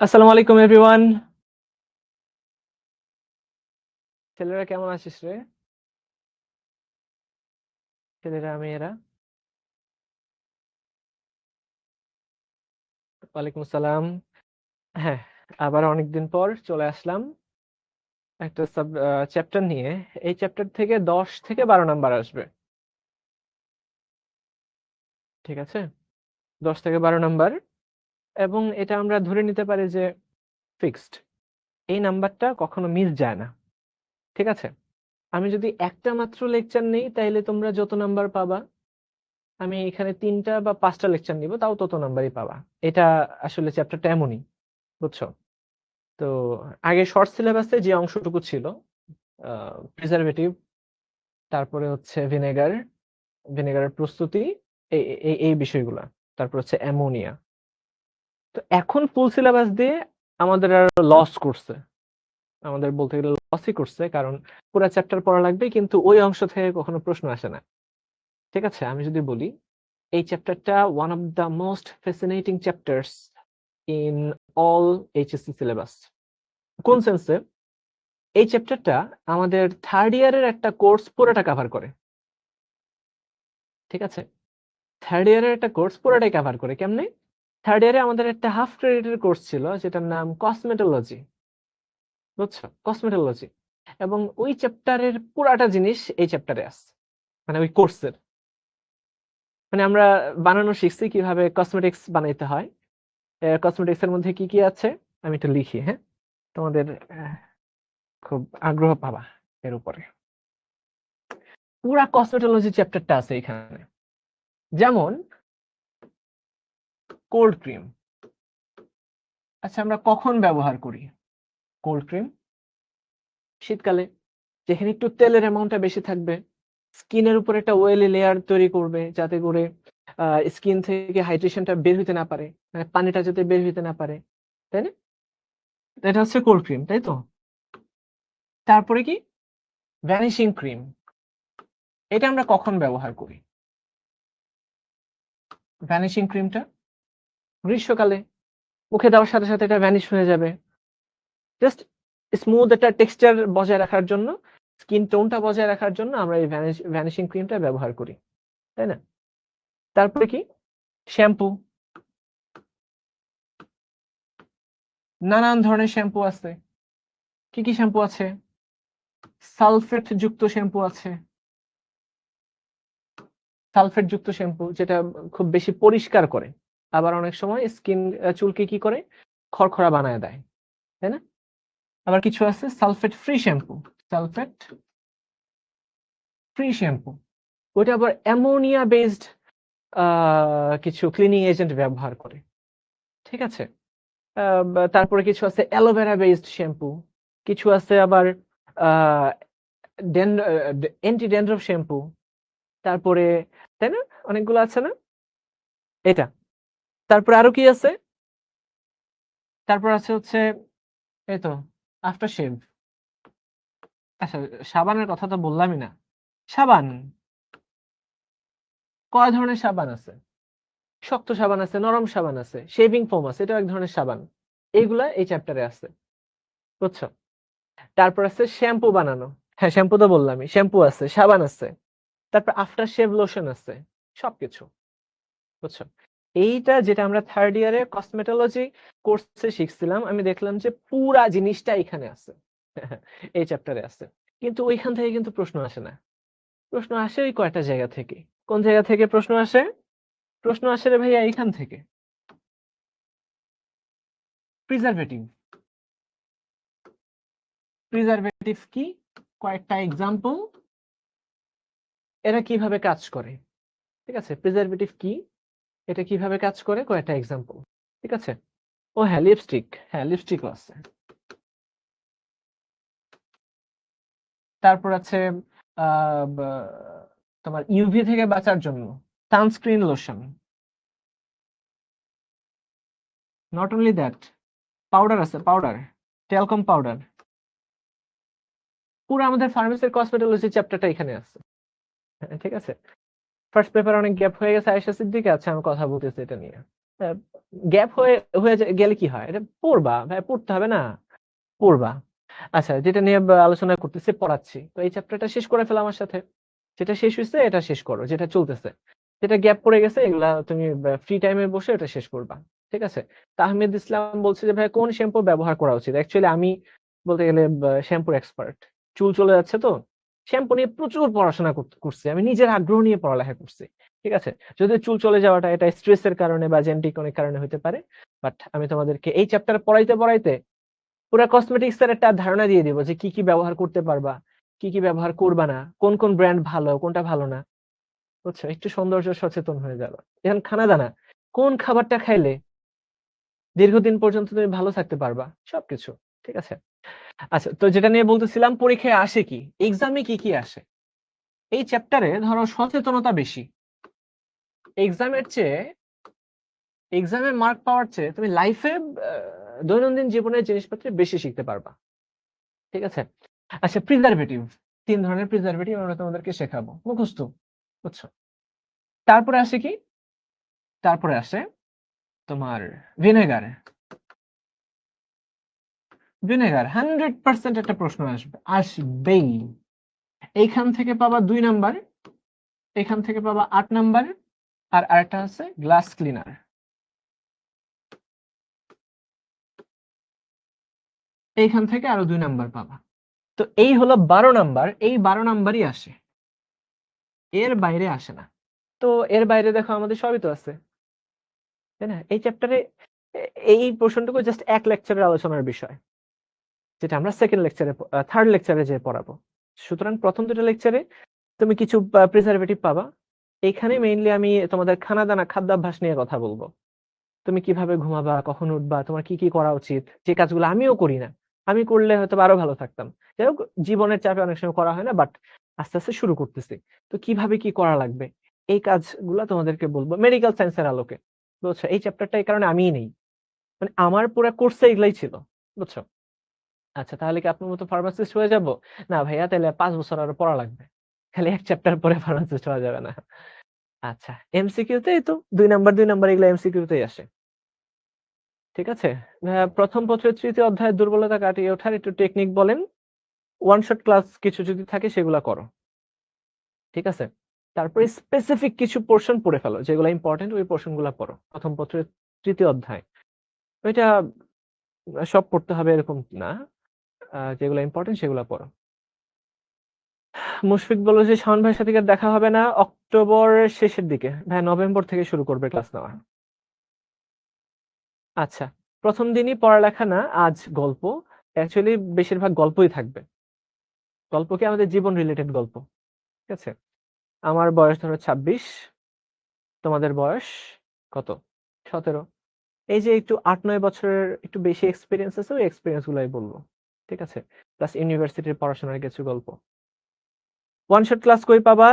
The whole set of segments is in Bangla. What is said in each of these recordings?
আসসালামু আলাইকুম এভরিওয়ান। ছেলেরা কেমন আছিস রে? ছেলেরা মেয়েরা? ওয়ালাইকুম আসসালাম। হ্যাঁ, আবার অনেকদিন পর চলে আসলাম একটা চ্যাপ্টার নিয়ে। এই চ্যাপ্টার থেকে 10 থেকে 12 নাম্বার আসবে। ঠিক আছে? 10 থেকে 12 নাম্বার, এবং এটা আমরা ধরে নিতে পারি যে ফিক্সড। এই নাম্বারটা কখনো মিস যায় না। ঠিক আছে? আমি যদি একটা মাত্র লেকচার নেই তাইলে তোমরা যত নাম্বার পাবা, আমি এখানে 3টা বা 5টা লেকচার নিব, তাও তত নাম্বারই পাবা। এটা আসলে চ্যাপ্টারটা এমনই, বুঝছো? তো আগে শর্ট সিলেবাসে যে অংশটুকু ছিল, প্রিজারভেটিভ, তারপরে হচ্ছে ভিনেগারের প্রস্তুতি, এই এই এই বিষয়গুলা, তারপর হচ্ছে অ্যামোনিয়া। তো এখন ফুল সিলেবাস দিয়ে আমাদের আর লস করছে, আমাদের বলতে গেলে লসই করছে, কারণ পুরো চ্যাপ্টার পড়া লাগবে, কিন্তু ওই অংশ থেকে কখনো প্রশ্ন আসে না। ঠিক আছে, আমি যদি বলি এই চ্যাপ্টারটা one of the most fascinating chapters in all HSC syllabus. কোন সেন্সে? এই চ্যাপ্টারটা আমাদের থার্ড ইয়ারের একটা কোর্স পুরোটা কভার করে। ঠিক আছে, থার্ড ইয়ারের একটা কোর্স পুরোটাই কভার করে। কেমনে? থার্ড ইয়ারে আমাদের একটা হাফ ক্রেডিটের কোর্স ছিল যেটার নাম কসমেটোলজি, বুঝছো? কসমেটোলজি, এবং ওই চ্যাপ্টারের পুরাটা জিনিস এই চ্যাপ্টারে আছে, মানে ওই কোর্সের। মানে আমরা বানানো শিখছি কিভাবে কসমেটিক্স বানাইতে হয়। কসমেটিক্স এর মধ্যে কি কি আছে আমি একটু লিখি, হ্যাঁ? তোমাদের খুব আগ্রহ পাবা এর উপরে। পুরা কসমেটোলজি চ্যাপ্টারটা আছে এখানে। যেমন কোল্ড ক্রিম। আচ্ছা, আমরা কখন ব্যবহার করি কোল্ড ক্রিম? শীতকালে, যেখানে একটু তেলের অ্যামাউন্টটা বেশি থাকবে, স্কিনের উপর একটা ওয়েলি লেয়ার তৈরি করবে, যাতে করে স্কিন থেকে হাইড্রেশনটা বের হইতে না পারে, মানে পানিটা যাতে বের হইতে না পারে, তাই না? এটা হচ্ছে কোল্ড ক্রিম, তাই তো? তারপরে কি? Vanishing cream. এটা আমরা কখন ব্যবহার করি? ভ্যানিশিং ক্রিমটা গ্রীষ্মকালে, মুখে দেওয়ার সাথে সাথে এটা ভ্যানিশ হয়ে যাবে। জাস্ট স্মুথ একটা টেক্সচার বজায় রাখার জন্য, স্কিন টোনটা বজায় রাখার জন্য আমরা এই ভ্যানিশিং ক্রিমটা ব্যবহার করি, তাই না? তারপরে কি? শ্যাম্পু। নানান ধরনের শ্যাম্পু আছে। কি কি শ্যাম্পু আছে? সালফেট যুক্ত শ্যাম্পু আছে। সালফেট যুক্ত শ্যাম্পু যেটা খুব বেশি পরিষ্কার করে, আবার অনেক সময় স্কিন চুলকে কি করে, খড়খড়া বানায় দেয়, তাই না? আবার কিছু আছে sulphate free shampoo. Sulphate free shampoo, ওইটা আবার অ্যামোনিয়া বেসড কিছু ক্লিনিং এজেন্ট ব্যবহার করে। ঠিক আছে, তারপরে কিছু আছে অ্যালোভেরা বেসড শ্যাম্পু, কিছু আছে আবার অ্যান্টি ড্যান্ড্রফ শ্যাম্পু, তারপরে, তাই না? অনেকগুলো আছে না? এটা। তারপরে আরো কি আছে? তারপর আছে হচ্ছে এই তো আফটার শেভ। আচ্ছা, সাবানের কথা তো বললামই না। সাবান, কয় ধরনের সাবান আছে? শক্ত সাবান আছে, নরম সাবান আছে, শেভিং ফোম আছে, এটাও এক ধরনের সাবান। এইগুলা এই চ্যাপ্টারে আছে, বুঝছো? তারপর আছে শ্যাম্পু বানানো। হ্যাঁ, শ্যাম্পু তো বললামই, শ্যাম্পু আছে, সাবান আছে, তারপর আফটার শেভ লোশন আছে, সবকিছু, বুঝছো? এইটা যেটা আমরা থার্ড ইয়ারে কসমেটোলজি কোর্সে শিখছিলাম, আমি দেখলাম যে পুরা জিনিসটা এখানে আছে, এই চ্যাপ্টারে আছে। কিন্তু ওইখান থেকে কিন্তু প্রশ্ন আসে না। প্রশ্ন আসে ওই কয়টা জায়গা থেকে। কোন জায়গা থেকে প্রশ্ন আসে? প্রশ্ন আসে রে ভাইয়া এইখান থেকে, প্রিজারভেটিভ। প্রিজারভেটিভ কি? কয়েকটা এক্সাম্পল, এরা কিভাবে কাজ করে। ঠিক আছে, প্রিজারভেটিভ কি, এটা কিভাবে কাজ করে, কয়েকটা এক্সাম্পল। ঠিক আছে। ও হ্যাঁ, লিপস্টিক, হ্যাঁ লিপস্টিকও আছে। তারপর আছে তোমার ইউভি থেকে বাঁচার জন্য sunscreen lotion. Not only that, powder আছে, পাউডার, ট্যালকম পাউডার। পুরো আমাদের ফার্মেসির কসমেটোলজি চ্যাপ্টারটা এখানে আছে। ঠিক আছে, ফার্স্ট পেপার অনেক গ্যাপ হয়ে গেছে আয়েশা সিদ্দিকে, আছে আমি কথা বলতেছি এটা নিয়ে। গ্যাপ হয়ে হয়ে গেলে কি হয়? এটা পড়বা ভাই, পড়তে হবে না, পড়বা। আচ্ছা, যেটা নিয়ে আলোচনা করতেছি, পড়াচ্ছি। তো এই চ্যাপ্টারটা শেষ করে ফেলো আমার সাথে। যেটা শেষ হইছে এটা শেষ করো, যেটা চলতেছে। যেটা গ্যাপ পড়ে গেছে এগুলা তুমি ফ্রি টাইমে বসে এটা শেষ করবা। ঠিক আছে? তাহমিদ ইসলাম বলছে যে ভাই কোন শ্যাম্পু ব্যবহার করা উচিত? অ্যাকচুয়ালি আমি বলতে গেলে শ্যাম্পুর এক্সপার্ট। চুল চলে যাচ্ছে তো শ্যাম্পু নিয়ে প্রচুর পড়াশোনা করছি। আমি নিজের আগ্রহ নিয়ে পড়ালেখা করছি। ঠিক আছে? যদিও চুল চলে যাওয়াটা এটা স্ট্রেসের কারণে বা জেনেটিক অনেক কারণে হতে পারে। বাট আমি তোমাদেরকে এই চ্যাপ্টার পড়াইতে পড়াইতে পুরা কসমেটিক্স এর একটা ধারণা দিয়ে দিব যে কি কি ব্যবহার করতে পারবা, কি কি ব্যবহার করবা না, কোন কোন ব্র্যান্ড ভালো, কোনটা ভালো না। বুঝছো? একটু সৌন্দর্য সচেতন হয়ে যাবা। এখন খানা দানা, কোন খাবারটা খাইলে দীর্ঘদিন পর্যন্ত তুমি ভালো থাকতে পারবা, সবকিছু। ঠিক আছে? আচ্ছা, তো যেটা নিয়ে বলতেছিলাম, পরীক্ষায় আসে কি, এক্সামে কি কি আসে। এই চ্যাপ্টারে ধরো সচেতনতা বেশি। এক্সামের চেয়ে, এক্সামের মার্ক পাওয়ার চেয়ে তুমি লাইফে দৈনন্দিন জীবনের জিনিসপত্রে বেশি শিখতে পারবা। ঠিক আছে? আচ্ছা, প্রিজারভেটিভ, 3 ধরনের প্রিজারভেটিভ আমরা তোমাদেরকে শেখাবো, মুখস্থ। বুঝছো? তারপরে আসে কি, তারপরে আসে তোমার ভিনেগার। ভিনেগার 100% একটা প্রশ্ন আসবে, আসবেই। এইখান থেকে পাবা 2 নাম্বার, এখান থেকে পাবা 8 নাম্বার, আর আরেকটা আছে গ্লাস ক্লিনার। এইখান থেকে আরো 2 নাম্বার পাবা। তো এই হলো 12 নাম্বার, এই 12 নাম্বারই আসে, এর বাইরে আসে না। তো এর বাইরে দেখো আমাদের সবই তো আছে, তাই না? এই চ্যাপ্টারে এই পোর্শনটুকু জাস্ট এক লেকচারের আলোচনার বিষয়, যেটা আমরা সেকেন্ড লেকচারে, থার্ড লেকচারে যে পড়াবো। সুতরাং প্রথম দুটো লেকচারে তুমি কিছু প্রিজারভেটিভ পাবা। এখানে মেইনলি আমি তোমাদের খানা দানা, খাদ্যাভ্যাস নিয়ে কথা বলবো। তুমি কিভাবে ঘুমাবা, কখন উঠবা, তোমার কি কি করা উচিত, যে কাজগুলো আমিও করি না। আমি করলে হয়তো আরো ভালো থাকতাম। যাই হোক, জীবনের চাপে অনেক সময় করা হয় না, বাট আস্তে আস্তে শুরু করতেছি। তো কিভাবে কি করা লাগবে, এই কাজগুলো তোমাদেরকে বলবো মেডিকেল সায়েন্সের আলোকে। বুঝছো? এই চ্যাপ্টারটা এই কারণে আমিই নেই, মানে আমার পুরো কোর্সে এগুলাই ছিল। বুঝছো? আচ্ছা, তাহলে কি আপনার মতো ফার্মাসিস্ট হয়ে যাব? না ভাইয়া, তাহলে 5 বছর আরো পড়া লাগবে। খালি এক চ্যাপ্টার পরে ফার্মাসিস্ট হওয়া যাবে না। আচ্ছা, এমসিকিউ তে এই তো 2 নাম্বার এগুলো এমসিকিউ তেই আসে। ঠিক আছে? প্রথম পত্রের 3য় অধ্যায়ের দুর্বলতা কাটিয়ে ওঠার একটু টেকনিক বলেন। ওয়ান শট ক্লাস কিছু যদি থাকে সেগুলা করো। ঠিক আছে? তারপরে স্পেসিফিক কিছু পোর্শন পড়ে ফেলো, যেগুলো ইম্পর্টেন্ট ওই পোর্শন গুলা পড়ো। প্রথম পত্রের 3য় অধ্যায়। ওইটা সব পড়তে হবে এরকম না, যেগুলো ইম্পর্টেন্ট সেগুলো পড়ো। মুশফিক বলল যে শাওন ভাইয়ের সাথে কি আর দেখা হবে না অক্টোবরের শেষের দিকে। ভাই নভেম্বর থেকে শুরু করবে ক্লাস নেওয়া। আচ্ছা, প্রথম দিনই পড়ালেখা না, আজ গল্প। অ্যাকচুয়ালি বেশিরভাগ গল্পই থাকবে। গল্প কি, আমাদের জীবন রিলেটেড গল্প। ঠিক আছে? আমার বয়স ধরো 26, তোমাদের বয়স কত? 17। এই যে একটু 8-9 বছরের একটু বেশি এক্সপিরিয়েন্স আছে, ওই এক্সপিরিয়েন্স গুলাই বলবো। ঠিক আছে? প্লাস ইউনিভার্সিটির পড়াশোনার কিছু গল্প। ওয়ান শট ক্লাস কই পাবা?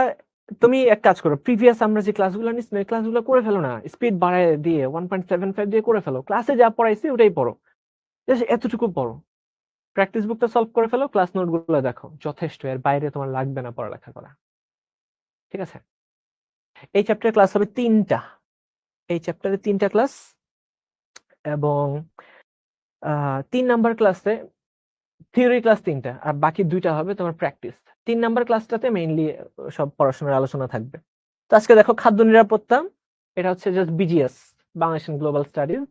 তুমি এক কাজ করো, প্রিভিয়াস আমরা যে ক্লাসগুলো নিচ্ছি ওই ক্লাসগুলো করে ফেলো না, স্পিড বাড়ায় দিয়ে 1.75 দিয়ে করে ফেলো। ক্লাসে যা পড়াইছি ওটাই পড়ো, জাস্ট এতটুকু পড়ো। প্র্যাকটিস বুকটা সলভ করে ফেলো, ক্লাস নোট গুলো দেখো, যথেষ্ট। এর বাইরে তোমার লাগবে না পড়ালেখা করা। ঠিক আছে? এই চ্যাপ্টার ক্লাস হবে 3টা। এই চ্যাপ্টারে 3টা ক্লাস, এবং 3 নাম্বার ক্লাসে থিওরি ক্লাস 3টা, আর বাকি 2টা হবে তোমার প্র্যাকটিস। 3 নাম্বার ক্লাসটাতে মেইনলি সব পড়াশোনার আলোচনা থাকবে। তো আজকে দেখো খাদ্য নিরাপত্তা, এটা হচ্ছে just BGS, Bangladesh global studies.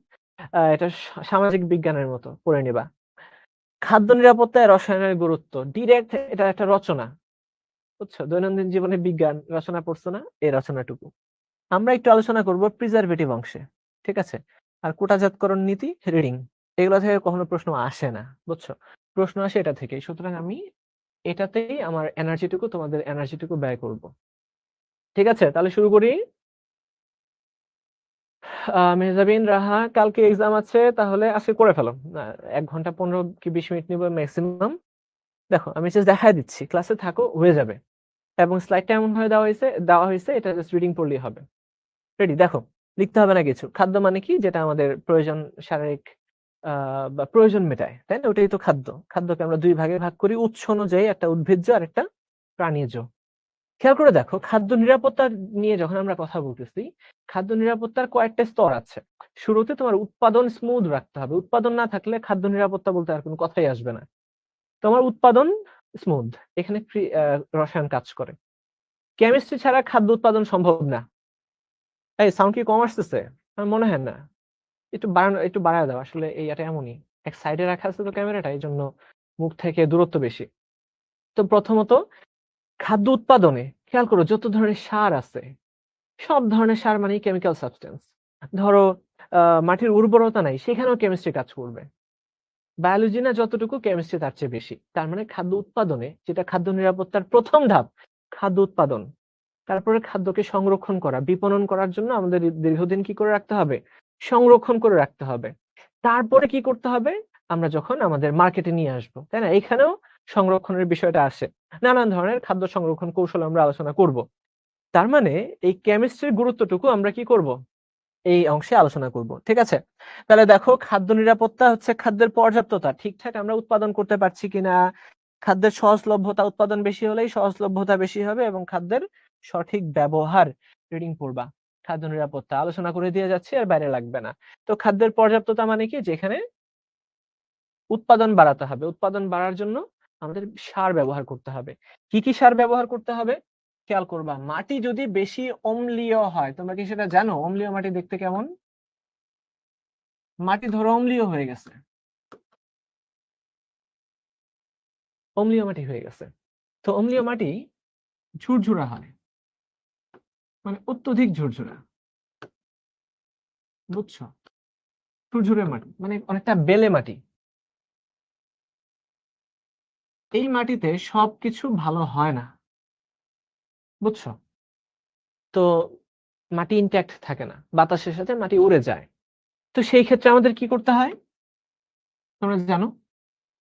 এটা সামাজিক বিজ্ঞানের মতো পড়ে নিবা। খাদ্য নিরাপত্তায় রসায়নের গুরুত্ব, ডিরেক্ট এটা একটা রচনা। বুঝছো? দৈনন্দিন জীবনে বিজ্ঞান রচনা পড়ছো না, এই রচনাটুকু। আমরা একটু আলোচনা করব প্রিজারভেটিভ অংশে। ঠিক আছে? আর কোটাজাতকরণ নীতি, রিডিং, এগুলো থেকে কখনো প্রশ্ন আসে না। বুঝছো? প্রশ্ন আসে এটা থেকেই। সুতরাং আমি এটাতেই আমার এনার্জিটুকু, তোমাদের এনার্জিটুকু ব্যয় করব। ঠিক আছে? তাহলে শুরু করি। মেহজাবিন রাহা, কালকে এক্সাম আছে, তাহলে আজকে করে ফেলো। 1 ঘন্টা 15 কি 20 মিনিট নিব ম্যাক্সিমাম। দেখো আমি জাস্ট দেখাই দিচ্ছি, ক্লাসে থাকো, হয়ে যাবে। এবং স্লাইডটা এমন ভাবে দেওয়া হয়েছে, এটা জাস্ট রিডিং পড়লেই হবে। রেডি? দেখো, লিখতে হবে না কিছু। খাদ্য মানে কি, যেটা আমাদের প্রয়োজন, শারীরিক বা প্রয়োজন মেটায়, তাই না? ওটাই তো খাদ্য। খাদ্যকে আমরা 2 ভাগে ভাগ করি, উৎস অনুযায়ী, একটা উদ্ভিজ্জ আর একটা প্রাণীজ। খেয়াল করে দেখো, খাদ্য নিরাপত্তা নিয়ে যখন আমরা কথা বলতেছি, খাদ্য নিরাপত্তার কয়েকটা স্তর আছে। শুরুতে তোমার উৎপাদন স্মুথ রাখতে হবে। উৎপাদন না থাকলে খাদ্য নিরাপত্তা বলতে আর কোনো কথাই আসবে না। তোমার উৎপাদন স্মুথ, এখানে রসায়ন কাজ করে। কেমিস্ট্রি ছাড়া খাদ্য উৎপাদন সম্ভব না। এই সাউন্ড কি কম আসতেছে? আমার মনে হয় না। একটু বাড়ায় দাও, আসলে এই এটা এমনই। এক সাইডে রাখা আছে তো ক্যামেরাটা, এই জন্য মুখ থেকে দূরত্ব বেশি। তো প্রথমত খাদ্য উৎপাদনে খেয়াল করো, যত ধরনের সার আছে, সব ধরনের সার মানে কেমিক্যাল সাবস্টেন্স। ধরো মাটির উর্বরতা নাই, সেখানেও কেমিস্ট্রি কাজ করবে। বায়োলজি না যতটুকু, কেমিস্ট্রি তার চেয়ে বেশি। তার মানে খাদ্য উৎপাদনে, যেটা খাদ্য নিরাপত্তার প্রথম ধাপ, খাদ্য উৎপাদন, তারপরে খাদ্যকে সংরক্ষণ করা, বিপণন করার জন্য আমাদের দীর্ঘদিন কি করে রাখতে হবে? সংরক্ষণ করে রাখতে হবে। তারপরে কি করতে হবে? আমরা যখন আমাদের মার্কেটে নিয়ে আসবো, তাই না? এখানেও সংরক্ষণের বিষয়টা আসে। নানান ধরনের খাদ্য সংরক্ষণ কৌশল আমরা আলোচনা করব। তার মানে এই কেমিস্ট্রির গুরুত্বটুকু আমরা কি করব? এই অংশে আলোচনা করব, ঠিক আছে? তাহলে দেখো, খাদ্য নিরাপত্তা হচ্ছে খাদ্যের পর্যাপ্ততা, ঠিকঠাক আমরা উৎপাদন করতে পারছি কিনা, খাদ্যের সহজলভ্যতা, উৎপাদন বেশি হলেই সহজলভ্যতা বেশি হবে, এবং খাদ্যের সঠিক ব্যবহার। রিডিং পড়বা। খাদ্য নিরাপত্তা আলোচনা করে দিয়ে যাচ্ছি, আর বাইরে লাগবে না। তো খাদ্যের পর্যাপ্ততা মানে কি? যেখানে উৎপাদন বাড়াতে হবে। উৎপাদন বাড়ার জন্য আমাদের সার ব্যবহার করতে হবে। কি কি সার ব্যবহার করতে হবে? খেয়াল করবা, মাটি যদি বেশি অম্লীয় হয়, তোমরা কি সেটা জানো? অম্লীয় মাটি দেখতে কেমন? মাটি ধরো অম্লীয় হয়ে গেছে, অম্লীয় মাটি হয়ে গেছে, তো অম্লীয় মাটি ঝুরঝুরা হয়, মানে অত্যধিক ঝুরঝুরা, বুঝছো? ঝুরঝুরে মাটি মানে অনেকটা বেলে মাটি। এই মাটিতে সবকিছু ভালো হয় না, বুঝছো? তো মাটি ইনট্যাক্ট থাকে না, বাতাসের সাথে মাটি উড়ে যায়। তো সেই ক্ষেত্রে আমাদের কি করতে হয়? তোমরা জানো,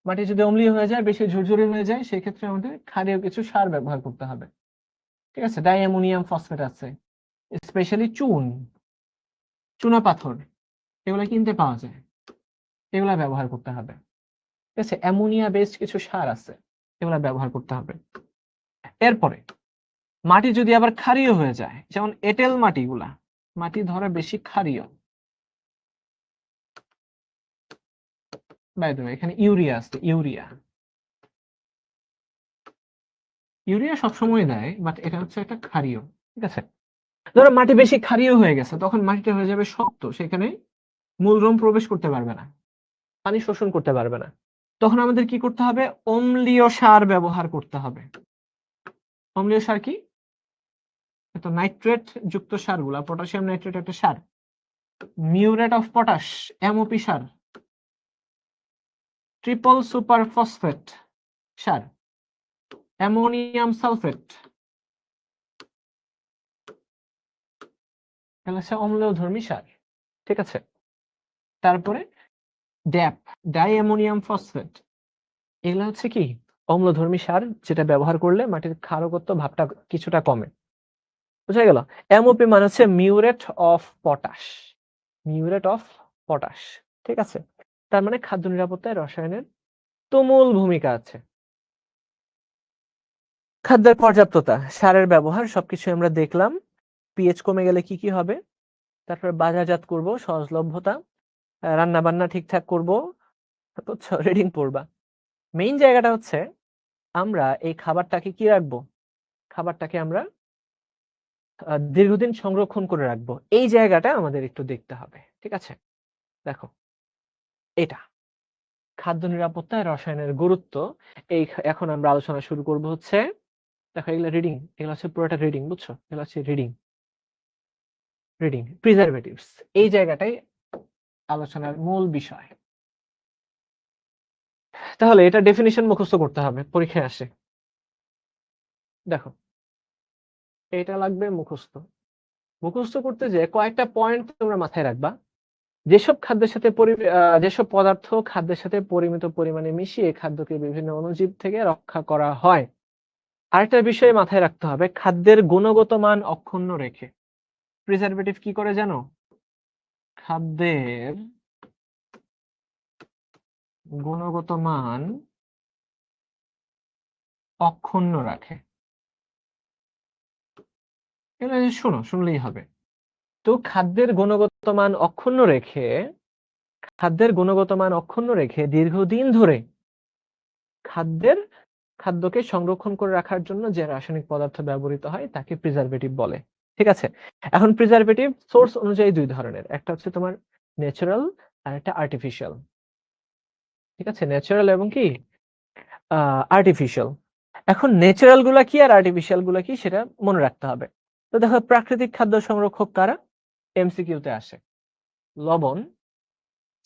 মাটি যদি অম্লীয় হয়ে যায়, বেশি ঝুরঝুরে হয়ে যায়, সেই ক্ষেত্রে আমাদের ক্ষারীয় কিছু সার ব্যবহার করতে হবে। ঠিক আছে? ডাইঅ্যামোনিয়াম ফসফেট আছে, স্পেশালি চুনা পাথর, এগুলো কিনতে পাওয়া যায়, এগুলা ব্যবহার করতে হবে। ঠিক আছে? অ্যামোনিয়া বেসড কিছু সার আছে, এগুলা ব্যবহার করতে হবে। এরপরে মাটি যদি আবার ক্ষারীয় হয়ে যায়, যেমন এঁটেল মাটিগুলা, মাটি ধরে বেশি ক্ষারীয়, বাই দ্য ওয়ে এখানে ইউরিয়া আছে, ইউরিয়া সবসময় দেয়, বাট এটা হচ্ছে একটা ক্ষারীয়। ঠিক আছে? ধরো মাটি বেশি ক্ষারীয় হয়ে গেছে, তখন মাটিটা হয়ে যাবে শক্ত, সেখানে মূলরম প্রবেশ করতে পারবে না, পানি শোষণ করতে পারবে না। তখন আমাদের কি করতে হবে? অম্লীয় সার ব্যবহার করতে হবে। অম্লীয় সার কি? তো নাইট্রেট যুক্ত সারগুলা, পটাশিয়াম নাইট্রেট একটা সার, মিউরেট অফ পটাশ, এমওপি সার, ট্রিপল সুপার ফসফেট সার, অ্যামোনিয়াম সালফেট, এগুলো হচ্ছে অম্লধর্মী সার। ঠিক আছে? তারপরে ড্যাপ, ডাই অ্যামোনিয়াম ফসফেট, এগুলো হচ্ছে কি? অম্লধর্মী সার, যেটা ব্যবহার করলে মাটির ক্ষারকত্ব ভাবটা কিছুটা কমে। বুঝা গেল? এমওপি মানে হচ্ছে muriate of potash, muriate of potash. ঠিক আছে? তার মানে খাদ্য নিরাপত্তায় রসায়নের তুমুল ভূমিকা আছে। খাদ্যের পর্যাপ্ততা, সারের ব্যবহার, সবকিছু আমরা দেখলাম। পিএইচ কমে গেলে কি কি হবে? তারপর বাজারজাত করব, সহজলভ্যতা, রান্না বান্না ঠিকঠাক করব, বুঝছো? রিডিং পড়বা। মেইন জায়গাটা হচ্ছে আমরা এই খাবারটাকে কি রাখবো? খাবারটাকে আমরা দীর্ঘদিন সংরক্ষণ করে রাখবো, এই জায়গাটা আমাদের একটু দেখতে হবে। ঠিক আছে? দেখো, এটা খাদ্য নিরাপত্তায় রসায়নের গুরুত্ব। এই এখন আমরা আলোচনা শুরু করব হচ্ছে, দেখো এগুলো রিডিং, এগুলো হচ্ছে পুরোটা রিডিং, বুঝছো? এগুলো হচ্ছে রিডিং প্রিজারভেটিভস, এই জায়গাটাই আলোচনার মূল বিষয়। তাহলে এটা ডেফিনিশন মুখস্থ করতে হবে, পরীক্ষায় আসে। দেখো, এটা লাগবে মুখস্থ। মুখস্থ করতে যে কয়েকটা পয়েন্ট তোমরা মাথায় রাখবা। যেসব খাদ্যের সাথে যেসব পদার্থ খাদ্যের সাথে পরিমিত পরিমাণে মিশিয়ে খাদ্যকে বিভিন্ন অণুজীব থেকে রক্ষা করা হয়। আরেকটা বিষয় মাথায় রাখতে হবে, খাদ্যের গুণগত মান অক্ষুণ্ণ রেখে। প্রিজারভেটিভ কি করে জানো? খাদ্যের গুণগত মান অক্ষুণ্ণ রাখে। এগুলো শোনো, শুনলেই হবে। তো খাদ্যের গুণগত মান অক্ষুণ্ণ রেখে দীর্ঘদিন ধরে খাদ্যকে সংরক্ষণ করে রাখার জন্য যে রাসায়নিক পদার্থ ব্যবহৃত হয় তাকে প্রিজারভেটিভ বলে। ঠিক আছে? এখন প্রিজারভেটিভ সোর্স অনুযায়ী দুই ধরনের, একটা হচ্ছে তোমার ন্যাচারাল আর একটা আর্টিফিশিয়াল। ঠিক আছে? ন্যাচারাল এবং কি আর্টিফিশিয়াল। এখন ন্যাচারাল গুলা কি আর আর্টিফিশিয়াল গুলা কি সেটা মনে রাখতে হবে। তো দেখো, প্রাকৃতিক খাদ্য সংরক্ষক কারা? এমসিকিউতে আসে। লবণ,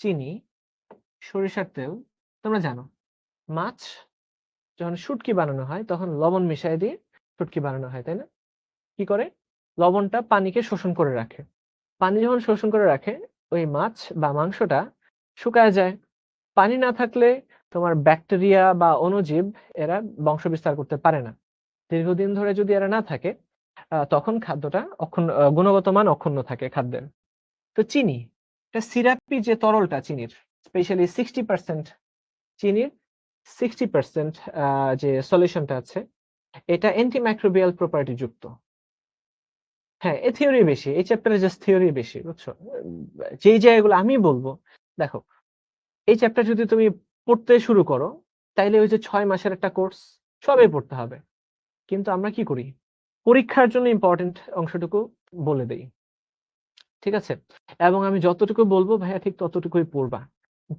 চিনি, সরিষার তেল। তোমরা জানো মাছ যখন শুটকি বানানো হয় তখন লবণ মিশিয়ে দিয়ে শুটকি বানানো হয়, তাই না? কি করে? লবণটা পানিকে শোষণ করে রাখে। পানি যখন শোষণ করে রাখে, ওই মাছ বা মাংসটা শুকায় যায়। পানি না থাকলে তোমার ব্যাকটেরিয়া বা অণুজীব এরা বংশ বিস্তার করতে পারে না। দীর্ঘদিন ধরে যদি এরা না থাকে তখন খাদ্যটা গুণগত মান অক্ষুণ্ণ থাকে খাদ্যের। তো চিনি, এটা সিরাপি যে তরলটা চিনির, স্পেশালি 60% চিনির 60% যে সলিউশনটা আছে এটা অ্যান্টিমাইক্রোবিয়াল প্রপার্টি যুক্ত। হ্যাঁ, এই থিওরি বেশি, এই চ্যাপ্টারে জাস্ট থিওরি বেশি, বুঝছো? যেই জায়গাগুলো আমি বলবো, দেখো এই চ্যাপ্টার যদি তুমি পড়তে শুরু করো তাইলে ওই যে 6 মাসের একটা কোর্স সবই পড়তে হবে। কিন্তু আমরা কি করি, পরীক্ষার জন্য ইম্পর্টেন্ট অংশটুকু বলে দেই। ঠিক আছে? এবং আমি যতটুকু বলবো ভাইয়া ঠিক ততটুকুই পড়বা।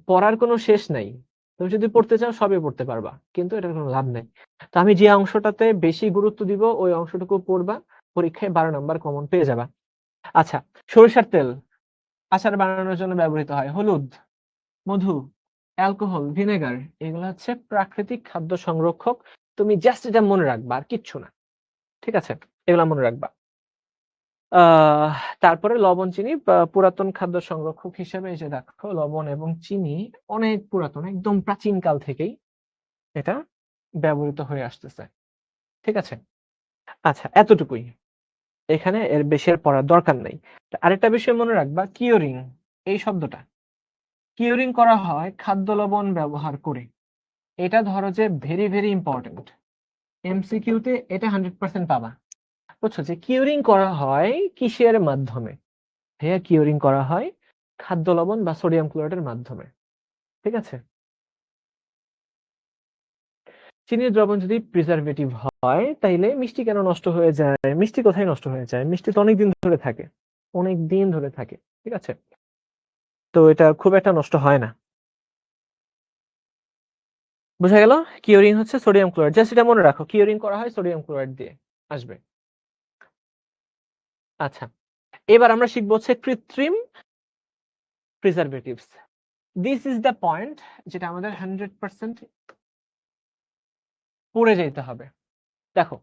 পড়ার কোনো শেষ নাই। তুমি যদি পড়তে চাও সবই পড়তে পারবা, কিন্তু এটার কোনো লাভ নেই। তো আমি যে অংশটাতে বেশি গুরুত্ব দিব ওই অংশটুকু পড়বা, পরীক্ষায় 12 নাম্বার কমন পেয়ে যাবা। আচ্ছা, সরিষার তেল আচার বানানোর জন্য ব্যবহৃত হয়। হলুদ, মধু, অ্যালকোহল, ভিনেগার, এগুলো হচ্ছে প্রাকৃতিক খাদ্য সংরক্ষক। তুমি জাস্ট এটা মনে রাখবা, আর কিচ্ছু না। ঠিক আছে? এগুলা মনে রাখবা। তারপরে লবণ, চিনি পুরাতন খাদ্য সংরক্ষক হিসেবে এই যে দেখো লবণ এবং চিনি অনেক পুরাতন, একদম প্রাচীন কাল থেকেই এটা ব্যবহৃত হয়ে আসতেছে। ঠিক আছে? আচ্ছা, এতটুকুই। এখানে এর বেশি আর পড়ার দরকার নাই। আরেকটা বিষয় মনে রাখবা, কিওরিং, এই শব্দটা কিওরিং করা হয় খাদ্য লবণ ব্যবহার করে। এটা ধরো যে ভেরি ভেরি ইম্পর্টেন্ট, এমসিকিউতে এটা 100% পাবা। বুঝছো যে কিওরিং করা হয় কিসের মাধ্যমে? ভাইয়া, কিওরিং করা হয় খাদ্য লবণ বা সোডিয়াম ক্লোরাইডের মাধ্যমে। ঠিক আছে? চিনির দ্রবণ যদি প্রিজারভেটিভ হয় তাইলে মিষ্টি কেন নষ্ট হয়ে যায়? মিষ্টি কোথায় নষ্ট হয়ে যায়? মিষ্টি তো অনেক দিন ধরে থাকে, অনেক দিন ধরে থাকে। ঠিক আছে? তো এটা খুব একটা নষ্ট হয় না। বুঝা গেল? কিওরিং হচ্ছে সোডিয়াম ক্লোরাইড, জাস্ট এটা মনে রাখো, কিওরিং করা হয় সোডিয়াম ক্লোরাইড দিয়ে। আসবে। আচ্ছা, এবার আমরা শিখবো হচ্ছে কৃত্রিম preservatives. This is the point যেটা আমাদের 100% পড়ে যেতে হবে। দেখো,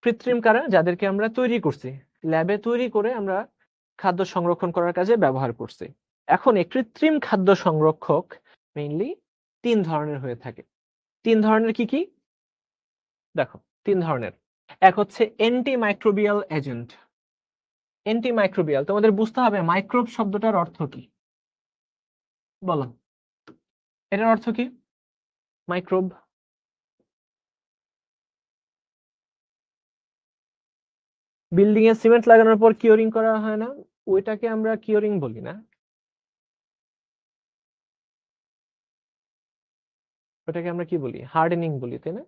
কৃত্রিম কারা? যাদেরকে আমরা তৈরি করছি, ল্যাবে তৈরি করে আমরা খাদ্য সংরক্ষণ করার কাজে ব্যবহার করছি। এখন এই কৃত্রিম খাদ্য সংরক্ষক মেইনলি 3 ধরনের হয়ে থাকে। 3 ধরনের কি কি? দেখো, 3 ধরনের। এক হচ্ছে অ্যান্টিমাইক্রোবিয়াল এজেন্ট। অ্যান্টিমাইক্রোবিয়াল, তোমাদের বুঝতে হবে মাইক্রোব শব্দটার অর্থ কি। বলো, এটার অর্থ কি? মাইক্রোব। বিল্ডিং এ সিমেন্ট লাগানোর পর কিওরিং করা হয় না, ওইটাকে আমরা কিওরিং বলি না, ওটাকে আমরা কি বলি? হার্ডেনিং বলি, তাই না?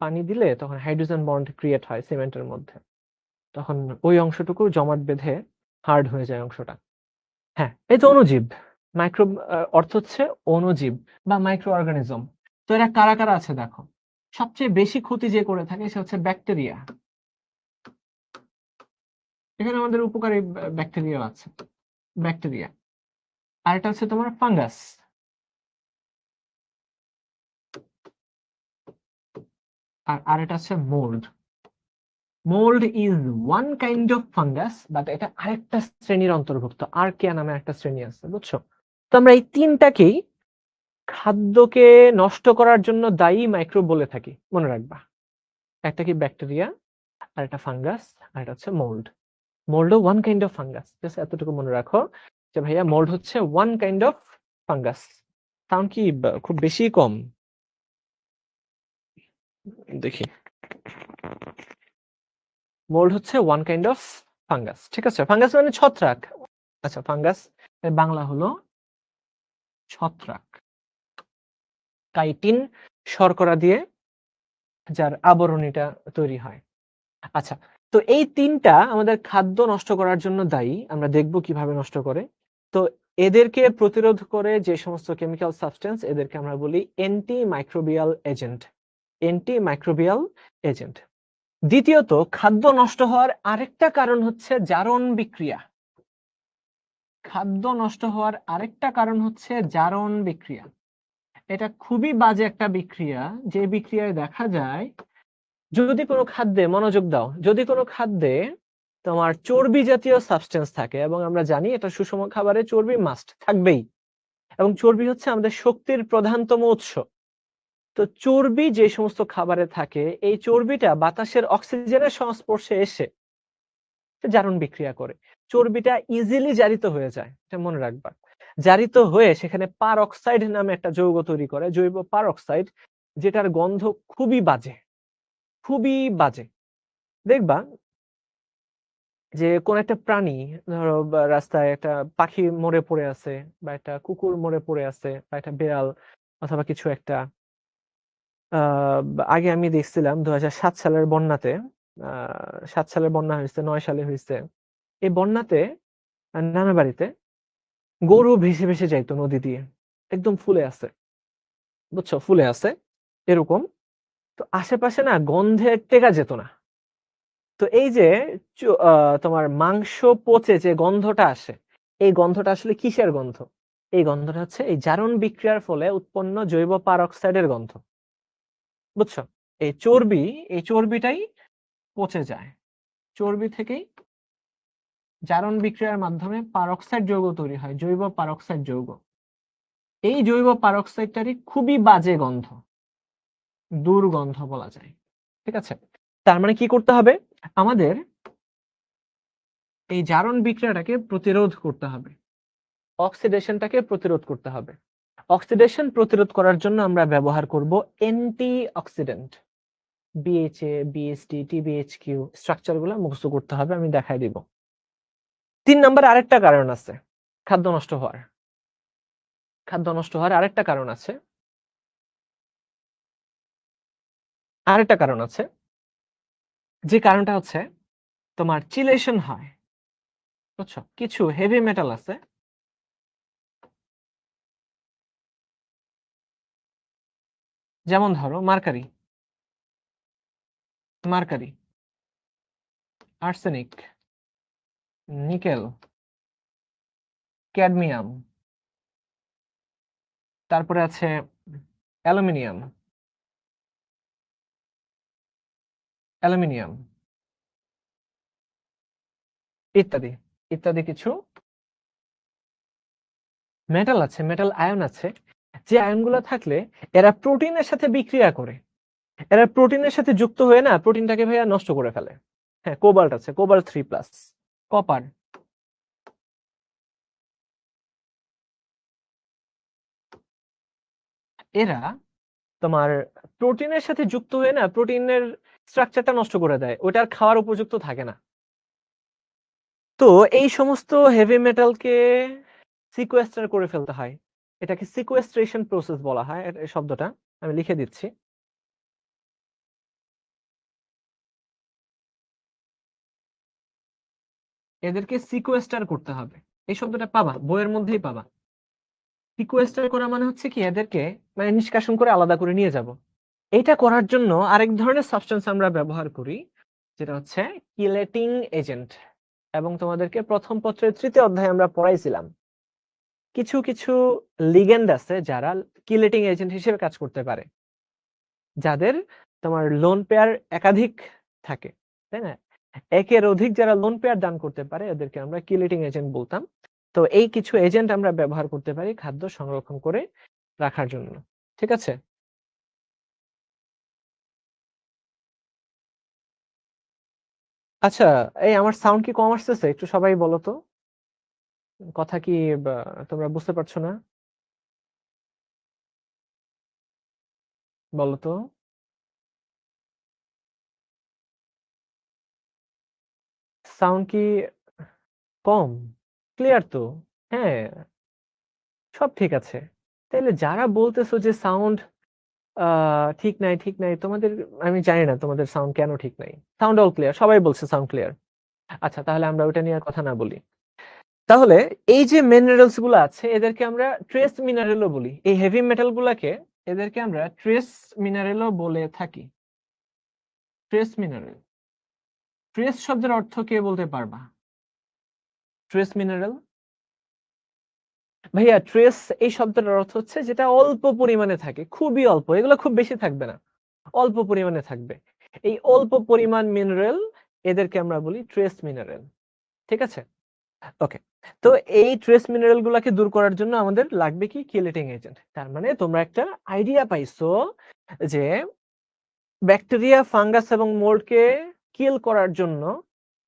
পানি দিলে তখন হাইড্রোজেন বন্ড ক্রিয়েট হয় সিমেন্টের মধ্যে, তখন ওই অংশটুকু জমাট বেঁধে হার্ড হয়ে যায় অংশটা। হ্যাঁ, এই তো অণুজীব। মাইক্রোব অর্থ হচ্ছে অণুজীব বা মাইক্রো অর্গানিজম। তো এরা কারা কারা আছে দেখো, সবচেয়ে বেশি ক্ষতি যে করে থাকে সে হচ্ছে ব্যাকটেরিয়া। এখানে আমাদের উপকারী ব্যাকটেরিয়া আছে, ব্যাকটেরিয়া। আর এটা হচ্ছে তোমার ফাঙ্গাস। আর এটা হচ্ছে mould. Mould is one kind of fungus, but এটা আরেকটা শ্রেণীর অন্তর্ভুক্ত, আর্কিয়া নামে একটা শ্রেণী আছে, বুঝছো? তো আমরা এই তিনটাকেই খাদ্যকে নষ্ট করার জন্য দায়ী মাইক্রোব বলে থাকি, মনে রাখবা। একটা কি ব্যাকটেরিয়া, আর একটা ফাঙ্গাস, আর এটা হচ্ছে মোল্ড। মোল্ডও one kind of fungus, just এতটুকু মনে রাখো যে ভাইয়া মোল্ড হচ্ছে one kind of fungus. Sound কি খুব বেশি কম? দেখি। মোল্ড হচ্ছে ওয়ান কাইন্ড অফ ফাঙ্গাস, ঠিক আছে? ফাঙ্গাস মানে ছত্রাক। আচ্ছা, ফাঙ্গাস এর বাংলা হলো ছত্রাক। কাইটিন শর্করা দিয়ে যার আবরণীটা তৈরি হয়। আচ্ছা, তো এই ৩ টা আমাদের খাদ্য নষ্ট করার জন্য দায়ী। আমরা দেখব কিভাবে নষ্ট করে। তো এদেরকে প্রতিরোধ করে যে সমস্ত কেমিক্যাল সাবস্টেন্স, এদেরকে আমরা বলি anti microbial agent. Anti microbial agent. দ্বিতীয়ত, খাদ্য নষ্ট হওয়ার আরেকটা কারণ হচ্ছে জারণ বিক্রিয়া। খাদ্য নষ্ট হওয়ার আরেকটা কারণ হচ্ছে জারণ বিক্রিয়া। এটা খুবই বাজে একটা বিক্রিয়া, যে বিক্রিয়ায় দেখা যায় যদি কোনো খাদ্যে, মনোযোগ দাও, যদি কোনো খাদ্যে তোমার চর্বি জাতীয় সাবস্টেন্স থাকে, এবং আমরা জানি এটা সুষম খাবারে চর্বি মাস্ট থাকবেই, এবং চর্বি হচ্ছে আমাদের শক্তির প্রধানতম উৎস। তো চর্বি যে সমস্ত খাবারে থাকে, এই চর্বিটা বাতাসের অক্সিজেনের সংস্পর্শে এসে জারণ বিক্রিয়া করে। চর্বিটা ইজিলি জারিত হয়ে যায়, এটা মনে রাখবা। জারিত হয়ে সেখানে পার অক্সাইড নামে একটা যৌগ তৈরি করে, জৈব পার অক্সাইড, যেটার গন্ধ খুবই বাজে, খুবই বাজে। দেখবা যে কোন একটা প্রাণী, ধরো রাস্তায় একটা পাখি মরে পড়ে আছে, বা একটা কুকুর মরে পড়ে আছে, বা একটা বিড়াল অথবা কিছু একটা, আগে আমি দেখছিলাম 2007 সালের বন্যাতে, 7 সালের বন্যা হয়েছে, 9 সালে হয়েছে। এই বন্যাতে নানা বাড়িতে গরু ভেসে ভেসে যাইতো নদী দিয়ে, একদম ফুলে আছে, বুঝছো, ফুলে আছে এরকম। তো আশেপাশে না গন্ধে টেকা যেত না। তো এই যে তোমার মাংস পচে যে গন্ধটা আসে, এই গন্ধটা আসলে কিসের গন্ধ? এই গন্ধটা হচ্ছে এই জারণ বিক্রিয়ার ফলে উৎপন্ন জৈব পারঅক্সাইডের গন্ধ, বুঝছো? এই চর্বি, এই চর্বিটাই পচে যায়। চর্বি থেকেই জারণ বিক্রিয়ার মাধ্যমে পারঅক্সাইড যৌগ তৈরি হয়, জৈব পারঅক্সাইড যৌগ। এই জৈব পারঅক্সাইডটারই খুবই বাজে গন্ধ, দুর্গন্ধ বলা যায়, ঠিক আছে? তার মানে কি করতে হবে? আমাদের এই জারণ বিক্রিয়াটাকে প্রতিরোধ করতে হবে, অক্সিডেশনটাকে প্রতিরোধ করতে হবে। অক্সিডেশন প্রতিরোধ করার জন্য আমরা ব্যবহার করব অ্যান্টি অক্সিডেন্ট। বিএইচএ, বিএসটি, টিবিএইচকিউ স্ট্রাকচারগুলো মুখস্থ করতে হবে, আমি দেখাই দিব। 3 নম্বরে আরেকটা কারণ আছে খাদ্য নষ্ট হওয়ার। খাদ্য নষ্ট হওয়ার আরেকটা কারণ আছে, আরেকটা কারণ আছে, যে কারণটা হচ্ছে তোমার চিলেশন হয়, বুঝছো? কিছু হেভি মেটাল আছে, যেমন ধরো mercury, mercury, arsenic, nickel, cadmium, তারপরে আছে অ্যালুমিনিয়াম, অ্যালুমিনিয়াম ইত্যাদি, ইত্যাদি কিছু মেটাল আছে, মেটাল আয়ন আছে, যে আয়নগুলো থাকলে এরা প্রোটিনের সাথে বিক্রিয়া করে, এরা প্রোটিনের সাথে যুক্ত হয়ে না প্রোটিনটাকে ভাইয়া নষ্ট করে ফেলে। হ্যাঁ, কোবাল্ট আছে, কোবাল্ট 3+, কপার, এরা তোমার প্রোটিনের সাথে যুক্ত হয়ে না প্রোটিনের স্ট্রাকচারটা নষ্ট করে দেয়, ওটা আর খাওয়ার উপযুক্ত থাকে না। তো এই সমস্ত হেভি মেটালকে সিকোয়েস্টার করে ফেলতে হয়, এটাকে সিকোয়েস্ট্রেশন প্রসেস বলা হয়। এই শব্দটা আমি লিখে দিচ্ছি। এদেরকে সিকোয়েস্টার করতে হবে, এই শব্দটা পাবা বইয়ের মধ্যেই পাবা। সিকোয়েস্টার করা মানে হচ্ছে কি, এদেরকে মানে নিষ্কাশন করে আলাদা করে নিয়ে যাব। এটা করার জন্য আরেক ধরনের সাবস্টেন্স আমরা ব্যবহার করি, যেটা হচ্ছে কিলেটিং এজেন্ট। এবং তোমাদেরকে প্রথম পত্রের 3য় অধ্যায়ে আমরা পড়াইছিলাম কিছু কিছু লিগ্যান্ড আছে যারা কিলেটিং এজেন্ট হিসেবে কাজ করতে পারে, যাদের তোমার লোন পেয়ার একাধিক থাকে, তাই না? একের অধিক যারা লোন পেয়ার দান করতে পারে এদেরকে আমরা কিলেটিং এজেন্ট বলতাম। তো এই কিছু এজেন্ট আমরা ব্যবহার করতে পারি খাদ্য সংরক্ষণ করে রাখার জন্য, ঠিক আছে? আচ্ছা, এই আমার সাউন্ড কি কম আসতেছে? একটু সবাই বলো তো, কথা কি তোমরা বুঝতে পারছো না? বলো তো। সাউন্ড কি কম? ক্লিয়ার তো? হ্যাঁ, সব ঠিক আছে। তাইলে যারা বলতেছো যে সাউন্ড ঠিক নাই, ঠিক নাই, তোমাদের আমি জানি না তোমাদের সাউন্ড কেন ঠিক নাই। সাউন্ড অল ক্লিয়ার, সবাই বলছে সাউন্ড ক্লিয়ার। আচ্ছা, তাহলে আমরা ওটা নিয়ে আর কথা না বলি। তাহলে এই যে মিনারেলস গুলো আছে এদেরকে আমরা ট্রেস মিনারেলও বলি। এই হেভি মেটাল গুলাকে এদেরকে আমরা ট্রেস মিনারেলও বলে থাকি। Trace mineral. ট্রেস শব্দের অর্থ কে বলতে পারবা? Trace mineral? ভাইয়া, ট্রেস এই শব্দটার অর্থ হচ্ছে যেটা অল্প পরিমাণে থাকে, খুবই অল্প, এগুলো খুব বেশি থাকবে না, অল্প পরিমাণে থাকবে। এই অল্প পরিমাণ মিনারেল এদেরকে আমরা বলি ট্রেস মিনারেল। ঠিক আছে, ওকে। তো এই ট্রেস মিনারেল গুলাকে দূর করার জন্য আমাদের লাগবে কি? Chelating agent. তার মানে তোমরা একটা আইডিয়া পাইছো যে ব্যাকটেরিয়া, ফাঙ্গাস এবং মোল্ডকে কিল করার জন্য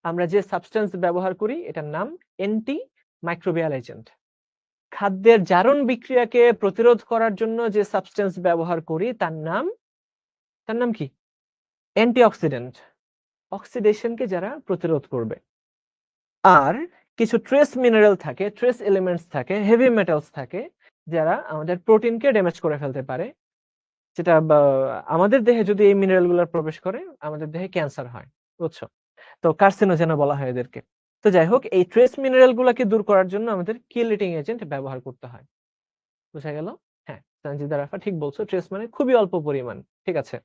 আমরা যে সাবস্টেন্স ব্যবহার করি এটার নাম অ্যান্টি মাইক্রোবিয়াল এজেন্ট। খাদ্যের জারণ বিক্রিয়াকে প্রতিরোধ করার জন্য যে সাবস্টেন্স ব্যবহার করি তার নাম কি? অ্যান্টিঅক্সিডেন্ট। অক্সিডেশনকে যারা প্রতিরোধ করবে। আর কিছু ট্রেস মিনারেল থাকে, ট্রেস এলিমেন্টস থাকে, হেভি মেটালস থাকে যারা আমাদের প্রোটিনকে ড্যামেজ করে ফেলতে পারে, যেটা আমাদের দেহে যদি এই মিনারেল গুলো প্রবেশ করে আমাদের দেহে ক্যান্সার হয়, বুঝছো? তো কার্সিনোজেন বলা হয় এদেরকে। তো যাই হোক, এই ট্রেস মিনারেল গুলাকে দূর করার জন্য আমাদের কিলেটিং এজেন্ট ব্যবহার করতে হয়। বুঝা গেল? হ্যাঁ, তানজিদা রাফা ঠিক বলছো, ট্রেস মানে খুবই অল্প পরিমাণ। ঠিক আছে,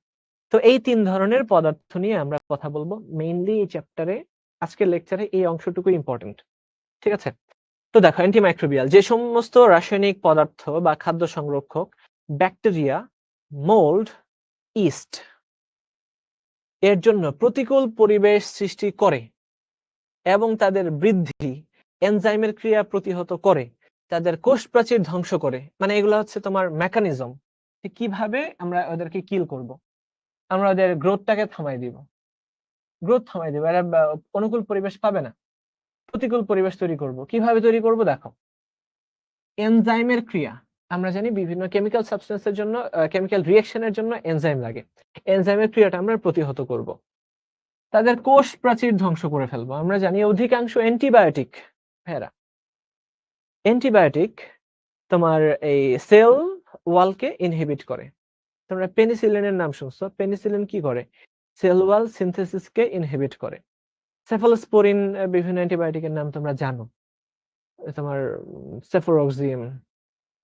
তো এই 3 ধরনের পদার্থ নিয়ে আমরা কথা বলবো মেইনলি এই চ্যাপ্টারে। আজকের লেকচারে এই অংশটুকু ইম্পর্টেন্ট। ঠিক আছে, তো দেখো, অ্যান্টিমাইক্রোবিয়াল যে সমস্ত রাসায়নিক পদার্থ বা খাদ্য সংরক্ষক ব্যাকটেরিয়া, মোল্ড, ইস্ট এর জন্য প্রতিকূল পরিবেশ সৃষ্টি করে এবং তাদের বৃদ্ধি, এনজাইমের ক্রিয়া প্রতিহত করে, তাদের কোষ প্রাচীর ধ্বংস করে। মানে এগুলো হচ্ছে তোমার মেকানিজম, কিভাবে আমরা ওদেরকে কিল করব। আমরা ওদের গ্রোথটাকে থামাই দিব, এরা অনুকূল পরিবেশ পাবে না, প্রতিকূল পরিবেশ তৈরি করব। কিভাবে তৈরি করব? দেখো, এনজাইমের ক্রিয়া। আমরা জানি বিভিন্ন কেমিক্যাল সাবস্টেন্সের জন্য, কেমিক্যাল রিঅ্যাকশনের জন্য এনজাইম লাগে। এনজাইমের ক্রিয়াটা আমরা প্রতিহত করব। তাদের কোষ প্রাচীর ধ্বংস করে ফেলবো। আমরা জানি অধিকাংশ অ্যান্টিবায়োটিক, অ্যান্টিবায়োটিক তোমার এই সেল ওয়ালকে ইনহিবিট করে। তোমরা পেনিসিলিনের নাম শুনছো। পেনিসিলিন কি করে? সেল ওয়াল সিনথেসিসকে ইনহিবিট করে। সেফালোস্পোরিন, বিভিন্ন অ্যান্টিবায়োটিকের নাম তোমরা জানো, তোমার সেফোরক্সিম,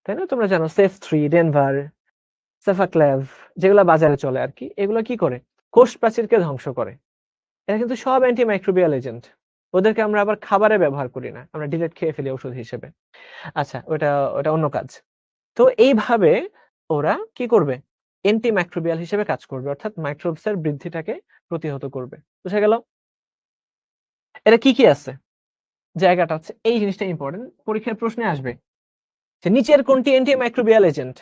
তাই না? তোমরা জানো সেফ3, ডেনভার, সেফাক্ল্যাভ, যেগুলো বাজারে চলে আর কি। এগুলো কি করে? কোষ প্রাচীরকে ধ্বংস করে। এরা কিন্তু সব অ্যান্টিমাইক্রোবিয়াল এজেন্ট। ওদেরকে আমরা আবার খাবারে ব্যবহার করি না, আমরা ডিরেক্ট খেয়ে ফেলি ওষুধ হিসেবে। আচ্ছা, ওটা অন্য কাজ। তো এইভাবে ওরা কি করবে? অ্যান্টিমাইক্রোবিয়াল হিসেবে কাজ করবে, অর্থাৎ মাইক্রোবসের বৃদ্ধিটাকে প্রতিহত করবে। বুঝা গেল? এটা কি কি আছে? জায়গাটা হচ্ছে, এই জিনিসটা ইম্পর্টেন্ট, পরীক্ষার প্রশ্নে আসবে যে নিচের কোনটি অ্যান্টিমাইক্রোবিয়াল এজেন্ট,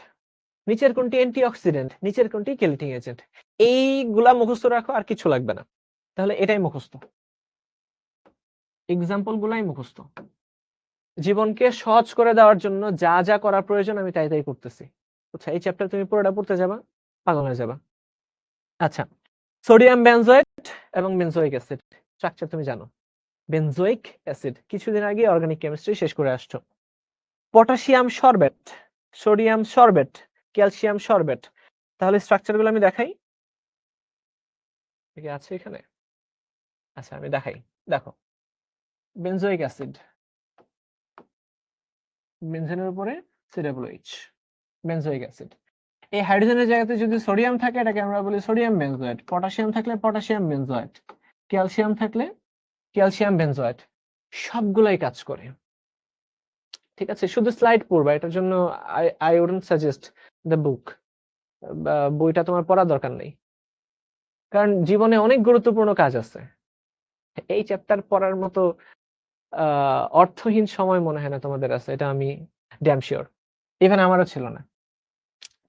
নিচের কোনটি অ্যান্টিঅক্সিডেন্ট, নিচের কোনটি কিলেটিং এজেন্ট। এইগুলা মুখস্থ রাখো, আর কিছু লাগবে না। তাহলে এটাই মুখস্থ, এক্সাম্পল গুলাই মুখস্থ। জীবনকে সহজ করে দেওয়ার জন্য যা যা করা প্রয়োজন আমি তাই তাই করতেছি। আচ্ছা, এই চ্যাপ্টার তুমি পুরোটা পড়তে যাবা, পাগল হয়ে যাবা। আচ্ছা, সোডিয়াম বেনজোয়েট এবং বেনজোইক অ্যাসিড স্ট্রাকচার তুমি জানো। বেনজোইক অ্যাসিড কিছুদিন আগে অর্গানিক কেমিস্ট্রি শেষ করে আসছো। Potassium sorbate, sodium sorbate, calcium sorbate. তাহলে স্ট্রাকচার গুলো আমি দেখাই, কি আছে এখানে? আচ্ছা, আমি দেখাই। দেখো, বেনজোইক অ্যাসিড, বেনজেনের উপরে COOH, বেনজোইক অ্যাসিড। এই হাইড্রোজেনের জায়গাতে যদি সোডিয়াম থাকে এটাকে আমরা বলি সোডিয়াম বেনজোয়েট, পটাশিয়াম থাকলে পটাশিয়াম বেনজোয়েট, ক্যালসিয়াম থাকলে ক্যালসিয়াম বেনজোয়েট। সবগুলাই কাজ করে। ঠিক আছে, শুধু স্লাইড পড়বা, এটার জন্য I wouldn't suggest the book. বইটা তোমার পড়ার দরকার নেই, কারণ জীবনে অনেক গুরুত্বপূর্ণ কাজ আছে। এই চ্যাপ্টার পড়ার মতো অর্থহীন সময় মনে হয় না তোমাদের আছে, এটা আমি ড্যাম শিওর। ইভেন আমারও ছিল না।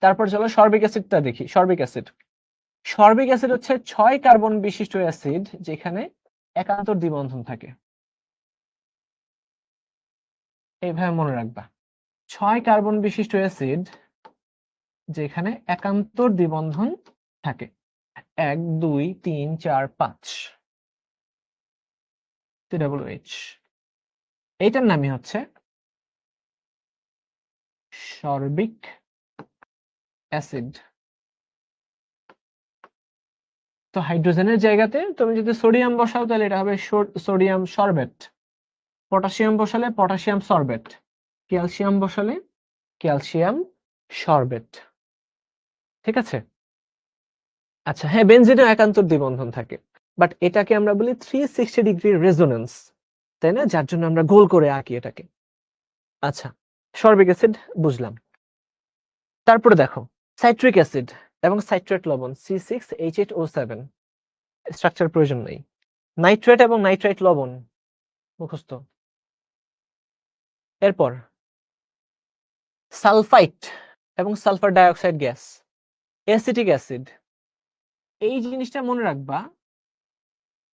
তারপর চলো সর্বিক অ্যাসিডটা দেখি। সর্বিক অ্যাসিড, সর্বিক অ্যাসিড হচ্ছে 6 কার্বন বিশিষ্ট অ্যাসিড যেখানে একান্তর দ্বিবন্ধন থাকে। এইভাবে মনে রাখবা, 6 কার্বন বিশিষ্ট অ্যাসিড যেখানে একান্তর দ্বিবন্ধন থাকে। 1 2 3 4 5। COOH এইটার নামই হচ্ছে সরবিক অ্যাসিড। তো হাইড্রোজেনের জায়গাতে তুমি যদি সোডিয়াম বসাও তাহলে এটা হবে সোডিয়াম সরবেট, পটাশিয়াম বসালে পটাশিয়াম সরবেট, ক্যালসিয়াম বসালে ক্যালসিয়াম সরবেট। ঠিক আছে? আচ্ছা, হ্যাঁ, বেনজিনের একান্তর দ্বিবন্ধন থাকে, বাট এটাকে আমরা বলি 360 ডিগ্রি রেজোনেন্স, তাই না? যার জন্য আমরা গোল করে আঁকি এটাকে। আচ্ছা, সরবিক অ্যাসিড বুঝলাম। তারপরে দেখো সাইট্রিক অ্যাসিড এবং সাইট্রেট লবণ C6H8O7, স্ট্রাকচার প্রয়োজন নেই। নাইট্রেট এবং নাইট্রাইট লবণ মুখস্থ। এরপর সালফাইট এবং sulphur dioxide gas, acetic acid. এই জিনিসটা মনে রাখবা,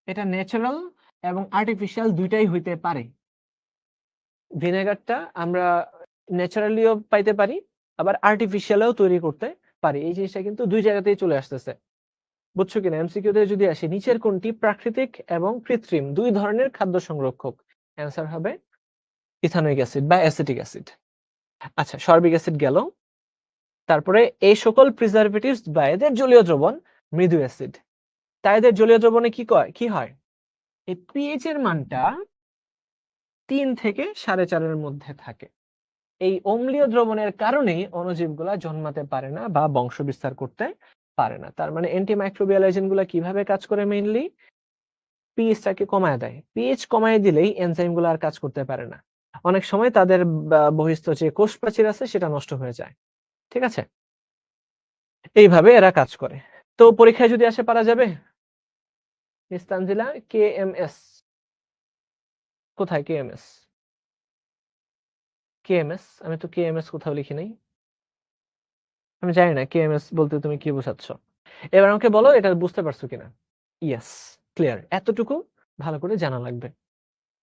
এটা ন্যাচারাল এবং আর্টিফিশিয়াল দুইটাই হইতে পারে। ভিনেগারটা আমরা ন্যাচারালিও পাইতে পারি, আবার আর্টিফিশিয়ালও তৈরি করতে পারি। এই জিনিসটা কিন্তু দুই জায়গাতেই চলে আসতেছে, বুঝছো কিনা? এমসিকিউতে যদি আসে নিচের কোনটি প্রাকৃতিক এবং কৃত্রিম দুই ধরনের খাদ্য সংরক্ষক, অ্যান্সার হবে ইথানোয়িক অ্যাসিড বা অ্যাসিটিক অ্যাসিড। আচ্ছা, সরবিক অ্যাসিড গেল। তারপরে এই সকল প্রিজারভেটিভস বা এদের জলীয় দ্রবণ মৃদু অ্যাসিড। তাই এদের জলীয় দ্রবণে কি হয়, এই পিএইচ এর মানটা 3 থেকে 4.5 মধ্যে থাকে। এই অম্লীয় দ্রবণের কারণেই অণুজীবগুলা জন্মাতে পারে না বা বংশ বিস্তার করতে পারে না। তার মানে অ্যান্টিমাইক্রোবিয়াল এজেন্টগুলা কিভাবে কাজ করে? মেইনলি পিএইচটাকে কমায় দেয়। পিএইচ কমায় দিলেই এনজাইমগুলো আর কাজ করতে পারে না। অনেক সময় তাদের বহিস্থ যে কোষ প্রাচীর আছে সেটা নষ্ট হয়ে যায়। ঠিক আছে? এইভাবে এরা কাজ করে। তো পরীক্ষায় যদি আসে পারা যাবে? মিস তানজিলা, কেএমএস কোথায়? কেএমএস আমি তো কেএমএস কোথাও লিখি নাই। আমি জানি না কেএমএস বলতে তুমি কি বোঝাচ্ছ। এবার আমাকে বলো এটা বুঝতে পারছো কিনা। Yes, clear. এতটুকু ভালো করে জানা লাগবে।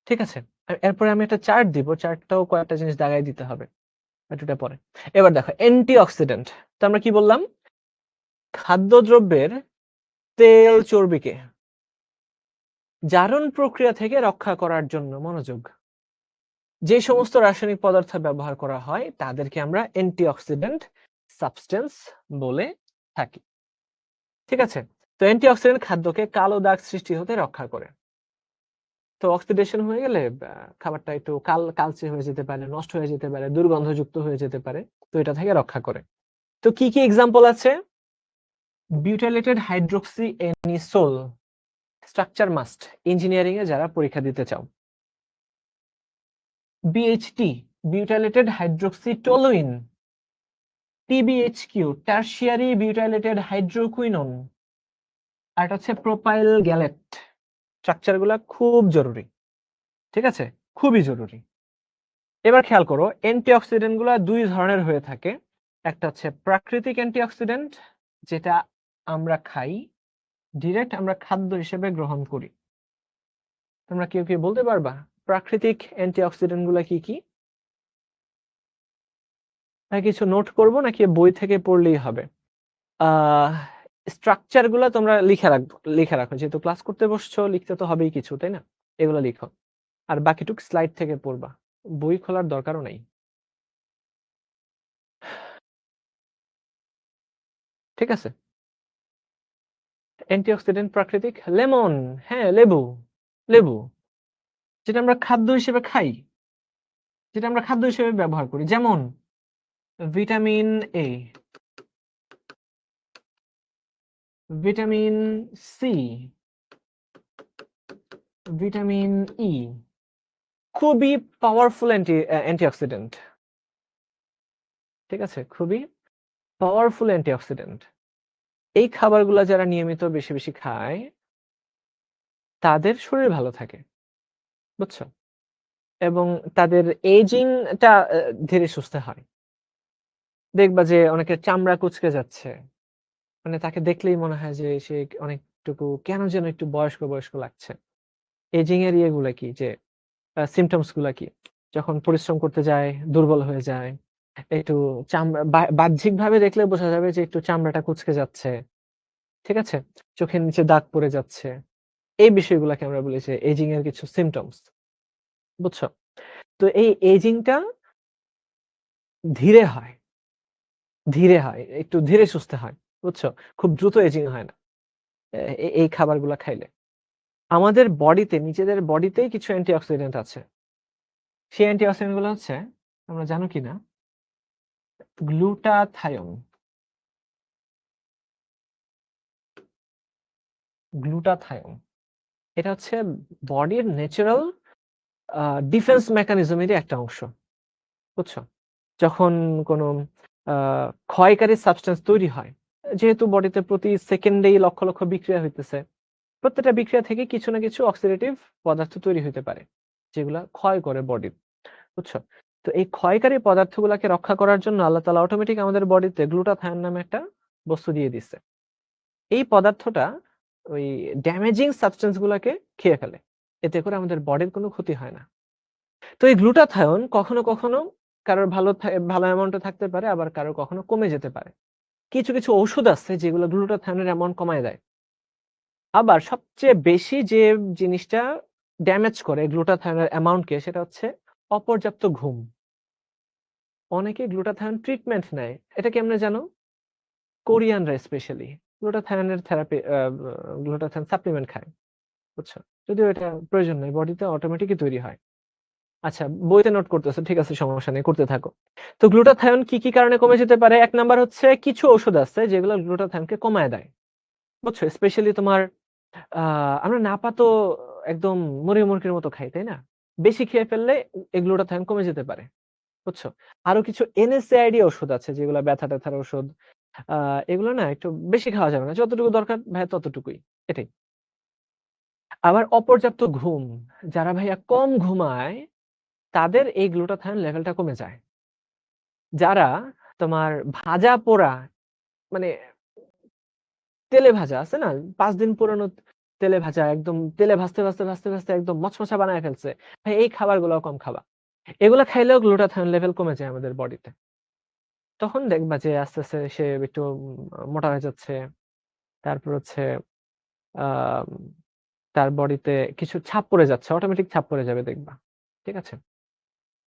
ঠিক আছে? এরপরে আমি একটা চার্ট দিব, চার্টটাও কয়েকটা জিনিস দাগাই দিতে হবে, এটুটা পরে। এবার দেখো অ্যান্টিঅক্সিডেন্ট। তো আমরা কি বললাম? খাদ্যদ্রব্যের তেল চর্বিকে জারণ প্রক্রিয়া থেকে রক্ষা করার জন্য, মনোযোগ, যে সমস্ত রাসায়নিক পদার্থ ব্যবহার করা হয় তাদেরকে আমরা অ্যান্টিঅক্সিডেন্ট সাবস্টেন্স বলে থাকি। ঠিক আছে? তো অ্যান্টিঅক্সিডেন্ট খাদ্যকে কালো দাগ সৃষ্টি হতে রক্ষা করে। তো অক্সিডেশন হয়ে গেলে খাবারটা একটু কালচে হয়ে যেতে পারে, নষ্ট হয়ে যেতে পারে, দুর্গন্ধযুক্ত হয়ে যেতে পারে। তো এটা থেকে রক্ষা করে। তো কি কি এক্সাম্পল আছে? Butylated hydroxy anisole, structure must engineering এ যারা পরীক্ষা দিতে চাও। BHT, butylated hydroxy toluene. TBHQ, tertiary butylated hydroquinone. আর এটা হচ্ছে প্রোপাইল গ্যালেট। স্ট্রাকচারগুলো খুব জরুরি। ঠিক আছে? খুবই জরুরি। এবার খেয়াল করো, অ্যান্টিঅক্সিডেন্ট গুলা দুই ধরনের হয়ে থাকে। একটা হচ্ছে প্রাকৃতিক অ্যান্টিঅক্সিডেন্ট, যেটা আমরা খাই, ডিরেক্ট আমরা খাদ্য হিসেবে গ্রহণ করি। তোমরা কেউ কি বলতে পারবা প্রাকৃতিক অ্যান্টিঅক্সিডেন্ট গুলা কি কি? কিছু নোট করবো নাকি বই থেকে পড়লেই হবে? স্ট্রাকচার গুলা তোমরা লিখে রাখো, যেহেতু ক্লাস করতে বসছো লিখতে তো হবেই কিছু, তাই না? এগুলো লিখো, আর বাকিটুক স্লাইড থেকে পড়বা, বই খোলার দরকারও নাই। ঠিক আছে? অ্যান্টিঅক্সিডেন্ট প্রাকৃতিক, লেমন, হ্যাঁ লেবু, যেটা আমরা খাদ্য হিসেবে খাই, যেটা আমরা খাদ্য হিসেবে ব্যবহার করি, যেমন vitamin A, vitamin C, vitamin E, খুবই পাওয়ারফুল অ্যান্টিঅক্সিডেন্ট। ঠিক আছে? খুবই পাওয়ারফুল অ্যান্টিঅক্সিডেন্ট। এই খাবারগুলো যারা নিয়মিত বেশি বেশি খায় তাদের শরীর ভালো থাকে, বুঝছো? এবং তাদের এজিংটা ধীরে সুস্থে হয়। দেখবা যে অনেকের চামড়া কুঁচকে যাচ্ছে, মানে তাকে দেখলেই মনে হয় যে সে অনেকটুকু কেন যেন একটু বয়স্ক বয়স্ক লাগছে। এজিং এর ইয়েগুলা কি, যে সিমটমস গুলা কি? যখন পরিশ্রম করতে যায় দুর্বল হয়ে যায়, একটু চামড়া বাহ্যিক ভাবে দেখলে বোঝা যাবে যে একটু চামড়াটা কুঁচকে যাচ্ছে। ঠিক আছে? চোখের নিচে দাগ পড়ে যাচ্ছে, এই বিষয়গুলাকে আমরা বলি যে এজিং এর কিছু সিম্পটমস। বুঝছো? তো এই এজিংটা ধীরে হয়, একটু ধীরে সুস্থে হয়। বুঝছো? খুব দ্রুত এজিং হয় না। এই খাবারগুলা খাইলে। আমাদের বডিতে, নিজেদের বডিতেই কিছু অ্যান্টিঅক্সিডেন্ট আছে। সেই অ্যান্টিঅক্সিডেন্ট গুলো হচ্ছে, তোমরা জানো কিনা, গ্লুটাথায়োন। গ্লুটাথায়োন। এটা হচ্ছে বডির ন্যাচারাল ডিফেন্স মেকানিজমেরই একটা অংশ। বুঝছো? যখন কোনো ক্ষয়কারী সাবস্টেন্স তৈরি হয়, যেহেতু বডিতে প্রতি সেকেন্ডেই লক্ষ লক্ষ বিক্রিয়া হইতেছে, প্রত্যেকটা বিক্রিয়া থেকে কিছু না কিছু অক্সিডেটিভ পদার্থ তৈরি হতে পারে, যেগুলা ক্ষয় করে বডির। বুঝছো? তো এই ক্ষয়কারী পদার্থগুলাকে রক্ষা করার জন্য আল্লাহ তাআলা অটোমেটিক আমাদের বডিতে গ্লুটাথায়োন নামে একটা বস্তু দিয়ে দিচ্ছে। এই পদার্থটা ওই ড্যামেজিং সাবস্টেন্স গুলাকে খেয়ে ফেলে। এতে করে আমাদের বডির কোনো ক্ষতি হয় না। তো এই গ্লুটাথায়োন কখনো কখনো কারোর ভালো অ্যামাউন্টে থাকতে পারে, আবার কারোর কখনো কমে যেতে পারে। কিছু কিছু ঔষধ আছে যেগুলো গ্লুটাথায়োনের অ্যামাউন্ট কমায় দেয়। আবার সবচেয়ে বেশি যে জিনিসটা ড্যামেজ করে গ্লুটাথায়োনের অ্যামাউন্টকে, সেটা হচ্ছে অপর্যাপ্ত ঘুম। অনেকে গ্লুটাথায়োন ট্রিটমেন্ট নেয়। এটা কেমনে জানো? কোরিয়ানরা স্পেশালি গ্লুটাথায়োনের থেরাপি, গ্লুটাথায়োন সাপ্লিমেন্ট খায়। বুঝছো? যদিও এটা প্রয়োজন নেই, বডিতে অটোমেটিকই তৈরি হয়। আচ্ছা, বইতে নোট করতেছো, ঠিক আছে, সমস্যা নেই, করতে থাকো। তো গ্লুটাথায়োন কি কি কারণে কমে যেতে পারে? এক নাম্বার হচ্ছে কিছু ওষুধ আছে যেগুলো গ্লুটাথায়োনকে কমায় দেয়। বুঝছো? স্পেশালি তোমার আমরা নাপা তো একদম মুরগি মুরগির মতো খাই, তাই না? বেশি খেয়ে ফেললে এই গ্লুটাথায়োন কমে যেতে পারে। বুঝছো? আরো কিছু NSAID ওষুধ আছে যেগুলো ব্যথা ট্যাথার ওষুধ। এগুলো না একটু বেশি খাওয়া যাবে না, যতটুকু দরকার ভাইয়া ততটুকুই, এটাই। আবার অপর্যাপ্ত ঘুম, যারা ভাইয়া কম ঘুমায় তাদের এই গ্লুটাথায়োন লেভেলটা কমে যায়। যারা তোমার ভাজা পোড়া, মানে তেলে ভাজা আছে না, ৫ দিন পুরানো তেলে ভাজা, একদম তেলে ভাজতে ভাজতে ভাজতে ভাজতে একদম মচমচা বানায় ফেলছে, ভাই এই খাবারগুলো কম খাবা। এগুলা খাইলেও গ্লুটাথায়োন লেভেল কমে যায় আমাদের বডিতে। তখন দেখবা যে আস্তে আস্তে সে একটু মোটা হয়ে যাচ্ছে। তারপর হচ্ছে আম তার বডিতে কিছু ছাপ পড়ে যাচ্ছে, অটোমেটিক ছাপ পড়ে যাবে দেখবা। ঠিক আছে?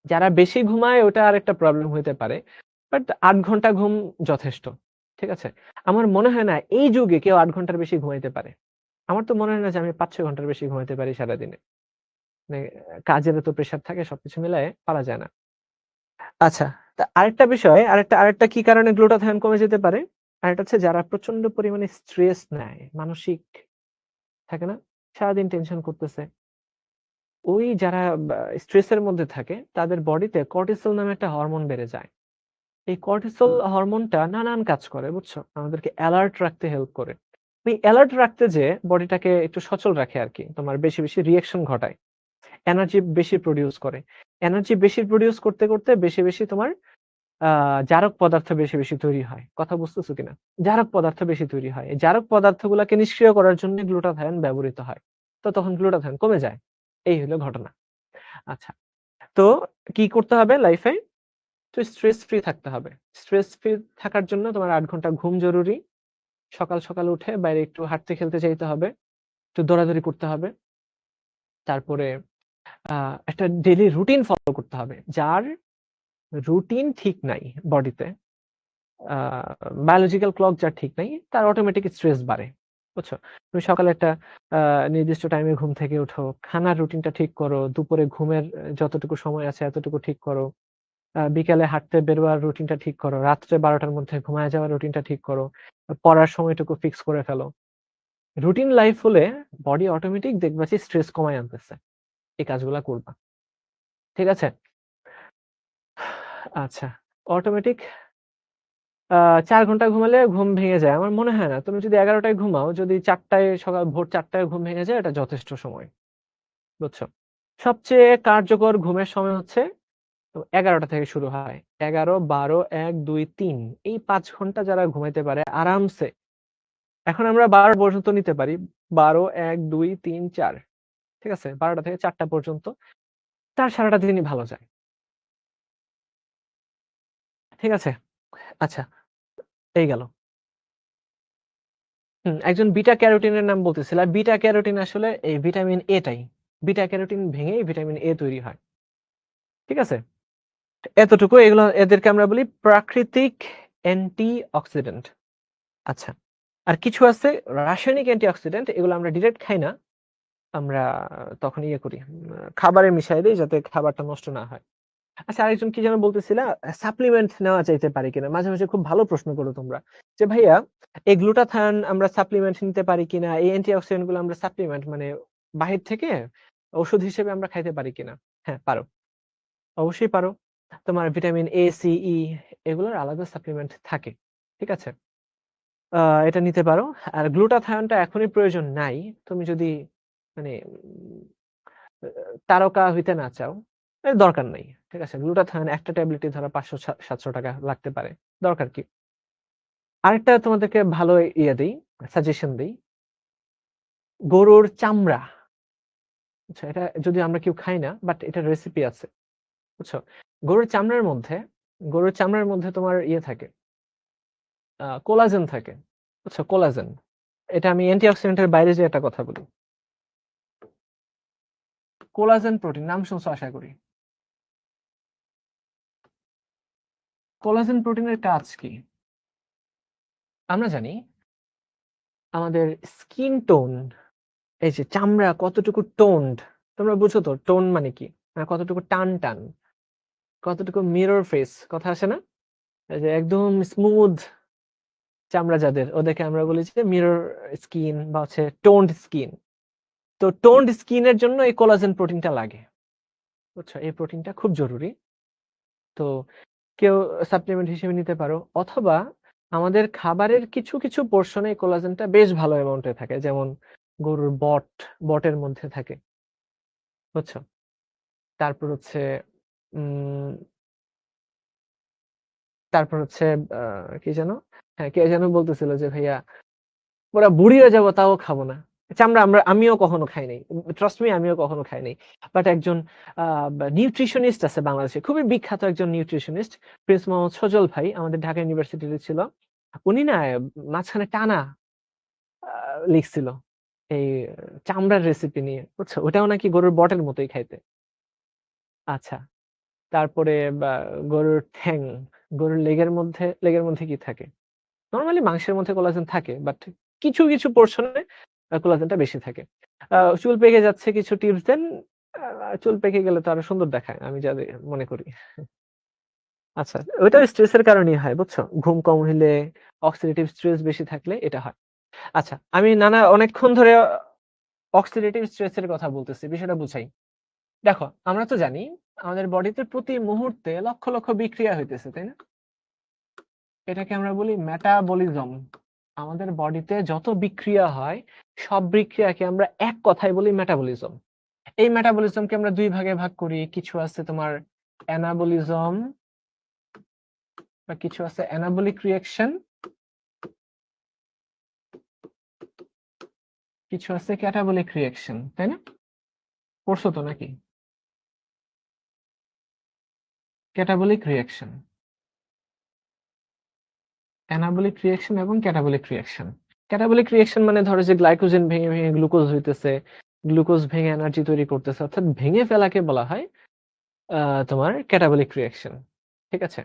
যারা বেশি ঘুমায় ওটা আরেকটা প্রবলেম হইতে পারে। বাট ৮ ঘন্টা ঘুম যথেষ্ট। ঠিক আছে? আমার মনে হয় না এই যুগে কেউ ৮ ঘন্টার বেশি ঘুমাইতে পারে। আমার তো মনে হয় না যে আমি ৫-৬ ঘন্টার বেশি ঘুমাইতে পারি সারাদিনে। মানে কাজের এত প্রেশার থাকে, সবকিছু মিলায়ে পারা যায় না। আচ্ছা, তা আরেকটা বিষয়, আরেকটা কি কারণে গ্লুটাথায়োন কমে যেতে পারে? আরেকটা হচ্ছে যারা প্রচন্ড পরিমাণে স্ট্রেস নেয়, মানসিক থাকে না? সারাদিন টেনশন করতেছে। ওই যারা স্ট্রেসের মধ্যে থাকে তাদের বডিতে কর্টিসল নামে একটা হরমোন বেড়ে যায়। এই কর্টিসল হরমোনটা নানান কাজ করে, বুঝছো? আমাদেরকে অ্যালার্ট রাখতে হেল্প করে। ওই অ্যালার্ট রাখতে যেয়ে বডিটাকে একটু সচল রাখে আরকি। তোমার বেশি বেশি রিঅ্যাকশন ঘটায়। এনার্জি বেশি প্রোডিউস করে। এনার্জি বেশি প্রোডিউস করতে করতে বেশি বেশি তোমার আ জারক পদার্থ বেশি বেশি তৈরি হয়। কথা বুঝতেছো কিনা? জারক পদার্থ বেশি তৈরি হয়। এই জারক পদার্থগুলাকে নিষ্ক্রিয় করার জন্য গ্লুটাথায়োন ব্যবহৃত হয়। তো তখন গ্লুটাথায়োন কমে যায়। এই হলো ঘটনা। আচ্ছা। তো কি করতে হবে লাইফে? তো স্ট্রেস ফ্রি থাকতে হবে। স্ট্রেস ফ্রি থাকার জন্য তোমার ৮ ঘন্টা ঘুম জরুরি। সকাল সকাল উঠে বাইরে একটু হাঁটতে খেলতে যাইতে হবে। একটু দৌড়াদৌড়ি করতে হবে। তারপরে আ একটা ডেইলি রুটিন ফলো করতে হবে। যার রুটিন ঠিক নাই বডিতে, আ বায়োলজিক্যাল ক্লক যার ঠিক নাই, তার অটোমেটিক স্ট্রেস বাড়ে। বুঝছো? তুমি সকালে একটা আ নির্দিষ্ট টাইমে ঘুম থেকে উঠো। খানার রুটিনটা ঠিক করো। দুপুরে ঘুমের যতটুকু সময় আছে এতটুকু ঠিক করো। বিকালে হাঁটতে বেরোয়ার রুটিনটা ঠিক করো। রাত্রে ১২ টার মধ্যে ঘুমায়ে যাওয়ার রুটিনটা ঠিক করো। পড়ার সময়টুকু ফিক্স করে ফেলো। রুটিন লাইফ হলে বডি অটোমেটিক দেখবা যে স্ট্রেস কমায় আনতেছে। এই কাজগুলা করবা। ঠিক আছে? আচ্ছা। অটোমেটিক আ ৪ ঘন্টা ঘুমালে ঘুম ভেঙে যায়। আমার মনে হয় না। তুমি যদি ১১ টায় ঘুমাও, যদি ৪ টায় ভোর ৪ টায় ঘুম ভেঙে যায়, এটা যথেষ্ট সময়। বুঝছো? সবচেয়ে কার্যকর ঘুমের সময় হচ্ছে ১১টা থেকে শুরু হয়। ১১, ১২, ১, ২, ৩ এই ৫ ঘন্টা যারা ঘুমাইতে পারে আরামসে। এখন আমরা ১২ পর্যন্ত নিতে পারি। ১২, ১, ২, ৩, ৪। ঠিক আছে? ১২টা থেকে ৪টা পর্যন্ত। তার সারাটা দিনই ভালো যায়। ঠিক আছে? আচ্ছা, এই গেল। একজন বিটা ক্যারোটিনের নাম বলতেছিল। বিটা ক্যারোটিন আসলে এই ভিটামিন এটাই। বিটা ক্যারোটিন ভেঙেই ভিটামিন এ তৈরি হয়। ঠিক আছে? এতটুকু, এগুলো এদেরকে আমরা বলি প্রাকৃতিক অ্যান্টিঅক্সিডেন্ট। আচ্ছা। আর কিছু আছে রাসায়নিক অ্যান্টিঅক্সিডেন্ট, এগুলো আমরা ডিরেক্ট খাই না। আমরা তখন ইয়ে করি, খাবারে মিশাই দেই যাতে খাবারটা নষ্ট না হয়। আচ্ছা, আরেকজন কি যেন বলতেছিলা, সাপ্লিমেন্ট নেওয়া চাইতে পারি কিনা? মাঝে, মাঝে খুব ভালো প্রশ্ন করো তোমরা। যে ভাইয়া এই গ্লুটাথায়ন আমরা সাপ্লিমেন্ট নিতে পারি কিনা? এই অ্যান্টিঅক্সিডেন্ট গুলো আমরা সাপ্লিমেন্ট মানে বাহির থেকে ওষুধ হিসেবে আমরা খাইতে পারি কিনা? হ্যাঁ, পারো। অবশ্যই পারো। তোমার ভিটামিন এ, সি, ই এগুলোর আলাদা সাপ্লিমেন্ট থাকে। ঠিক আছে? আ এটা নিতে পারো। আর গ্লুটাথায়নটা এখনই প্রয়োজন নাই। তুমি যদি মানে আ তারকা হইতে না চাও, দরকার নাই। ঠিক আছে? গ্লুটাথায়ন একটা ট্যাবলেটই ধরো ৳৫০০-৭০০ লাগতে পারে। দরকার কি? আরেকটা তোমাদেরকে ভালো ইয়ে দেই, সাজেশন দেই। গরুর চামড়া, আচ্ছা এটা যদিও আমরা কেউ খাই না, বাট এটার রেসিপি আছে। বুঝছো? গরুর চামড়ার মধ্যে গরুর চামড়ার মধ্যে তোমার ইয়ে থাকে, কোলাজেন থাকে। বুঝছো? কোলাজেন। এটা আমি অ্যান্টিঅক্সিডেন্ট এর বাইরে যেয়ে একটা কথা বলি। কোলাজেন প্রোটিন নাম শুনছো আশা করি। কোলাজেন প্রোটিনের কাজ কি? আমরা জানি আমাদের স্কিন টোন, এই যে চামড়া কতটুকু টোন্ড, তোমরা বুঝো তো টোন মানে কি? কতটুকু টান, কতটুকু মিরর ফেস কথা আসে না? এই যে একদম স্মুথ চামড়া যাদের, ওদেরকে আমরা বলি যে মিরর স্কিন বা হচ্ছে টোন্ড স্কিন। তো টোন্ড স্কিনের জন্য এই কোলাজেন প্রোটিনটা লাগে। বুঝছো? এই প্রোটিনটা খুব জরুরি। তো কেউ সাপ্লিমেন্ট হিসেবে নিতে পারো, অথবা আমাদের খাবারের কিছু, কিছু পোরশনে এই কোলাজেনটা বেশ ভালো অ্যামাউন্টে থাকে। যেমন গরুর বটের মধ্যে থাকে। বুঝছো? তারপর হচ্ছে উম তারপর হচ্ছে আ কি যেন? হ্যাঁ, কে যেন বলতেছিল যে, "ভাইয়া পুরা বুড়ি হয়ে যাবো তাও খাবো না।" চামড়া আমিও কখনো খাই নাই। ট্রাস্ট মি, আমিও কখনো খাই নাই। বাট একজন আ নিউট্রিশনিস্ট আছে বাংলাদেশে। খুবই বিখ্যাত একজন নিউট্রিশনিস্ট, প্রিন্স মোহাম্মদ সজল ভাই আমাদের ঢাকা ইউনিভার্সিটিতে ছিল। উনি না মাঝখানে টানা আ লিখছিল এই চামড়ার রেসিপি নিয়ে। বুঝছো? ওটাও নাকি গরুর বটের মতোই খাইতে। আচ্ছা। তারপরে বা গরুর ঠ্যাং, গরুর লেগের মধ্যে কি থাকে? নরমালি মাংসের মধ্যে কোলাজেন থাকে, বাট কিছু, কিছু পোরশন এ কোলাজেনটা বেশি থাকে। চুল পেকে যাচ্ছে, কিছু টিপস দেন। চুল পেকে গেলে তো আরো সুন্দর দেখায়, আমি যা মনে করি। আচ্ছা, ওইটাও স্ট্রেস এর কারণেই হয়, বুঝছো? ঘুম কম হইলে, অক্সিডেটিভ স্ট্রেস বেশি থাকলে এটা হয়। আচ্ছা, আমি অনেকক্ষণ ধরে অক্সিডেটিভ স্ট্রেস এর কথা বলতেছি। বিষয়টা বুঝাই। দেখো, আমরা তো জানি আমাদের বডিতে প্রতি মুহূর্তে লক্ষ, লক্ষ বিক্রিয়া হইতেছে, তাই না? এটাকে আমরা বলি মেটাবলিজম। আমাদের বডিতে যত বিক্রিয়া হয়, সব বিক্রিয়াকে আমরা এক কথায় বলি মেটাবলিজম। এই মেটাবলিজমকে আমরা ২ ভাগে ভাগ করি। কিছু আছে তোমার অ্যানাবলিজম বা কিছু আছে অ্যানাবলিক রিঅ্যাকশন, কিছু আছে ক্যাটাবলিক রিঅ্যাকশন, তাই না? পড়ছো তো নাকি? ক্যাটাবলিক রিঅ্যাকশন, অ্যানাবলিক রিঅ্যাকশন এবং ক্যাটাবলিক রিঅ্যাকশন। ক্যাটাবলিক রিঅ্যাকশন মানে ধরো যে গ্লাইকোজেন ভেঙে, ভেঙে গ্লুকোজ হইতেছে। গ্লুকোজ ভেঙে এনার্জি তৈরি করতেছে। অর্থাৎ ভেঙে ফেলাকে বলা হয় তোমার ক্যাটাবলিক রিঅ্যাকশন। ঠিক আছে?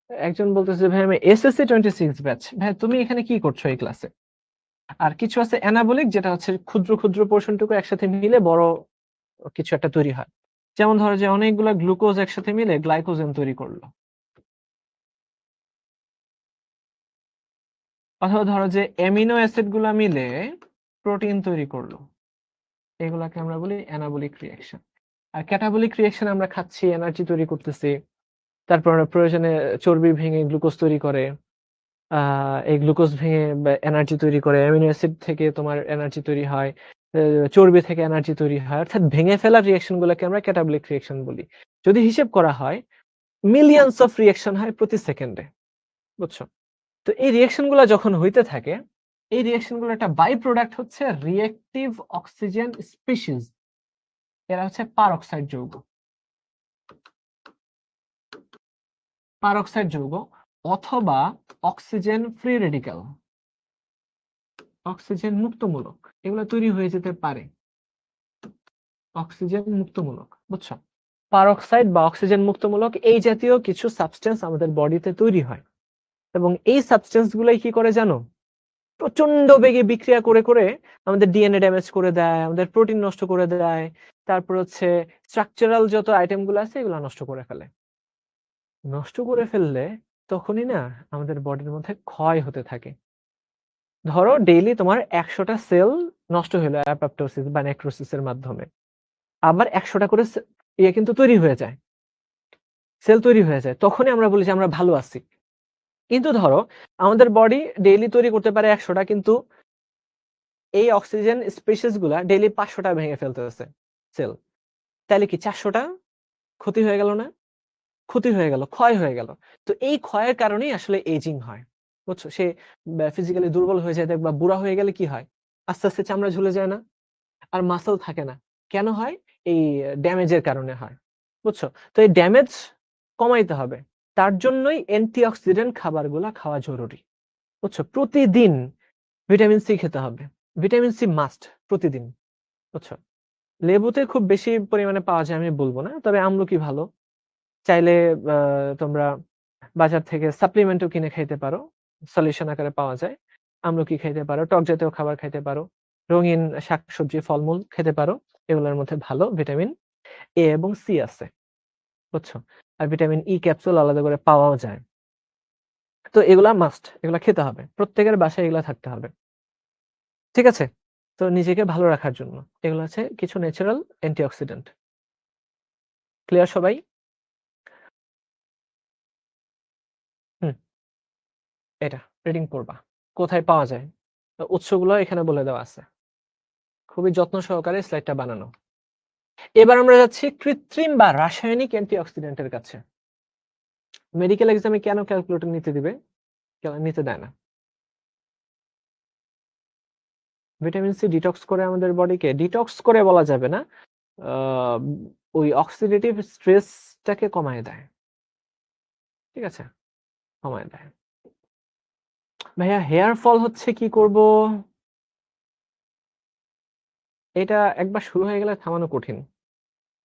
একজন বলতেছে, "ভাই আমি এসএসসি 26 ব্যাচ।" ভাই তুমি এখানে কি করছো এই ক্লাসে? আর কিছু আছে অ্যানাবলিক, যেটা হচ্ছে ক্ষুদ্র, ক্ষুদ্র পোরশনটুকু একসাথে মিলে বড় কিছু একটা তৈরি হয়। যেমন ধরো যে অনেকগুলা গ্লুকোজ একসাথে মিলে গ্লাইকোজেন তৈরি করল। অথবা ধরো যে অ্যামিনো অ্যাসিড গুলা মিলে প্রোটিন তৈরি করলো। এগুলাকে আমরা বলি অ্যানাবলিক রিঅ্যাকশন। আর ক্যাটাবলিক রিঅ্যাকশন আমরা খাচ্ছি, এনার্জি তৈরি করতেছি। তারপর আমরা প্রয়োজনে চর্বি ভেঙে গ্লুকোজ তৈরি করে। আ এই গ্লুকোজ ভেঙে এনার্জি তৈরি করে। অ্যামিনো অ্যাসিড থেকে তোমার এনার্জি তৈরি হয়। এ চর্বি থেকে এনার্জি তৈরি হয়। অর্থাৎ ভেঙে ফেলার রিঅ্যাকশন গুলোকে আমরা ক্যাটাবলিক রিঅ্যাকশন বলি। যদি হিসেব করা হয়, মিলিয়নস অফ রিঅ্যাকশন হয় প্রতি সেকেন্ডে। বুঝছো? তো এই রিঅ্যাকশন গুলা যখন হইতে থাকে, এই রিঅ্যাকশন গুলোর একটা বাই প্রোডাক্ট হচ্ছে রিঅ্যাকটিভ অক্সিজেন স্পিসিস। এরা হচ্ছে পারঅক্সাইড যৌগ। পারঅক্সাইড যৌগ অথবা অক্সিজেন ফ্রি রেডিক্যাল। অক্সিজেন মুক্তমূলক, এগুলো তৈরি হয়ে যেতে পারে অক্সিজেন মুক্তমূলক, বুঝছো? পারঅক্সাইড বা অক্সিজেন মুক্তমূলক এই জাতীয় কিছু সাবস্টেন্স আমাদের বডিতে তৈরি হয়, এবং এই সাবস্টেন্স গুলাই কি করে জানো? প্রচন্ড বেগে বিক্রিয়া করে করে আমাদের ডিএনএ ড্যামেজ করে দেয়, আমাদের প্রোটিন নষ্ট করে দেয়, তারপর হচ্ছে স্ট্রাকচারাল যত আইটেম গুলো আছে এগুলো নষ্ট করে ফেলে। নষ্ট করে ফেললে তখনই না আমাদের বডির মধ্যে ক্ষয় হতে থাকে। ধরো ডেইলি তোমার 100টা সেল নষ্ট হলো অ্যাপোপ্টোসিস বা নেক্রোসিসের মাধ্যমে, আবার 100টা করে ইয়ে কিন্তু তৈরি হয়ে যায়, সেল তৈরি হয়ে যায়, তখনই আমরা বলি যে আমরা ভালো আছি। কিন্তু ধরো আমাদের বডি ডেইলি তৈরি করতে পারে 100টা, কিন্তু এই অক্সিজেন স্পেসিস গুলা ডেইলি 500টা ভেঙে ফেলতেছে সেল, তাহলে কি 400টা ক্ষতি হয়ে গেল না? ক্ষতি হয়ে গেল, ক্ষয় হয়ে গেল। তো এই ক্ষয়ের কারণেই আসলে এজিং হয়, বুঝছো? সে ফিজিক্যালি দুর্বল হয়ে যায়, দেখবা বুড়া হয়ে গেলে কি হয়, আস্তে আস্তে চামড়া ঝুলে যায় না, আর মাসল থাকে না। কেন হয়? এই ড্যামেজের কারণে হয়, বুঝছো? তো এই ড্যামেজ কমাইতে হবে, তার জন্যই অ্যান্টিঅক্সিডেন্ট খাবারগুলা খাওয়া জরুরি, বুঝছো? প্রতিদিন ভিটামিন সি খেতে হবে, ভিটামিন সি মাস্ট প্রতিদিন, বুঝছো? লেবুতে খুব বেশি পরিমাণে পাওয়া যায় আমি বলবো না, তবে আমলকি ভালো। চাইলে তোমরা বাজার থেকে সাপ্লিমেন্টও কিনে খাইতে পারো, সলিউশন আকারে পাওয়া যায়। আমলকি খাইতে পারো, টক জাতীয় খাবার খাইতে পারো, রঙিন শাকসবজি ফলমূল খেতে পারো, এগুলোর মধ্যে ভালো ভিটামিন এ এবং সি আছে, বুঝছো? আর ভিটামিন ই ক্যাপসুল আলাদা করে পাওয়াও যায়। তো এগুলা মাস্ট, এগুলা খেতে হবে, প্রত্যেকের বাসায় এগুলা থাকতে হবে, ঠিক আছে? তো নিজেকে ভালো রাখার জন্য এগুলো আছে কিছু ন্যাচারাল অ্যান্টিঅক্সিডেন্ট। ক্লিয়ার সবাই? হুম, এটা রিডিং পড়বা, কোথায় পাওয়া যায়, উৎসগুলো এখানে বলে দেওয়া আছে, খুবই যত্ন সহকারে স্লাইডটা বানানো। এবার আমরা যাচ্ছি কৃত্রিম বা রাসায়নিক অ্যান্টিঅক্সিডেন্টের কাছে। মেডিকেল এক্সামে কেন ক্যালকুলেটর নিতে দিবে? নিতে দেয় না। ভিটামিন সি ডিটক্স করে আমাদের বডিকে, ডিটক্স করে বলা যাবে না, আহ, ওই অক্সিডেটিভ স্ট্রেসটাকে কমায় দেয়, ঠিক আছে? কমায় দেয়। ভাইয়া হেয়ার ফল হচ্ছে কি করব? এটা একবার শুরু হয়ে গেলে থামানো কঠিন,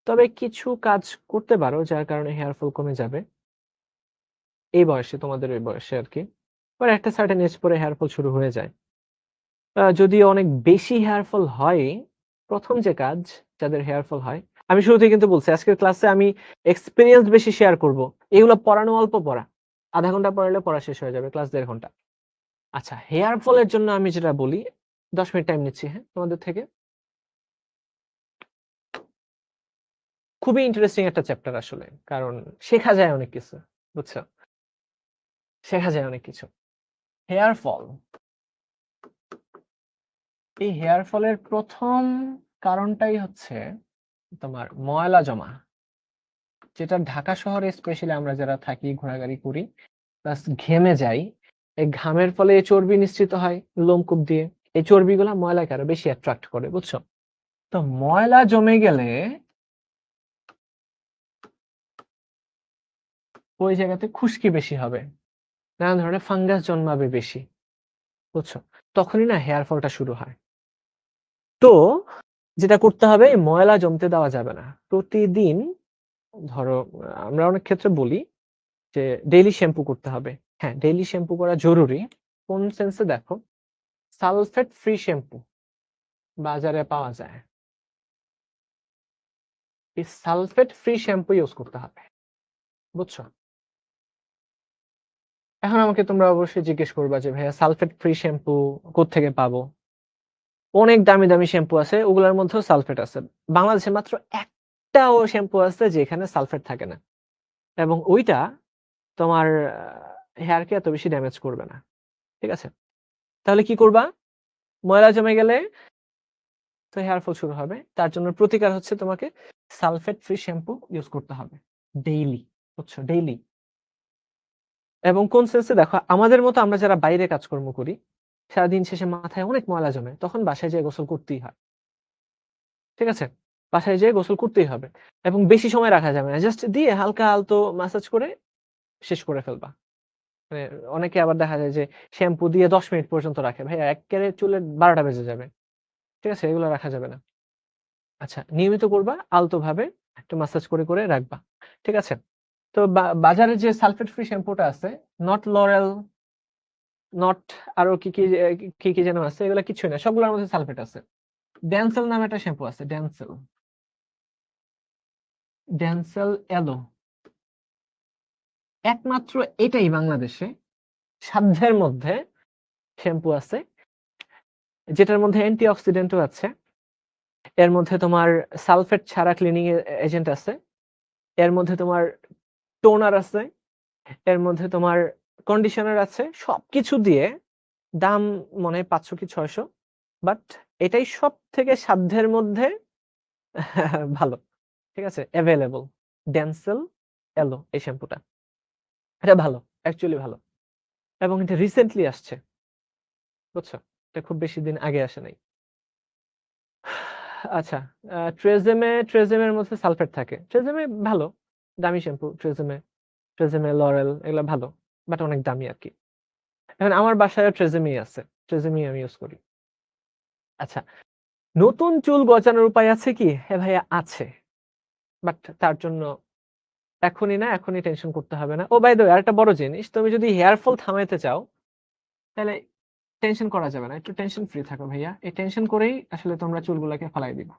তবে কিছু কাজ করতে পারো যার কারণে হেয়ার ফল কমে যাবে এই বয়সে, তোমাদের ওই বয়সে আর কি। পর একটা সার্টেন এজ পরে হেয়ার ফল শুরু হয়ে যায়। যদি অনেক বেশি হেয়ার ফল হয়, প্রথম যে কাজ, যাদের হেয়ার ফল হয়, আমি শুরুতেই কিন্তু বলছি আজকের ক্লাসে আমি এক্সপিরিয়েন্স বেশি শেয়ার করব। এগুলো পড়ানো অল্প পড়া, আধা ঘন্টা পড়ালে পড়া শেষ হয়ে যাবে, ক্লাস 1.5 ঘন্টা। আচ্ছা, হেয়ার ফলের জন্য আমি যেটা বলি, 10 মিনিট টাইম নিচ্ছি হ্যাঁ তোমাদের থেকে। খুবই ইন্টারেস্টিং একটা চ্যাপ্টার আসলে, কারণ শেখা যায় অনেক কিছু, বুঝছো? শেখা যায় অনেক কিছু। হেয়ার ফল, এই হেয়ার ফলের প্রথম কারণটাই হচ্ছে তোমার ময়লা জমা, যেটা ঢাকা শহরে স্পেশালি আমরা যারা থাকি, ঘোরাঘুরি করি, প্লাস ঘেমে যাই, এই ঘামের ফলে এই চর্বি নিঃসৃত হয় লোমকূপ দিয়ে, এই চর্বিগুলা ময়লাকে আরো বেশি অ্যাট্রাক্ট করে, বুঝছো? তো ময়লা জমে গেলে ওই জায়গাতে খুশকি বেশি হবে, নানান ধরনের ফাঙ্গাস জন্মাবে বেশি, বুঝছো? তখনই না হেয়ার ফলটা শুরু হয়। তো যেটা করতে হবে, এই ময়লা জমতে দেওয়া যাবে না। প্রতিদিন ধরো, আমরা অনেক ক্ষেত্রে বলি যে ডেইলি শ্যাম্পু করতে হবে। হ্যাঁ, ডেইলি শ্যাম্পু করা জরুরি। কোন সেন্সে দেখো, সালফেট ফ্রি শ্যাম্পু বাজারে পাওয়া যায়, এই সালফেট ফ্রি শ্যাম্পু ইউজ করতে হবে, বুঝছো? এখন আমাকে তোমরা অবশ্যই জিজ্ঞেস করবা যে ভাইয়া সালফেট ফ্রি শ্যাম্পু কোত্থেকে পাবো? অনেক দামি দামি শ্যাম্পু আছে, ওগুলোর মধ্যেও সালফেট আছে। বাংলাদেশে মাত্র একটাও শ্যাম্পু আছে যেখানে সালফেট থাকে না, এবং ওইটা তোমার হেয়ারকে এত বেশি ড্যামেজ করবে না, ঠিক আছে? তাহলে কি করবা? ময়লা জমে গেলে তো হেয়ার ফল শুরু হবে, তার জন্য প্রতিকার হচ্ছে তোমাকে সালফেট ফ্রি শ্যাম্পু ইউজ করতে হবে ডেইলি, বুঝছো? ডেইলি। এবং কোন সেন্সে দেখো, আমাদের মতো আমরা যারা বাইরে কাজকর্ম করি, সারাদিন শেষে মাথায় অনেক ময়লা জমে, তখন বাসায় যেয়ে গোসল করতেই হয়, ঠিক আছে? বাসায় যেয়ে গোসল করতেই হবে, এবং বেশি সময় রাখা যাবে না, জাস্ট দিয়ে হালকা আলতো ম্যাসাজ করে শেষ করে ফেলবা। মানে অনেকে আবার দেখা যায় যে শ্যাম্পু দিয়ে 10 মিনিট পর্যন্ত রাখে। ভাইয়া এক্কেবারে চুলের 12টা বেজে যাবে। ঠিক আছে? এগুলো রাখা যাবে না। আচ্ছা, নিয়মিত করবা, আলতোভাবে একটু মাসাজ করে রাখবা। ঠিক আছে? তো বাজারে যে সালফেট ফ্রি শ্যাম্পুটা আছে, নট লরেল, নট আরো কি যেন আছে, এগুলো কিছুই না। সবগুলোর মধ্যে সালফেট আছে। ড্যানসেল নামে একটা শ্যাম্পু আছে, ড্যানসেল এলো। একমাত্র এটাই বাংলাদেশে সাধ্যের মধ্যে শ্যাম্পু আছে, যেটার মধ্যে অ্যান্টিঅক্সিডেন্টও আছে। এর মধ্যে তোমার সালফেট ছাড়া ক্লিনিং এজেন্ট আছে। এর মধ্যে তোমার টোনার আছে। এর মধ্যে তোমার কন্ডিশনার আছে। সবকিছু দিয়ে দাম মনে হয় 500 কি 600, বাট এটাই সব থেকে সাধ্যের মধ্যে ভালো। ঠিক আছে? অ্যাভেলেবল ড্যানসেল এলো এই শ্যাম্পুটা। এটা ভালো, অ্যাকচুয়ালি ভালো, এবং এটা রিসেন্টলি আসছে, বুঝছো? এটা খুব বেশি দিন আগে আসে নাই। আচ্ছা, ট্রেজেমের মধ্যে সালফেট থাকে। ট্রেজেমে ভালো, দামি শ্যাম্পু। ট্রেজেমে লরেল এগুলো ভালো, বাট অনেক দামি আর কি। এখন আমার বাসায় ট্রেজেমি আছে, ট্রেজেমি আমি ইউজ করি। আচ্ছা, নতুন চুল গজানোর উপায় আছে কি? হ্যাঁ ভাইয়া আছে, বাট তার জন্য এখনই টেনশন করতে হবে না। ও বাই দ্য ওয়ে, আরেকটা বড় জিনিস, তুমি যদি হেয়ার ফল থামাইতে চাও তাহলে টেনশন করা যাবে না। একটু টেনশন ফ্রি থাকো ভাইয়া। এই টেনশন করেই আসলে তোমরা চুলগুলাকে ফালাই দিবা।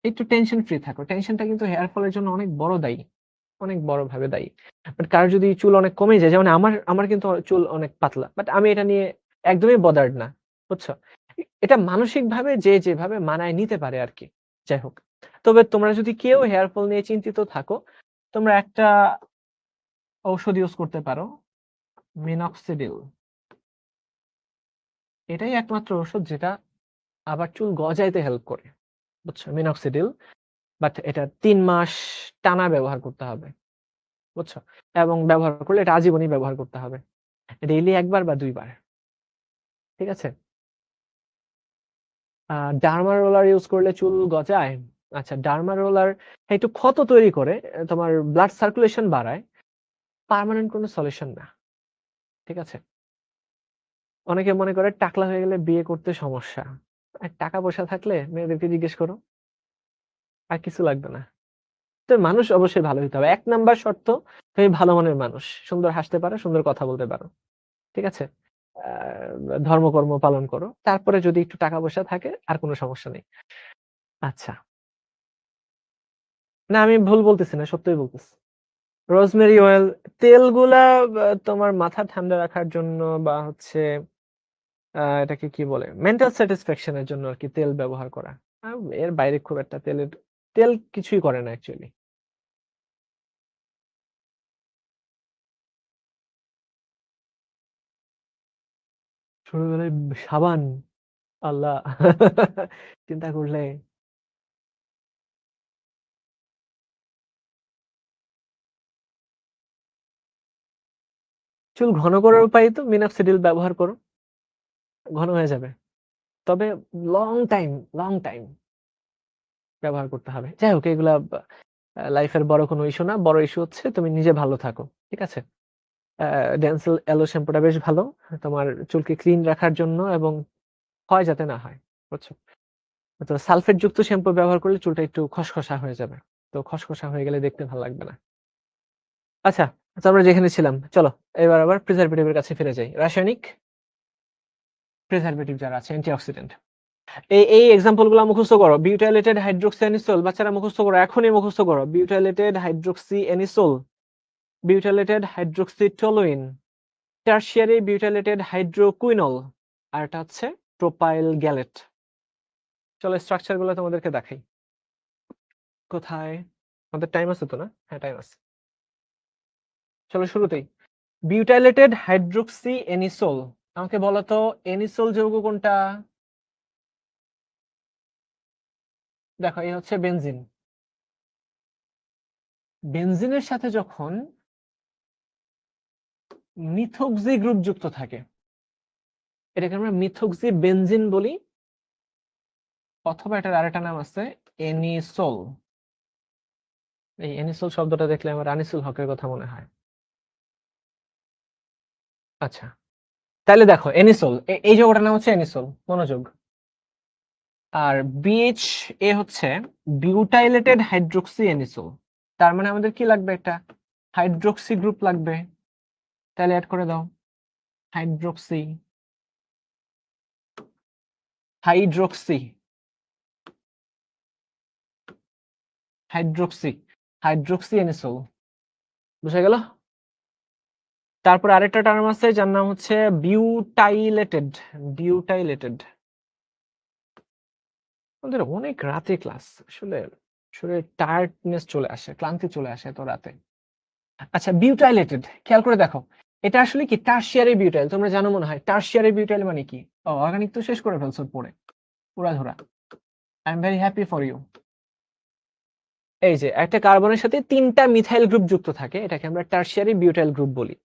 একটু টেনশন ফ্রি থাকো। টেনশনটা কিন্তু হেয়ার ফলের জন্য অনেক বড় দায়ী, অনেক বড় ভাবে দায়ী। বাট কারো যদি চুল অনেক কমে যায়, যেমন আমার কিন্তু চুল অনেক পাতলা, বাট আমি এটা নিয়ে একদমই বদার্ড না, বুঝছো? এটা মানসিক ভাবে যে যেভাবে মানায় নিতে পারে আর কি। যাই হোক, তবে তোমরা যদি কেউ হেয়ার ফল নিয়ে চিন্তিত থাকো, তোমরা একটা ঔষধ ইউজ করতে পারো, মিনক্সিডিল। এটাই একমাত্র ওষুধ যেটা আবার চুল গজাইতে হেল্প করে, বুঝছো? মিনক্সিডিল। বাট এটা 3 মাস টানা ব্যবহার করতে হবে, বুঝছো? এবং ব্যবহার করলে এটা আজীবনই ব্যবহার করতে হবে, ডেইলি 1 বার বা 2 বার। ঠিক আছে? ডার্মা রোলার ইউজ করলে চুল গজায়? আচ্ছা, ডার্মা রোলার একটু ক্ষত তৈরি করে, তোমার ব্লাড সার্কুলেশন বাড়ায়, পার্মানেন্ট কোনো সলিউশন না। ঠিক আছে? অনেকে মনে করে টাকলা হয়ে গেলে বিয়ে করতে সমস্যা। আর টাকা পয়সা থাকলে মেয়েদেরকে জিজ্ঞেস করো, আর কিছু লাগবে না। তো মানুষ অবশ্যই ভালো হতে হবে। 1 নাম্বার শর্ত, তুমি ভালো মনের মানুষ, সুন্দর হাসতে পারো, সুন্দর কথা বলতে পারো। ঠিক আছে? ধর্মকর্ম পালন করো, তারপরে যদি একটু টাকা পয়সা থাকে আর কোনো সমস্যা নেই। আচ্ছা, না আমি ভুল বলতেছি না, সত্যই বলতেছি। রোজমেরি অয়েল, তেলগুলা তোমার মাথা ঠান্ডা রাখার জন্য, বা হচ্ছে এটাকে কি বলে, মেন্টাল স্যাটিসফ্যাকশনের জন্য আর কি তেল ব্যবহার করা। এর বাইরে খুব একটা তেল কিছুই করে না অ্যাকচুয়ালি। ছোটবেলায় সাবান, আল্লাহ! চিন্তা করলে চুল ঘন করার উপায় তো মিনক্সিডিল ব্যবহার করো, ঘন হয়ে যাবে। তবে লং টাইম লং টাইম ব্যবহার করতে হবে। যাই হোক, এগুলা লাইফের বড় কোনো ইস্যু না। বড় ইস্যু হচ্ছে তুমি নিজে ভালো থাকো। ঠিক আছে? ডেন্সেল এলো শ্যাম্পুটা বেশ ভালো তোমার চুলকে ক্লিন রাখার জন্য, এবং ক্ষয় যাতে না হয়, বুঝছো? তো সালফেট যুক্ত শ্যাম্পু ব্যবহার করলে চুলটা একটু খসখসা হয়ে যাবে। তো খসখসা হয়ে গেলে দেখতে ভালো লাগবে না। আচ্ছা, তো আমরা যেখানে ছিলাম, চলো এবার আবার প্রিজারভেটিভের কাছে ফিরে যাই। রাসায়নিক প্রিজারভেটিভ যারা আছে, অ্যান্টিঅক্সিডেন্ট, এই এক্সাম্পল গুলো মুখস্থ করো। বিউটাইলেটেড হাইড্রোক্সি অ্যানিসোল, বাচ্চারা মুখস্থ করো, এখনই মুখস্থ করো। Butylated hydroxy anisole, butylated hydroxy toluene, tertiary butylated hydroquinol, আর এটা হচ্ছে প্রোপাইল গ্যালেট। চলো স্ট্রাকচার গুলো তোমাদেরকে দেখাই। কোথায়? আমাদের টাইম আছে তো, না? হ্যাঁ, টাইম আছে। চলো শুরুতেই, বিউটাইলেটেড হাইড্রোক্সি অ্যানিসোল। আমাকে বলো তো, অ্যানিসোল যৌগ কোনটা? দেখো, এই হচ্ছে বেনজিন। বেনজিনের সাথে যখন মিথক্সি গ্রুপ যুক্ত থাকে, এটাকে আমরা মিথক্সি বেনজিন বলি, অথবা এটার আরেকটা নাম আছে এনিসোল। এই এনিসোল শব্দটা দেখলে আমার আনিসুল হকের কথা মনে হয়। আচ্ছা, তাহলে দেখো এনিসোল, এই যৌগটার নাম হচ্ছে এনিসোল, মনোযোগ। আর বিএইচ এ হচ্ছে বিউটাইলেটেড হাইড্রোক্সি এনিসোল। তার মানে আমাদের কি লাগবে, একটা হাইড্রোক্সি গ্রুপ লাগবে। তাহলে অ্যাড করে দাও হাইড্রোক্সি, হাইড্রোক্সি, হাইড্রোক্সি, হাইড্রোক্সি এনিসোল। বুঝা গেল? তারপর আরেকটা টার্ম আছে যার নাম হচ্ছে বিউটাইলেটেড, বিউটাইলেটেড। আমাদের অনেক রাতে ক্লাস, আসলে শরীরে টায়ার্ডনেস চলে আসে, ক্লান্তি চলে আসে এত রাতে। আচ্ছা, বিউটাইলেটেড, খেয়াল করে দেখো, এটা আসলে কি টারশিয়ারি বিউটাইল, তোমরা জানো মনে হয়। টারশিয়ারি বিউটাইল মানে কি? ও, অর্গানিক তো শেষ করে ফেলছো পড়ে পুরা ধরা। I am very happy for you. এই যে একটা কার্বনের সাথে 3টা মিথাইল গ্রুপ যুক্ত থাকে, এটাকে আমরা টারশিয়ারি বিউটাইল গ্রুপ বলি।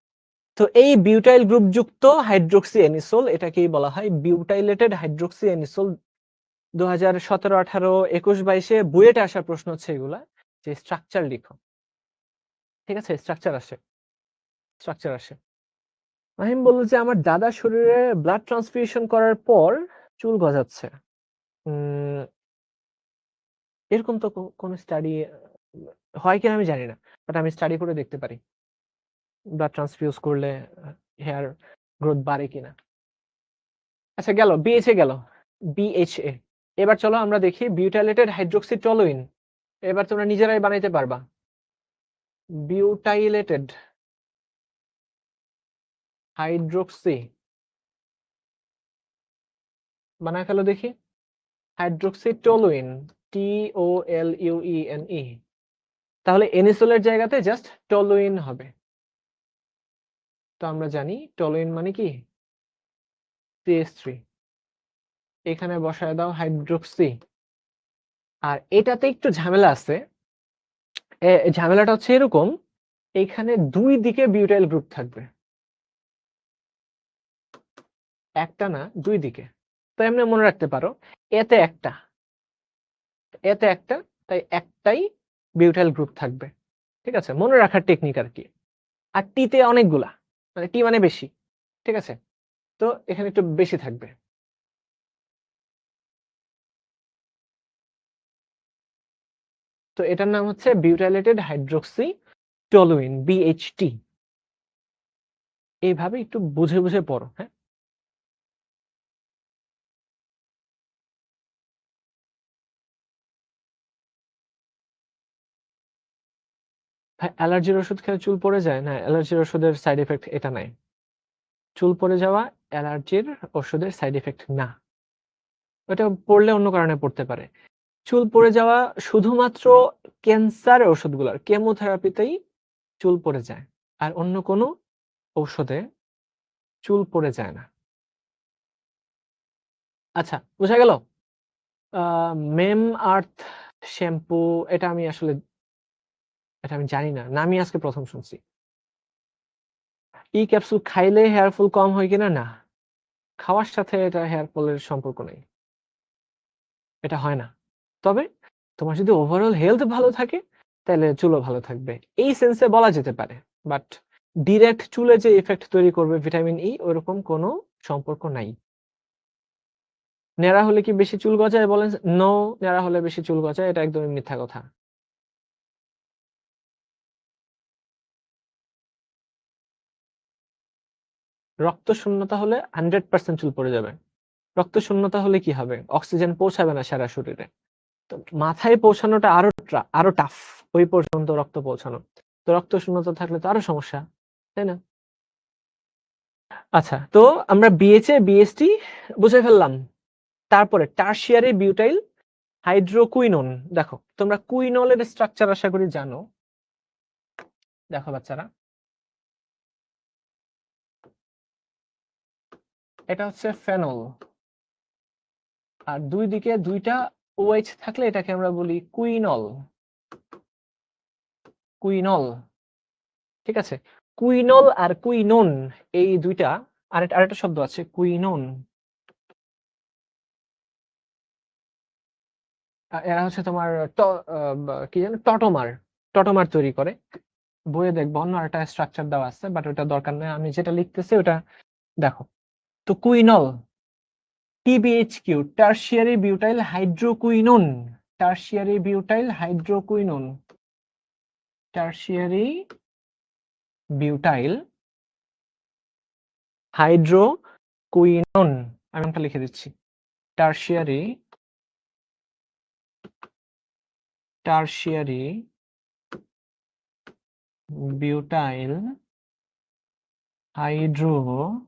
তো এই বিউটাইল গ্রুপ যুক্ত হাইড্রোক্সি এনিসোল, এটাকেই বলা হয় বিউটাইলেটেড হাইড্রোক্সি এনিসোল। 2017, 18, 21, 22-এ বুয়েটে আসা প্রশ্ন হচ্ছে এগুলা, যে স্ট্রাকচার লিখো। ঠিক আছে, স্ট্রাকচার আসে, স্ট্রাকচার আসে। মাহিম বলল যে আমার দাদা শরীরে ব্লাড ট্রান্সফিউশন করার পর চুল গজাচ্ছে। এরকম তো কোন স্টাডি হয় কিনা আমি জানি না, বাট আমি স্টাডি করে দেখতে পারি ব্লাড ট্রান্সফিউজ করলে হেয়ার গ্রোথ বাড়ে কিনা। আচ্ছা, গেল বিএইচএ, গেল বিএইচএ। এবার চলো আমরা দেখি বিউটাইলেটেড হাইড্রোক্সি টলুইন। এবার তোমরা নিজেরাই বানাইতে পারবা। বিউটাইলেটেড হাইড্রোক্সি, বানায় ফেলো দেখি। Hydroxy toluene, TOLUENE। তাহলে এনিসোলের জায়গাতে জাস্ট টলুইন হবে। তো আমরা জানি টলুইন মানে কি, CH3। এখানে বসায় দাও হাইড্রোক্সি। আর এটাতে একটু ঝামেলা আছে। ঝামেলাটা হচ্ছে এরকম, এখানে 2 দিকে বিউটাইল গ্রুপ থাকবে, একটা না 2 দিকে। তো এমনি মনে রাখতে পারো, এতে একটা, এতে একটা, তাই একটাই বিউটাইল গ্রুপ থাকবে। ঠিক আছে, মনে রাখার টেকনিক আর কি। আর টিতে অনেকগুলা, মানে টি মানে বেশি। ঠিক আছে, তো এখানে একটু বেশি থাকবে। তো এটার নাম হচ্ছে বিউটাইলেটেড হাইড্রোক্সি টলুইন, BHT। এইভাবে একটু বুঝে বুঝে পড়ো, হ্যাঁ। অ্যালার্জির ওষুধ খেলে চুল পড়ে যায় না? অ্যালার্জির ওষুধের সাইড এফেক্ট এটা নাই। চুল পড়ে যাওয়া অ্যালার্জির ওষুধের সাইড এফেক্ট না, ওটা পড়লে অন্য কারণে পড়তে পারে। চুল পড়ে যাওয়া শুধুমাত্র ক্যান্সার ওষুধগুলোর, কেমোথেরাপিতেই চুল পড়ে যায়, আর অন্য কোনো ঔষধে চুল পড়ে যায় না। আচ্ছা, বোঝা গেল? মেম আর্থ শ্যাম্পু, এটা আমি আসলে, এটা আমি জানি না, নামই আজকে প্রথম শুনছি। ই ক্যাপসুল খাইলে হেয়ার ফল কম হয় কিনা? না, খাওয়ার সাথে এটা হেয়ার ফলের সম্পর্ক নেই, এটা হয় না। তবে তোমার যদি ওভারঅল হেলথ ভালো থাকে, তাহলে চুলও ভালো থাকবে, এই সেন্সে বলা যেতে পারে। বাট ডিরেক্ট চুলে যে ইফেক্ট তৈরি করবে ভিটামিন ই, ওরকম কোনো সম্পর্ক নাই। নেড়া হলে কি বেশি চুল গজায়? বলেন নো, নেড়া হলে বেশি চুল গজায়, এটা একদমই মিথ্যা কথা। রক্ত শূন্যতা হলে 100% চুল পড়ে যাবে। রক্ত শূন্যতা হলে কি হবে? অক্সিজেন পৌঁছাবে না সারা শরীরে। তো মাথায় পৌঁছানোটা আরো টাফ, ওই পর্যন্ত রক্ত পৌঁছানো। তো রক্ত শূন্যতা থাকলে তো আরো সমস্যা, তাই না? আচ্ছা, তো আমরা বিএইচএ বিএসটি বুঝে ফেললাম। তারপরে টারশিয়ারি বিউটাইল হাইড্রোকুইনোন। দেখো, তোমরা কুইনলের স্ট্রাকচার আশা করি জানো। দেখো বাচ্চারা, এটা হচ্ছে ফেনল, আর 2 দিকে 2টা OH থাকলে এটাকে আমরা বলি কুইনল। কুইনল, ঠিক আছে। কুইনল আর কুইনোন, এই 2টা, আরেকটা শব্দ আছে কুইনোন। এরা হচ্ছে তোমার কি জানো, টটোমার, টটোমার তৈরি করে। বইয়ে দেখবো অন্য একটা স্ট্রাকচার দেওয়া আছে, বাট ওটা দরকার নেই, আমি যেটা লিখতেছি ওটা দেখো। তো কুইনল, TBHQ, tertiary butyl hydroquinone, tertiary butyl hydroquinone, tertiary butyl hydroquinone, আমি একটা লিখে দিচ্ছি, টারশিয়ারি বিউটাইল হাইড্রোকুইনোন।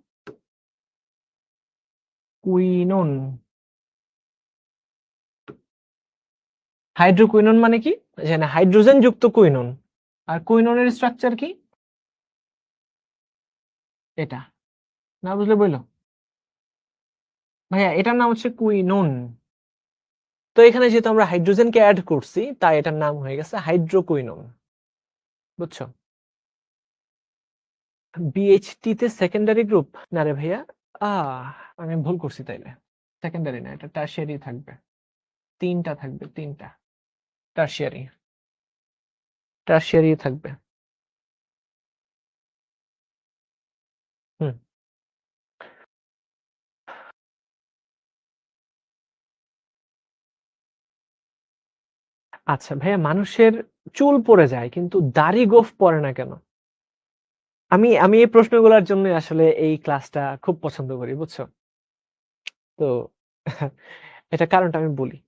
হাইড্রোকুইনোন মানে কি, এখানে হাইড্রোজেন যুক্ত কুইনোন, আর কুইনোনের স্ট্রাকচার কি, এটা। না বুঝলে বললো ভাইয়া, এটার নাম হচ্ছে কুইনোন। তো এখানে যেহেতু আমরা হাইড্রোজেনকে অ্যাড করছি, তাই এটার নাম হয়ে গেছে হাইড্রোকুইনোন, বুঝছো? বিএইচটি তে সেকেন্ডারি গ্রুপ, না রে ভাইয়া, আমি ভুল করছি, তাইলে সেকেন্ডারি না, এটা টারশিয়ারি থাকবে, তিনটা থাকবে, তিনটা টারশিয়ারি, টারশিয়ারি থাকবে। হুম, আচ্ছা ভাইয়া, মানুষের চুল পড়ে যায় কিন্তু দাড়ি গোঁফ পড়ে না কেন? আমি আমি এই প্রশ্নগুলোর জন্য আসলে এই ক্লাসটা খুব পছন্দ করি, বুঝছো? তো এটা কারণটা আমি বলি।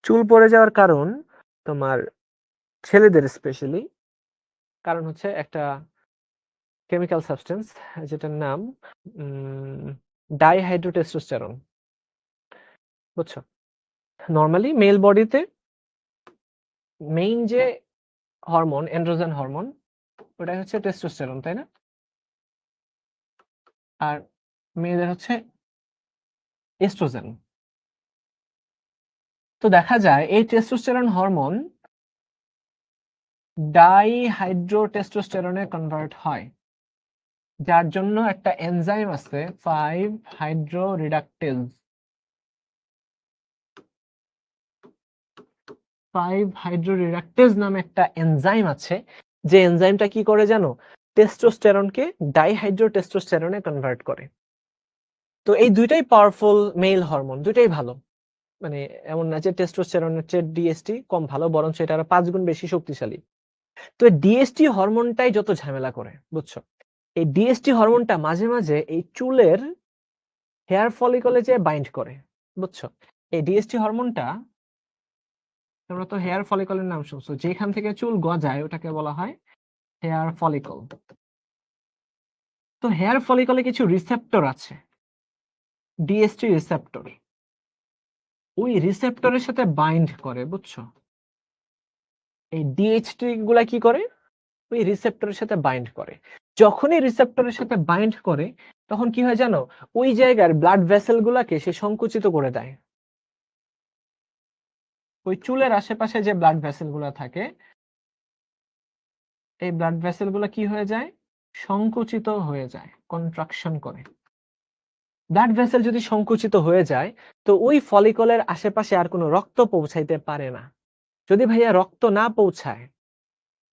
চুল পড়ে যাওয়ার কারণ তোমার ছেলেদের স্পেশালি কারণ হচ্ছে একটা কেমিক্যাল সাবস্টেন্স, যেটার নাম ডাইহাইড্রোটেস্টোস্টেরন, বুঝছো? নর্মালি মেল বডিতে মেইন যে হরমোন, এন্ড্রোজেন হরমোন, ওটা হচ্ছে টেস্টোস্টেরন, তাই না? আর মেয়েদের হচ্ছে এস্ট্রোজেন। তো দেখা যায় এই টেস্টোস্টেরন হরমোন ডাইহাইড্রোটেস্টোস্টেরনে কনভার্ট হয়, যার জন্য একটা এনজাইম আছে 5 হাইড্রোরিডাকটেজ, 5 হাইড্রোরিডাকটেজ নামে একটা এনজাইম আছে, যে এনজাইমটা কি করে জানো, টেস্টোস্টেরনকে ডাইহাইড্রোটেস্টোস্টেরনে কনভার্ট করে। তো এই দুইটাই পাওয়ারফুল মেল হরমোন, দুইটাই ভালো, মানে এমন না যে টেস্টোস্টেরনের চেয়ে ডিএসটি কম ভালো, বরঞ্চ এটা আরো 5 গুণ বেশি শক্তিশালী। তো ডিএসটি হরমোনটাই যত ঝামেলা করে, বুঝছো? এই ডিএসটি হরমোনটা মাঝে মাঝে এই চুলের হেয়ার ফলিকলে যে বাইন্ড করে, বুঝছো? এই ডিএসটি হরমোনটা, তোমরা তো হেয়ার ফলিকলের নাম শুনছো, যেখান থেকে চুল গজায় ওটাকে বলা হয় হেয়ার ফলিকল। তো হেয়ার ফলিকলে কিছু রিসেপ্টর আছে, ডিএসটি রিসেপ্টর, ওই রিসেপ্টরের সাথে বাইন্ড করে, বুঝছো? এই ডিএইচটি গুলা কি করে, ওই রিসেপ্টরের সাথে বাইন্ড করে। যখনই রিসেপ্টরের সাথে বাইন্ড করে, তখন কি হয় জানো, ওই জায়গার ব্লাড ভেসেল গুলাকে সে সংকুচিত করে দেয়। ওই চুলের আশেপাশে যে ব্লাড ভেসেল গুলা থাকে, এই ব্লাড ভেসেল গুলা কি হয়ে যায়, সংকুচিত হয়ে যায়, কন্ট্রাকশন করে। ব্লাড ভেসেল যদি সংকুচিত হয়ে যায়, তো ওই ফলিকলের আশেপাশে আর কোনো রক্ত পৌঁছাইতে পারে না। যদি ভাইয়া রক্ত না পৌঁছায়,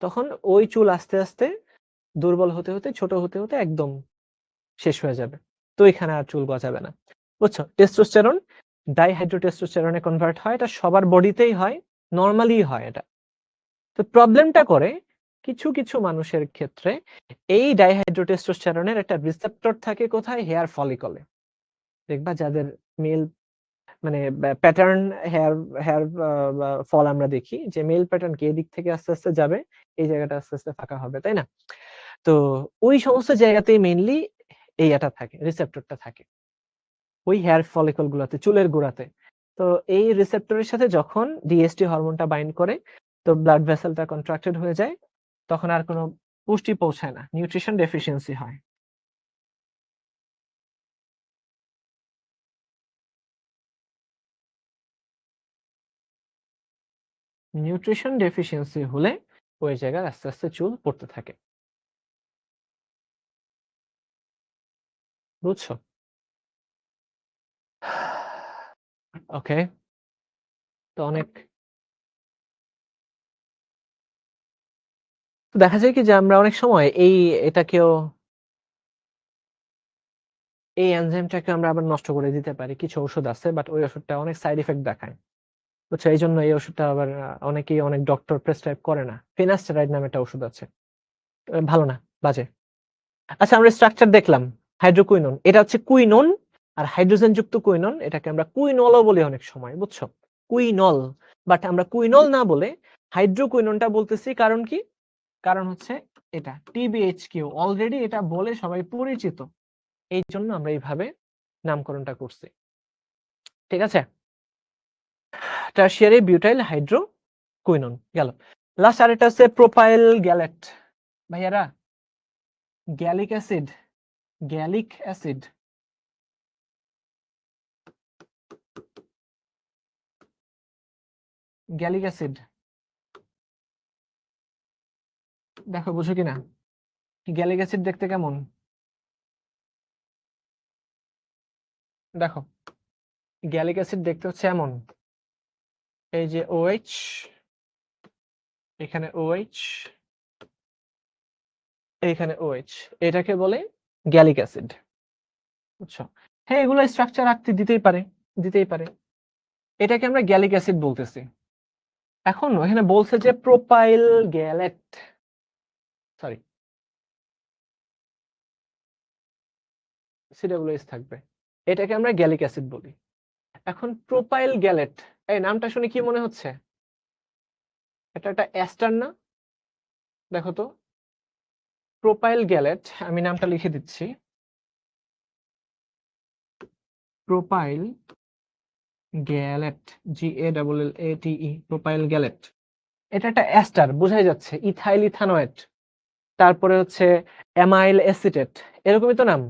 তখন ওই চুল আস্তে আস্তে দুর্বল হতে হতে, ছোট হতে হতে একদম শেষ হয়ে যাবে। তো এখানে আর চুল গজাবে না, বুঝছো? টেস্টোস্টেরন ডাইহাইড্রোটেস্টোস্টেরনে কনভার্ট হয়, এটা সবার বডিতেই হয়, নরমালি হয় এটা। তো প্রবলেমটা করে কিছু কিছু মানুষের ক্ষেত্রে, এই ডাইহাইড্রোটেস্টোস্টেরনের একটা রিসেপ্টর থাকে কোথায়, হেয়ার ফলিকলে। দেখবা যাদের মেল মানে প্যাটার্ন হেয়ার হেয়ার ফল আমরা দেখি, যে মেল প্যাটার্ন কি এদিক থেকে আস্তে আস্তে যাবে, এই জায়গাটা আস্তে আস্তে ফাঁকা হবে, তাই না? তো ওই সমস্ত জায়গাতেই মেইনলি এই এটা থাকে, রিসেপ্টরটা থাকে ওই হেয়ার ফলিকল গুলাতে, চুলের গোড়াতে। তো এই রিসেপ্টরের সাথে যখন ডিএসটি হরমোনটা বাইন্ড করে, তো ব্লাড ভেসেলটা কন্ট্রাক্টেড হয়ে যায়, তখন আর কোনো পুষ্টি পৌঁছায় না, নিউট্রিশন ডেফিসিয়েন্সি হয়। নিউট্রিশন ডেফিসিয়েন্সি হলে ওই জায়গায় আস্তে আস্তে চুল পড়তে থাকে, বুঝছো? ওকে, তো অনেক তো দেখা যায় কি যে আমরা অনেক সময় এটাকেও এই এনজাইমটাকে আমরা আবার নষ্ট করে দিতে পারি। কিছু ওষুধ আছে বাট ওই ওষুধটা অনেক সাইড ইফেক্ট দেখায়। বুঝছো? এইজন্য এই ওষুধটা আবার অনেকেই অনেক ডক্টর প্রেসক্রাইব করে না। ফিনাস্টেরাইড নামে একটা ওষুধ আছে। ভালো না, বাজে। আচ্ছা আমরা স্ট্রাকচার দেখলাম। হাইড্রোকুইনোন। এটা হচ্ছে কুইনোন আর হাইড্রোজেন যুক্ত কুইনোন। এটাকে আমরা কুইনলও বলি অনেক সময়, বুঝছো? কুইনল। বাট আমরা কুইনল না বলে হাইড্রোকুইনোনটা বলতেছি কারণ কি? কারণ হচ্ছে এটা টিবিএইচকিউ অলরেডি এটা বলে সবাই পরিচিত। এই জন্য আমরা এইভাবে নামকরণটা করছি। ঠিক আছে? টারশিয়ারি বিউটাইল হাইড্রোকুইনোন গেল। লাস্ট আরেকটা হচ্ছে প্রোপাইল গ্যালেট। ভাইয়ারা gallic acid, gallic acid gallic acid দেখো বুঝো কিনা? গ্যালিক অ্যাসিড দেখতে কেমন? দেখো গ্যালিক অ্যাসিড দেখতে হচ্ছে এমন, এই যে OH, এখানে OH, এইখানে OH, এটাকে বলে গ্যালিক অ্যাসিড। বুঝছো? হ্যাঁ এগুলো স্ট্রাকচার রাখতে দিতেই পারে। এটাকে আমরা গ্যালিক অ্যাসিড বলতেছি। এখন এখানে বলছে যে প্রোপাইল গ্যালেট, সরি COOH থাকবে, এটাকে আমরা গ্যালিক অ্যাসিড বলি। এখন প্রোপাইল গ্যালেট, এই নামটা শুনে কি মনে হচ্ছে? এটা একটা অ্যাস্টার না? দেখো তো প্রোপাইল গ্যালেট, আমি নামটা লিখে দিচ্ছি। Propyl gallate, GALLATE, propyl gallate. এটা একটা অ্যাস্টার, বোঝাই যাচ্ছে। ইথাইল ইথানয়েট, তারপরে হচ্ছে অ্যামাইল অ্যাসিটেট, এরকমই তো নাম।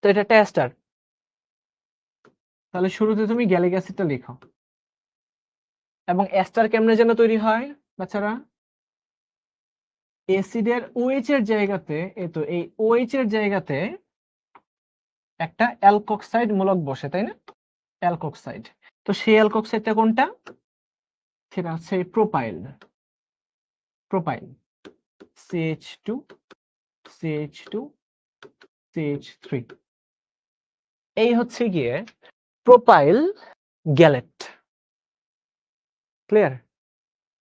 তো এটা একটা অ্যাস্টার। তাহলে শুরুতে তুমি গ্যালিক অ্যাসিডটা লিখো। এবং অ্যাস্টার কেমনে যেন তৈরি হয় বাচ্চারা? অ্যাসিডের OH এর জায়গাতে, এই OH এর জায়গাতে একটা অ্যালকক্সাইড মূলক বসে, তাই না? অ্যালকক্সাইড। তো সেই অ্যালকক্সাইডটা কোনটা? সেটা হচ্ছে propyl. Propyl CH2 CH2 CH3, এই হচ্ছে গিয়ে প্রোপাইল গ্যালেট। ক্লিয়ার?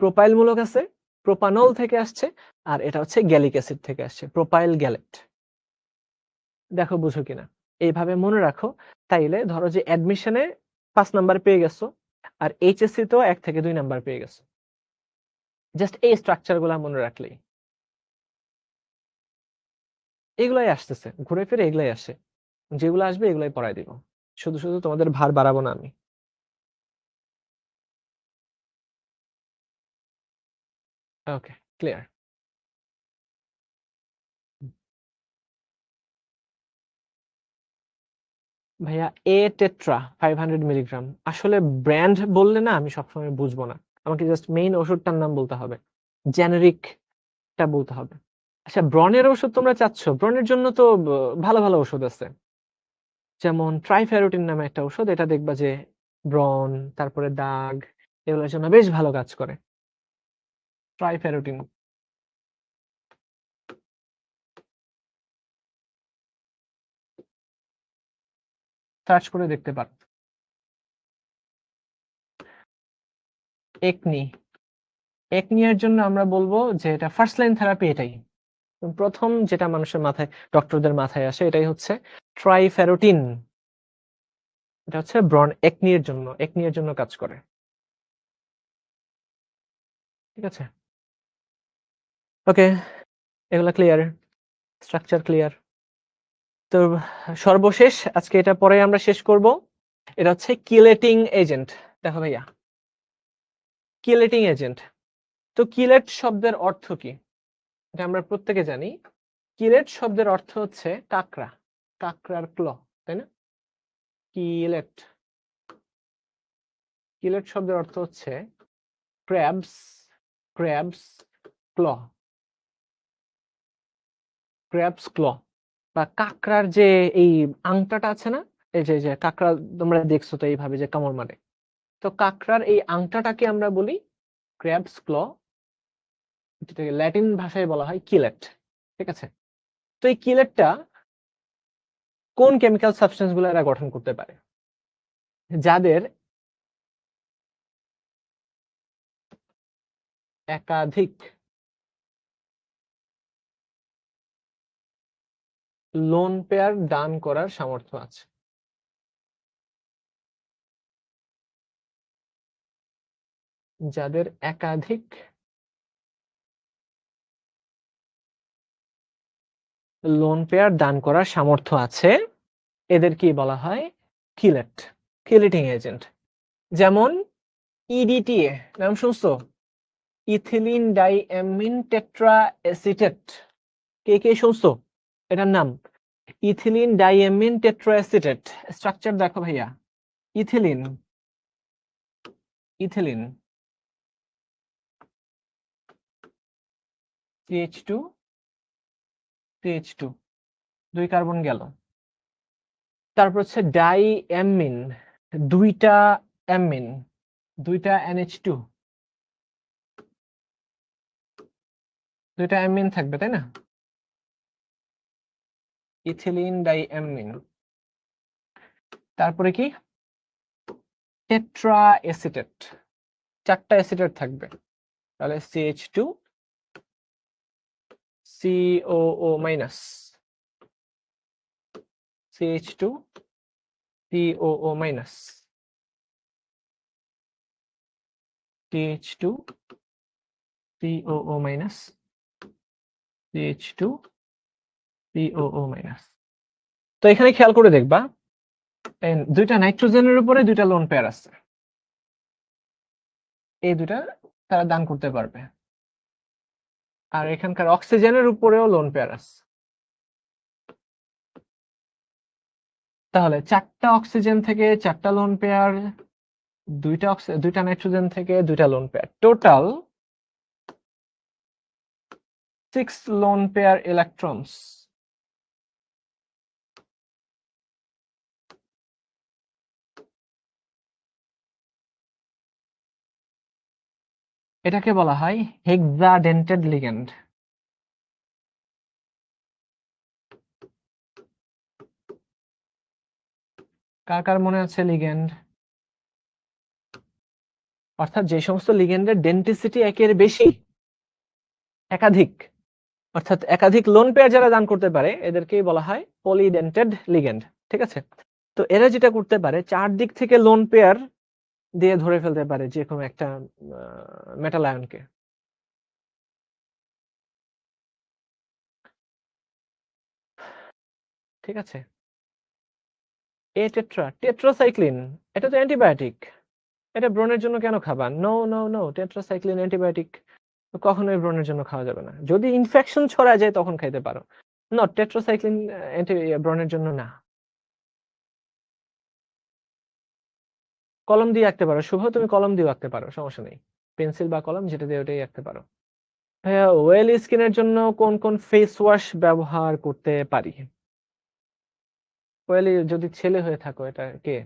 প্রোপাইল মূলক আছে, প্রোপানল থেকে আসছে, আর এটা হচ্ছে গ্যালিক অ্যাসিড থেকে আসছে, প্রোপাইল গ্যালেট। দেখো বুঝো কিনা? এইভাবে মনে রাখো। তাইলে ধরো যে অ্যাডমিশনে 5 নাম্বার পেয়ে গেছো, আর HSC তেও 1 থেকে 2 নাম্বার পেয়ে গেছো। জাস্ট এই স্ট্রাকচারগুলো মনে রাখলেই। এগুলাই আসতেছে, ঘুরে ফিরে এগুলাই আসে। যেগুলো আসবে এগুলাই পড়াই দিব। শুধু শুধু তোমাদের ভার বাড়াবো না আমি। ওকে, ক্লিয়ার? ভাইয়া টেট্রা 500 মিলিগ্রাম, আসলে ব্র্যান্ড বললে না আমি সবসময় বুঝবো না। আমাকে জাস্ট মেইন ওষুধটার নাম বলতে হবে, জেনেরিকটা বলতে হবে। আচ্ছা ব্রণের ওষুধ তোমরা চাচ্ছ? ব্রণের জন্য তো ভালো ভালো ওষুধ আছে। যেমন ট্রাইফেরোটিন নামে একটা ওষুধ, এটা দেখবা যে ব্রণ, তারপরে দাগ, এগুলোর জন্য বেশ ভালো কাজ করে। ট্রাইফেরোটিন সার্চ করে দেখতে পারো। একনি, একনিয়ার জন্য আমরা বলবো যে এটা ফার্স্ট লাইন থেরাপি। এটাই প্রথম যেটা মানুষের মাথায়, ডক্টরদের মাথায় আসে, এটাই হচ্ছে ট্রাইফেরোটিন। এটা হচ্ছে ব্রণ একনির জন্য কাজ করে। ঠিক আছে? ওকে, এগুলা ক্লিয়ার, স্ট্রাকচার ক্লিয়ার। তো সর্বশেষ আজকে এটা পরে আমরা শেষ করব। এটা হচ্ছে কিলেটিং এজেন্ট। দেখো ভাইয়া, কিলেটিং এজেন্ট। তো কিলেট শব্দের অর্থ কি? এটা আমরা প্রত্যেকে জানি। কিলেট শব্দের অর্থ হচ্ছে কাকড়া, কাকড়ার ক্ল, তাই না? কিলেট, কিলেট শব্দের অর্থ হচ্ছে ক্র্যাবস, ক্র্যাবস ক্ল, ক্র্যাবস ক্ল, বা কাকড়ার যে এই আংটাটা আছে না, এই যে কাকড়া তোমরা দেখছো তো এইভাবে যে কামড় মারে। তো কাকড়ার এই আংটাটাকে আমরা বলি ক্র্যাবস ক্ল, এটাকে ল্যাটিন ভাষায় বলা হয় কিলেট। ঠিক আছে, তো এই কিলেটটা কোন কেমিক্যাল সাবস্টেন্স গুলো এরা গঠন করতে পারে? যাদের একাধিক লোন পেয়ার দান করার সামর্থ্য আছে। যাদের একাধিক লোন পেয়ার দান করার সামর্থ্য আছে, এদেরকে বলা হয় কিলেট, কিলেটিং এজেন্ট। যেমন ইডিটিএ নাম শুনছো? ইথিলিন ডাইঅ্যামিন টেট্রাএসিটেট, কে কে শুনছো এটার নাম? Ethylene diamine টেট্রাএসিটেট। স্ট্রাকচার দেখো ভাইয়া, ethylene, ethylene CH2 CH2, 2 carbon গেল। তারপর হচ্ছে ডাইঅ্যামিন, দুইটা অ্যামিন, দুইটা NH2, দুইটা অ্যামিন থাকবে তাই না? Ethylene diamine. তারপরে কি? টেট্রা এসিটেট, 4টা এসিটেট থাকবে, তাহলে CH2 COO minus, CH2 COO minus, CH2 COO minus, CH2 COO minus. তো এখানে খেয়াল করে দেখবা দুইটা নাইট্রোজেনের উপরে দুইটা লোন পেয়ার আছে, এই দুইটা তারা দান করতে পারবে। আর এখানকার অক্সিজেনের উপরেও লোন পেয়ার আছে। তাহলে 4টা অক্সিজেন থেকে 4টা লোন পেয়ার, দুইটা নাইট্রোজেন থেকে 2টা lone pair, total 6 lone pair electrons. এটাকে বলা হয় হেক্সাডেন্টেড লিগ্যান্ড। কার কার মনে আছে লিগ্যান্ড? অর্থাৎ যে সমস্ত লিগ্যান্ডের ডেন্টিসিটি একের বেশি, একাধিক, অর্থাৎ একাধিক লোন পেয়ার যারা দান করতে পারে এদেরকেই বলা হয় পলিডেন্টেড লিগ্যান্ড। ঠিক আছে, তো এরা যেটা করতে পারে 4 দিক থেকে লোন পেয়ার দিয়ে ধরে ফেলতে পারে যে কোনো একটা মেটাল আয়নকে। ঠিক আছে, টেট্রাসাইক্লিন, এটা তো অ্যান্টিবায়োটিক, এটা ব্রণের জন্য কেন খাবা? No no no, tetracycline antibiotic, কখনোই ব্রণের জন্য খাওয়া যাবে না। যদি ইনফেকশন ছড়ায় যায় তখন খাইতে পারো, নট টেট্রাসাইক্লিন ব্রণের জন্য না। কলম দিয়ে আঁকতে পারো শুভ, তুমি কলম দিয়ে আঁকতে পারো, সমস্যা নেই, পেন্সিল বা কলম যেটা দিয়ে ওটাই আঁকতে পারো। ভাইয়া ওয়েল স্কিনের জন্য কোন কোন ফেস ওয়াশ ব্যবহার করতে পারি? ওয়েলি যদি ছেলে হয়ে থাকো, এটা কে?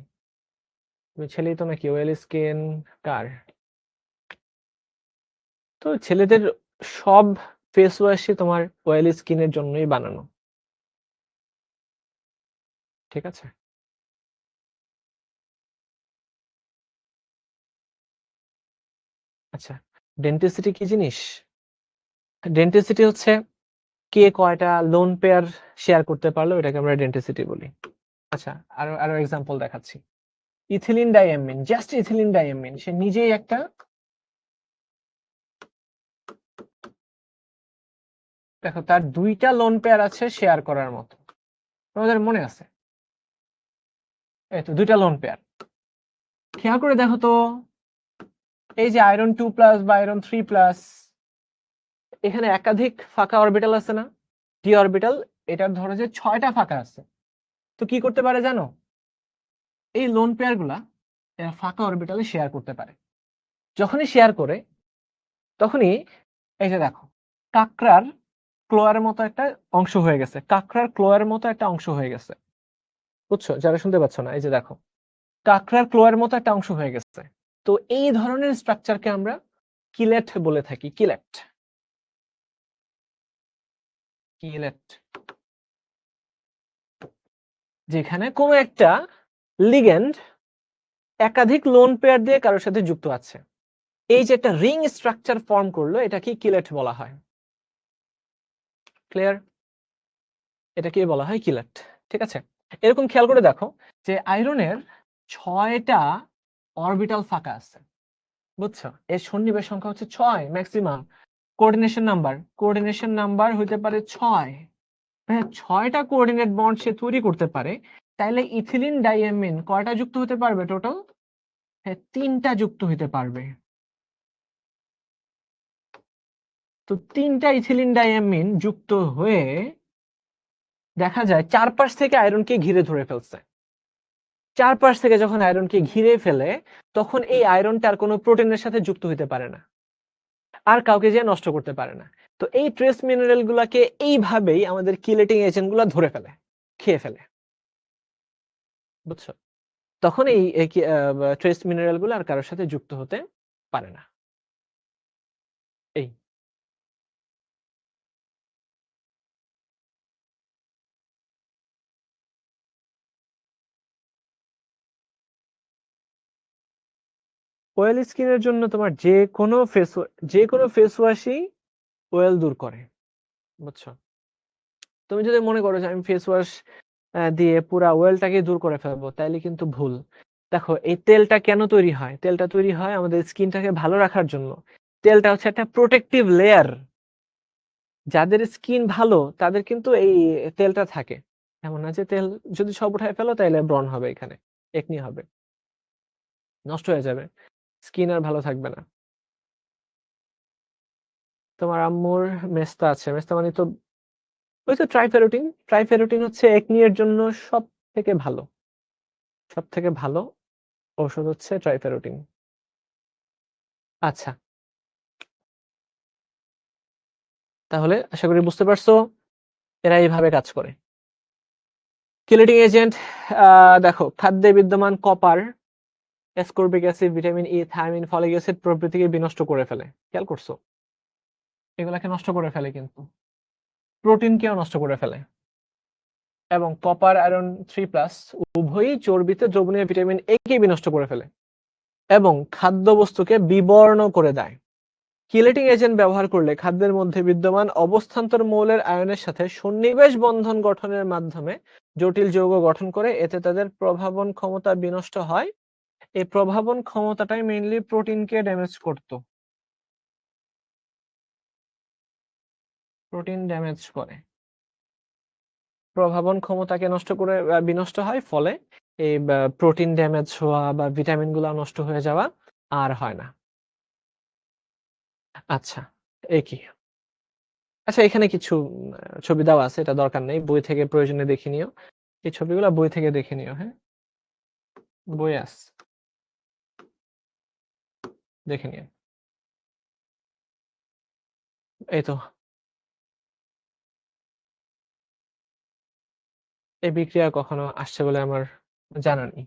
তুমি ছেলেই তো নাকি? ওয়েল স্কিন কার? তো ছেলেদের সব ফেস ওয়াশই তোমার ওয়েল স্কিনের জন্যই বানানো। ঠিক আছে, আচ্ছা, ডেন্টিসিটি কি জিনিস? ডেন্টিসিটি হচ্ছে কে কয়টা লোন পেয়ার শেয়ার করতে পারলো, এটাকে আমরা ডেন্টিসিটি বলি। আচ্ছা, আরো আরো এক্সাম্পল দেখাচ্ছি। Ethylene diamine, just ethylene diamine, সে নিজেই একটা, দেখো তার 2টা লোন পেয়ার আছে শেয়ার করার মতো, তোমাদের মনে আছে? এই তো 2টা লোন পেয়ার। খেয়াল করে দেখো তো, এই যে আয়রন 2+ বা আয়রন 3+, এখানে একাধিক ফাঁকা অরবিটাল আছে না, ডি অরবিটাল, এটার ধরো যে 6টা ফাঁকা আছে। তো কি করতে পারে জানো? এই লোন পেয়ার গুলা ফাঁকা অরবিটালে শেয়ার করতে পারে। যখনই শেয়ার করে তখনই এই যে দেখো, কাঁকড়ার ক্লোয়ার মতো একটা অংশ হয়ে গেছে, কাঁকড়ার ক্লোয়ার মতো একটা অংশ হয়ে গেছে, বুঝছো? যারা শুনতে পাচ্ছ না, এই যে দেখো, কাঁকড়ার ক্লোয়ার মতো একটা অংশ হয়ে গেছে। তো এই ধরনের স্ট্রাকচারকে আমরা কিলেট বলে থাকি, কিলেট। কিলেট, যেখানে কোনো একটা লিগ্যান্ড একাধিক লোন পেয়ার দিয়ে কারোর সাথে যুক্ত আছে, এই যে একটা রিং স্ট্রাকচার ফর্ম করলো, এটা কি কিলেট বলা হয়। ক্লিয়ার? এটা কি বলা হয়? কিলেট। ঠিক আছে, এরকম খেয়াল করে দেখো যে আয়রনের 6টা অরবিটাল ফাঁকা আছে, বুঝছো? এর সন্নিবেশ সংখ্যা হচ্ছে 6 ম্যাক্সিমাম। কোঅর্ডিনেশন নাম্বার হইতে পারে 6। হ্যাঁ, 6টা কোঅর্ডিনেট বন্ড সে তৈরি করতে পারে, তাইলে ইথিলিন ডাইঅ্যামিন কয়টা যুক্ত হতে পারবে টোটাল? হ্যাঁ, 3টা যুক্ত হতে পারবে। তো 3টা ইথিলিন ডাইঅ্যামিন যুক্ত হয়ে দেখা যায় চারপাশ থেকে আয়রনকে ঘিরে ধরে ফেলছে। চারপাশ থেকে যখন আয়রনকে ঘিরে ফেলে, তখন এই আয়রনটা আর কোনো প্রোটিনের সাথে যুক্ত হতে পারে না, আর কাউকে যে নষ্ট করতে পারে না। তো এই ট্রেস মিনারেল গুলাকে এইভাবেই আমাদের কিলেটিং এজেন্ট গুলা ধরে ফেলে, খেয়ে ফেলে, বুঝছো? তখন এই ট্রেস মিনারেল গুলো আর কারোর সাথে যুক্ত হতে পারে না। এই ওয়েল স্কিনের জন্য তোমার যে কোনো ফেস ওয়াশই ওয়েল দূর করে, বুঝছো? তুমি যদি মনে করো যে আমি ফেস ওয়াশ দিয়ে পুরা ওয়েলটাকে দূর করে ফেলবো, তাইলে কিন্তু ভুল। দেখো, এই তেলটা কেন তৈরি হয়? তেলটা তৈরি হয় আমাদের স্কিনটাকে ভালো রাখার জন্য। তেলটা হচ্ছে একটা প্রোটেক্টিভ লেয়ার। যাদের স্কিন ভালো তাদের কিন্তু এই তেলটা থাকে। এমন না যে তেল যদি সব উঠায় ফেলো তাইলে ব্রণ হবে, এখানে একনি হবে, নষ্ট হয়ে যাবে, স্কিন আর ভালো থাকবে না। তোমার আম্মুর মেস্তা আছে, মেস্তা মানে তো ওই তো ট্রাইফেরোটিন। ট্রাইফেরোটিন হচ্ছে একনি এর জন্য সব থেকে ভালো, সব থেকে ভালো ঔষধ হচ্ছে ট্রাইফেরোটিন। আচ্ছা, তাহলে আশা করি বুঝতে পারছো এরা এইভাবে কাজ করে। কিলেটিং এজেন্ট, দেখো, খাদ্যে বিদ্যমান copper, ascorbic acid, vitamin E, thiamine, folic acid প্রভৃতিকে বিনষ্ট করে ফেলে। খেয়াল করছো? এগুলাকে নষ্ট করে ফেলে, কিন্তু প্রোটিনকেও নষ্ট করে ফেলে। এবং কপার আয়রন 3+ উভয়ই চর্বিতে দ্রবণীয় ভিটামিন এ কে বিনষ্ট করে ফেলে এবং খাদ্যবস্তুকে বিবর্ণ করে দেয়। কিলেটিং এজেন্ট ব্যবহার করলে খাদ্যের মধ্যে বিদ্যমান অবস্থান্তর মৌলের আয়নের সাথে সন্নিবেশ বন্ধন গঠনের মাধ্যমে জটিল যৌগ গঠন করে, এতে তাদের প্রভাবন ক্ষমতা বিনষ্ট হয়। এই প্রভাবন ক্ষমতাটাই মেইনলি প্রোটিনকে ড্যামেজ করত, প্রোটিন ড্যামেজ করে, প্রভাবন ক্ষমতাকে নষ্ট করে বিনষ্ট হয়, ফলে এই প্রোটিন ড্যামেজ হওয়া বা ভিটামিন গুলা নষ্ট হয়ে যাওয়া আর হয় না। আচ্ছা, কি আচ্ছা, এখানে কিছু ছবি দেওয়া আছে, এটা দরকার নেই, বই থেকে প্রয়োজনে দেখে নিও। এই ছবিগুলো বই থেকে দেখে নিও, হ্যাঁ, বই আস দেখে নিও। এই তো, এই বিক্রিয়া কখনো আসছে বলে আমার জানা নেই।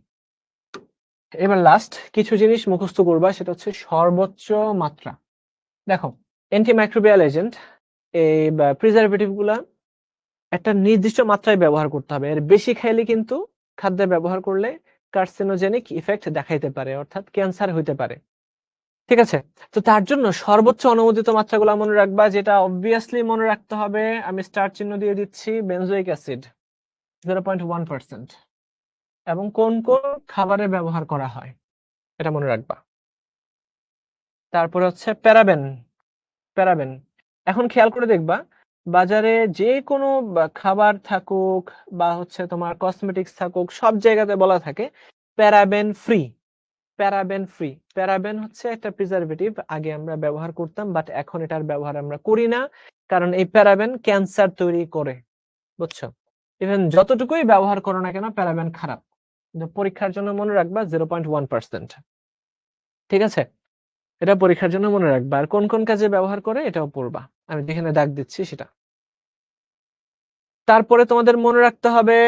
এবার লাস্ট কিছু জিনিস মুখস্থ করবা, সেটা হচ্ছে সর্বোচ্চ মাত্রা। দেখো, অ্যান্টিমাইক্রোবিয়াল এজেন্ট, এই প্রিজারভেটিভ গুলা একটা নির্দিষ্ট মাত্রায় ব্যবহার করতে হবে। এর বেশি খাইলে কিন্তু খাদ্যে ব্যবহার করলে কার্সিনোজেনিক ইফেক্ট দেখাইতে পারে, অর্থাৎ ক্যান্সার হইতে পারে। ঠিক আছে, তো তার জন্য সর্বোচ্চ অনুমোদিত মাত্রাগুলো মনে রাখবা, যেটা অবভিয়াসলি মনে রাখতে হবে, আমি স্টার চিহ্ন দিয়ে দিচ্ছি, বেনজোইক অ্যাসিড 0.1%, এবং কোন কোন খাবারে ব্যবহার করা হয় এটা মনে রাখবা। তারপরে হচ্ছে প্যারাবেন। প্যারাবেন, এখন খেয়াল করে দেখবা, বাজারে যে কোনো খাবার থাকুক বা হচ্ছে তোমার কসমেটিক্স থাকুক, সব জায়গাতে বলা থাকে paraben free. Paraben free, paraben হচ্ছে একটা প্রিজারভেটিভ, আগে আমরা ব্যবহার করতাম, বাট এখন এটার ব্যবহার আমরা করি না, কারণ এই প্যারাবেন ক্যান্সার তৈরি করে, বুঝছো? ইভেন যতটুকুই ব্যবহার করো না কেন, প্যারাবেন খারাপ। কিন্তু পরীক্ষার জন্য মনে রাখবা 0.1%। ঠিক আছে, এটা পরীক্ষার জন্য মনে রাখবা। আর কোন কোন কাজে ব্যবহার করে এটাও পড়বা, আমি যেখানে দাগ দিচ্ছি সেটা। তারপরে তোমাদের মনে রাখতে হবে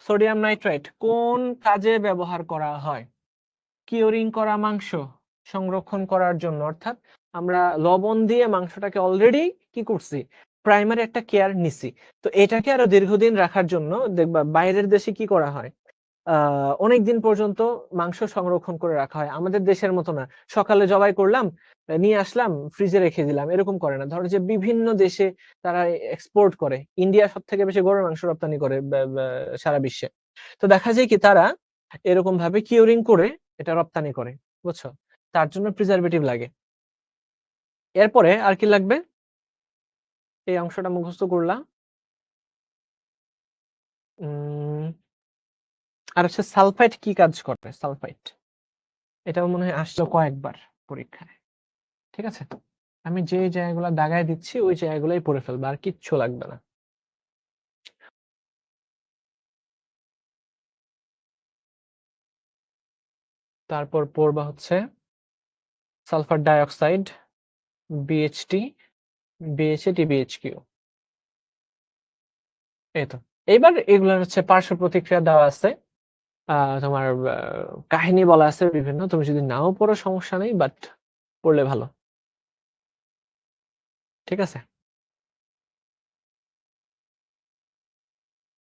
সোডিয়াম নাইট্রেট কোন কাজে ব্যবহার করা হয়। কিউরিং করা মাংস সংরক্ষণ করার জন্য, অর্থাৎ আমরা লবণ দিয়ে মাংসটাকে অলরেডি কি করছি, প্রাইমারি একটা কেয়ার নিছি। তো এটাকে আরো দীর্ঘদিন রাখার জন্য দেখবা বাইরের দেশে কি করা হয়, অনেকদিন পর্যন্ত মাংস সংরক্ষণ করে রাখা হয়। আমাদের দেশের মতো না, সকালে জবাই করলাম, নিয়ে আসলাম, ফ্রিজে রেখে দিলাম, এরকম করে না। ধরো যে বিভিন্ন দেশে তারা এক্সপোর্ট করে। ইন্ডিয়া সবথেকে বেশি গরুর মাংস রপ্তানি করে সারা বিশ্বে। তো দেখা যায় কি তারা এরকম ভাবে কিউরিং করে এটা রপ্তানি করে, বুঝছো? তার জন্য প্রিজারভেটিভ লাগে। এরপরে আর কি লাগবে, এই অংশটা মুখস্থ করলাম। আর হচ্ছে সালফাইট কি কাজ করে, সালফাইট এটাও মনে হয় আসলো কয়েকবার পরীক্ষায়। ঠিক আছে, আমি যে জায়গাগুলো দাগায় দিচ্ছি ওই জায়গাগুলোই পড়ে ফেলবো, আর কিচ্ছু লাগবে না। তারপর পড়বা হচ্ছে সালফার ডাইঅক্সাইড, বিএইচটি, বিএইচএ, টিবিএইচকিউ। এই তো, এইবার এগুলোর হচ্ছে পার্শ্ব প্রতিক্রিয়া দেওয়া আছে, তোমার কাহিনী বলা আছে বিভিন্ন। তুমি যদি নাও পড়ো সমস্যা নেই, বাট পড়লে ভালো। ঠিক আছে,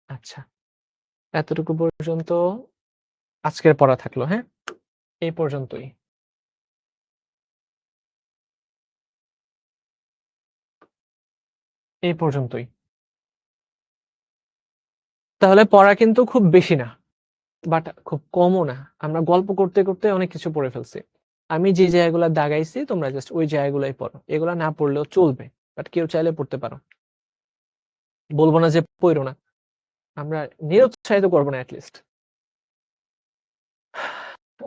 আচ্ছা, এতটুকু পর্যন্ত আজকের পড়া থাকলো। হ্যাঁ, এই পর্যন্তই। এই পর্যন্তই। তাহলে পড়া কিন্তু খুব বেশি না, বাট খুব কমও না। আমরা গল্প করতে করতে অনেক কিছু পড়ে ফেলছি। আমি যে জায়গাগুলো দাগাইছি তোমরা জাস্ট ওই জায়গাগুলোই পড়ো, এগুলা না পড়লেও চলবে, বাট কেউ চাইলে পড়তে পারো। বলবো না যে পড়ো না, আমরা নিরুৎসাহিত করবো না অ্যাটলিস্ট।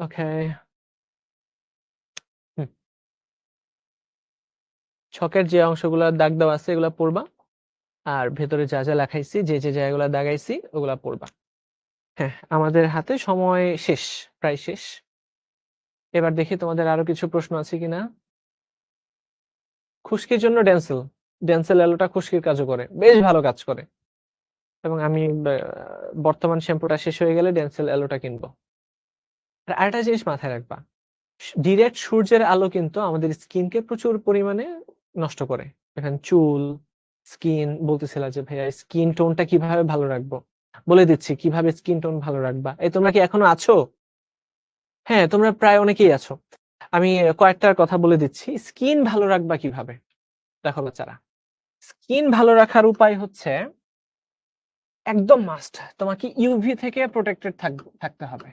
ওকে, ছকের যে অংশগুলো দাগ দেওয়া আছে এগুলা পড়বা, আর ভেতরে যা যা লেখাইছি, যে যে জায়গাগুলো দাগাইছি ওগুলা পড়বা। হ্যাঁ, আমাদের হাতে সময় শেষ, প্রায় শেষ। এবার দেখি তোমাদের আরো কিছু প্রশ্ন আছে কিনা। খুশকির জন্য ডেন্সেল, ডেন্সেল অ্যালোটা খুশকির কাজও করে, বেশ ভালো কাজ করে। এবং আমি বর্তমান শ্যাম্পুটা শেষ হয়ে গেলে ডেন্সেল অ্যালোটা কিনবো। আর আরেকটা জিনিস মাথায় রাখবা, ডিরেক্ট সূর্যের আলো কিন্তু আমাদের স্কিনকে প্রচুর পরিমাণে নষ্ট করে। এখন চুল, স্কিন, বলতেছিলা যে ভাইয়া স্কিন টোনটা কিভাবে ভালো রাখবো, বলে দিচ্ছি কিভাবে স্কিন টোন ভালো রাখবা। এই তোমরা কি এখনো আছো? হ্যাঁ, তোমরা প্রায় অনেকেই আছো। আমি কয়েকটার কথা বলে দিচ্ছি, স্কিন ভালো রাখবা কিভাবে। দেখো বাচ্চারা, স্কিন ভালো রাখার উপায় হচ্ছে একদম মাস্ট, তোমাকে ইউভি থেকে প্রোটেক্টেড থাকতে হবে।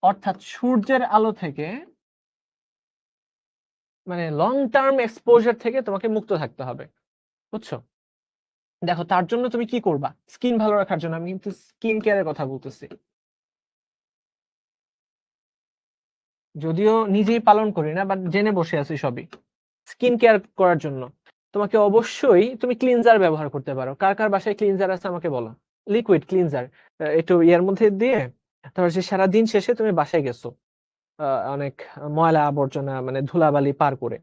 অর্থাৎ সূর্যের আলো থেকে, মানে লং টার্ম এক্সপোজার থেকে তোমাকে মুক্ত থাকতে হবে, বুঝছো? দেখো তার জন্য তুমি কি করবা, স্কিন ভালো রাখার জন্য, আমি কিন্তু স্কিন কেয়ারের কথা বলতেছি, যদিও নিজেই পালন করি না, বাট জেনে বসে আছি সবই। স্কিন কেয়ার করার জন্য তোমাকে অবশ্যই তুমি ক্লিনজার ব্যবহার করতে পারো। কার কার বাসায় ক্লিনজার আছে আমাকে বলো। লিকুইড ক্লিনজার, একটু ইয়ার মধ্যে দিয়ে, ধরো যে সারাদিন শেষে তুমি বাসায় গেছো, অনেক ময়লা আবর্জনা মানে ধুলাবালি পার করে,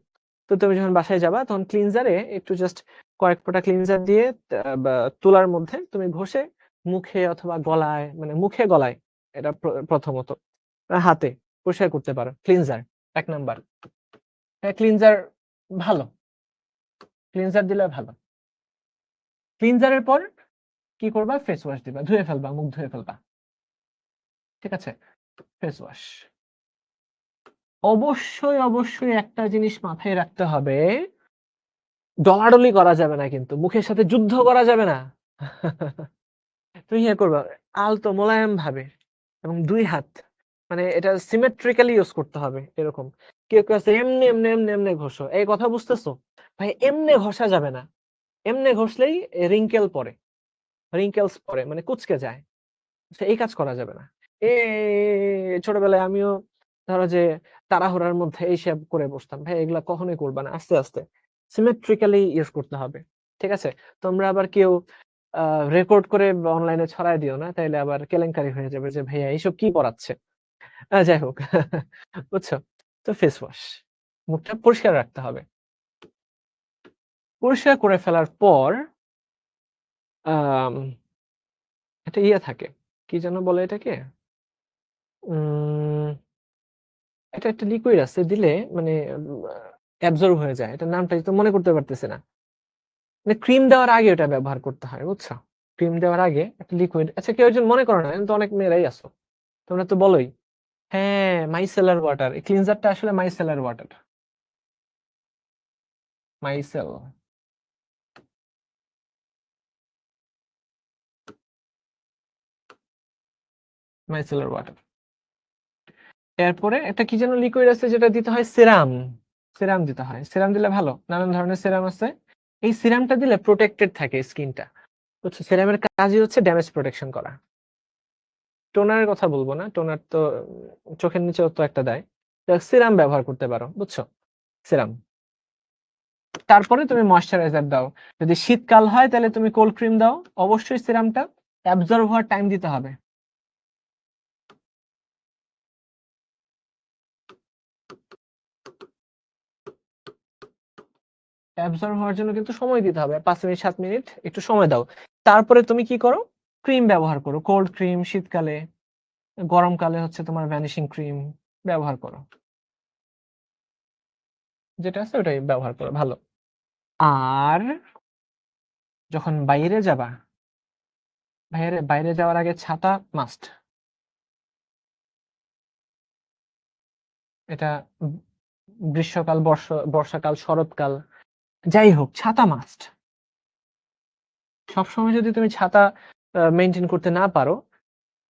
তো তুমি যখন বাসায় যাবা তখন ক্লিনজারে একটু জাস্ট কয়েক ফোঁটা ক্লিনজার দিয়ে বা তুলার মধ্যে তুমি ঘষে মুখে অথবা গলায়, মানে মুখে গলায়, এটা প্রথমত হাতে পরিষ্কার করতে পারো। ক্লিনজার এক নাম্বার। হ্যাঁ, ক্লিনজার ভালো, ক্লিনজার দিলে ভালো। ক্লিনজারের পর কি করবা, ফেস ওয়াশ দিবা, ধুয়ে ফেলবা, মুখ ধুয়ে ফেলবা। ঠিক আছে, ফেস ওয়াশ। অবশ্যই অবশ্যই একটা জিনিস মাথায় রাখতে হবে, ডলাডলি করা যাবে না, কিন্তু মুখের সাথে যুদ্ধ করা যাবে না। তুমি ইয়ে করবা আলতো মোলায়েম ভাবে, এবং দুই হাত, মানে এটা সিমেট্রিক্যালি ইউজ করতে হবে। এরকম কেউ কেউ আছে এমনি এমনি এমনি এমনি ঘষো, এই কথা বুঝতেছো ভাই? এমনি ঘষা যাবে না, এমনি ঘষলেই রিঙ্কেল পড়ে, রিঙ্কেলস পড়ে, মানে কুচকে যায়। এই কাজ করা যাবে না। এ ছোটবেলায় আমিও ধরো যে তাড়াহুড়ার মধ্যে এই সব করে বসতাম, ভাই এগুলা কখনোই করবা না, আস্তে আস্তে সিমেট্রিক্যালি ইউজ করতে হবে। ঠিক আছে, তোমরা আবার কেউ রেকর্ড করে অনলাইনে ছড়ায় দিও না, তাইলে আবার কেলেঙ্কারি হয়ে যাবে যে ভাইয়া এইসব কি পড়াচ্ছে। যাই হোক, বুঝছো? তো ফেস ওয়াশ, মুখটা পরিষ্কার রাখতে হবে। পরিষ্কার করে ফেলার পর আম, একটা ইয়ে থাকে, কি যেন বলে এটাকে, উম এটা একটা লিকুইড আছে, দিলে মানে অ্যাবজর্ব হয়ে যায়। এটার নামটা তো মনে করতে পারতেছি না। মানে ক্রিম দেওয়ার আগে ওটা ব্যবহার করতে হয়, বুঝছো? ক্রিম দেওয়ার আগে একটা লিকুইড। আচ্ছা, কেউ একজন মনে করো না, কিন্তু অনেক মেয়েরাই আছো, তোমরা তো বলোই। হ্যাঁ, মাইসেলার ওয়াটার। এই ক্লিনজারটা আসলে micellar water. Micellar micellar water. এরপরে একটা কি যেন লিকুইড আছে, যেটা দিতে হয় সেরাম। সেরাম দিতে হয়। সেরাম দিলে ভালো, নানান ধরনের সেরাম আছে। এই সিরামটা দিলে প্রোটেক্টেড থাকে স্কিনটা, বুঝছো? সেরামের কাজই হচ্ছে ড্যামেজ প্রোটেকশন করা। টোনারের কথা বলবো না, টোনার তো চোখের নিচেও তো একটা দেয়। সিরাম ব্যবহার করতে পারো, বুঝছো? সিরাম। তারপরে তুমি ময়শ্চারাইজার দাও। যদি শীতকাল হয় তাহলে তুমি কোল্ড ক্রিম দাও। অবশ্যই সিরামটা অ্যাবজর্ব হওয়ার টাইম দিতে হবে। অ্যাবজর্ব হওয়ার জন্য কিন্তু সময় দিতে হবে, 5 মিনিট 7 মিনিট একটু সময় দাও। তারপরে তুমি কি করো, ক্রিম ব্যবহার করো, কোল্ড ক্রিম শীতকালে, গরমকালে হচ্ছে তোমার ভ্যানিশিং ক্রিম ব্যবহার করো। যেটা আছে ওটাই ব্যবহার করো, ভালো। আর যখন বাইরে যাবা, বাইরে বাইরে যাওয়ার আগে ছাতা মাস্ট। এটা গ্রীষ্মকাল, বর্ষাকাল, শরৎকাল, যাই হোক ছাতা মাস্ট। সবসময় যদি তুমি ছাতা মেনটেন করতে না পারো,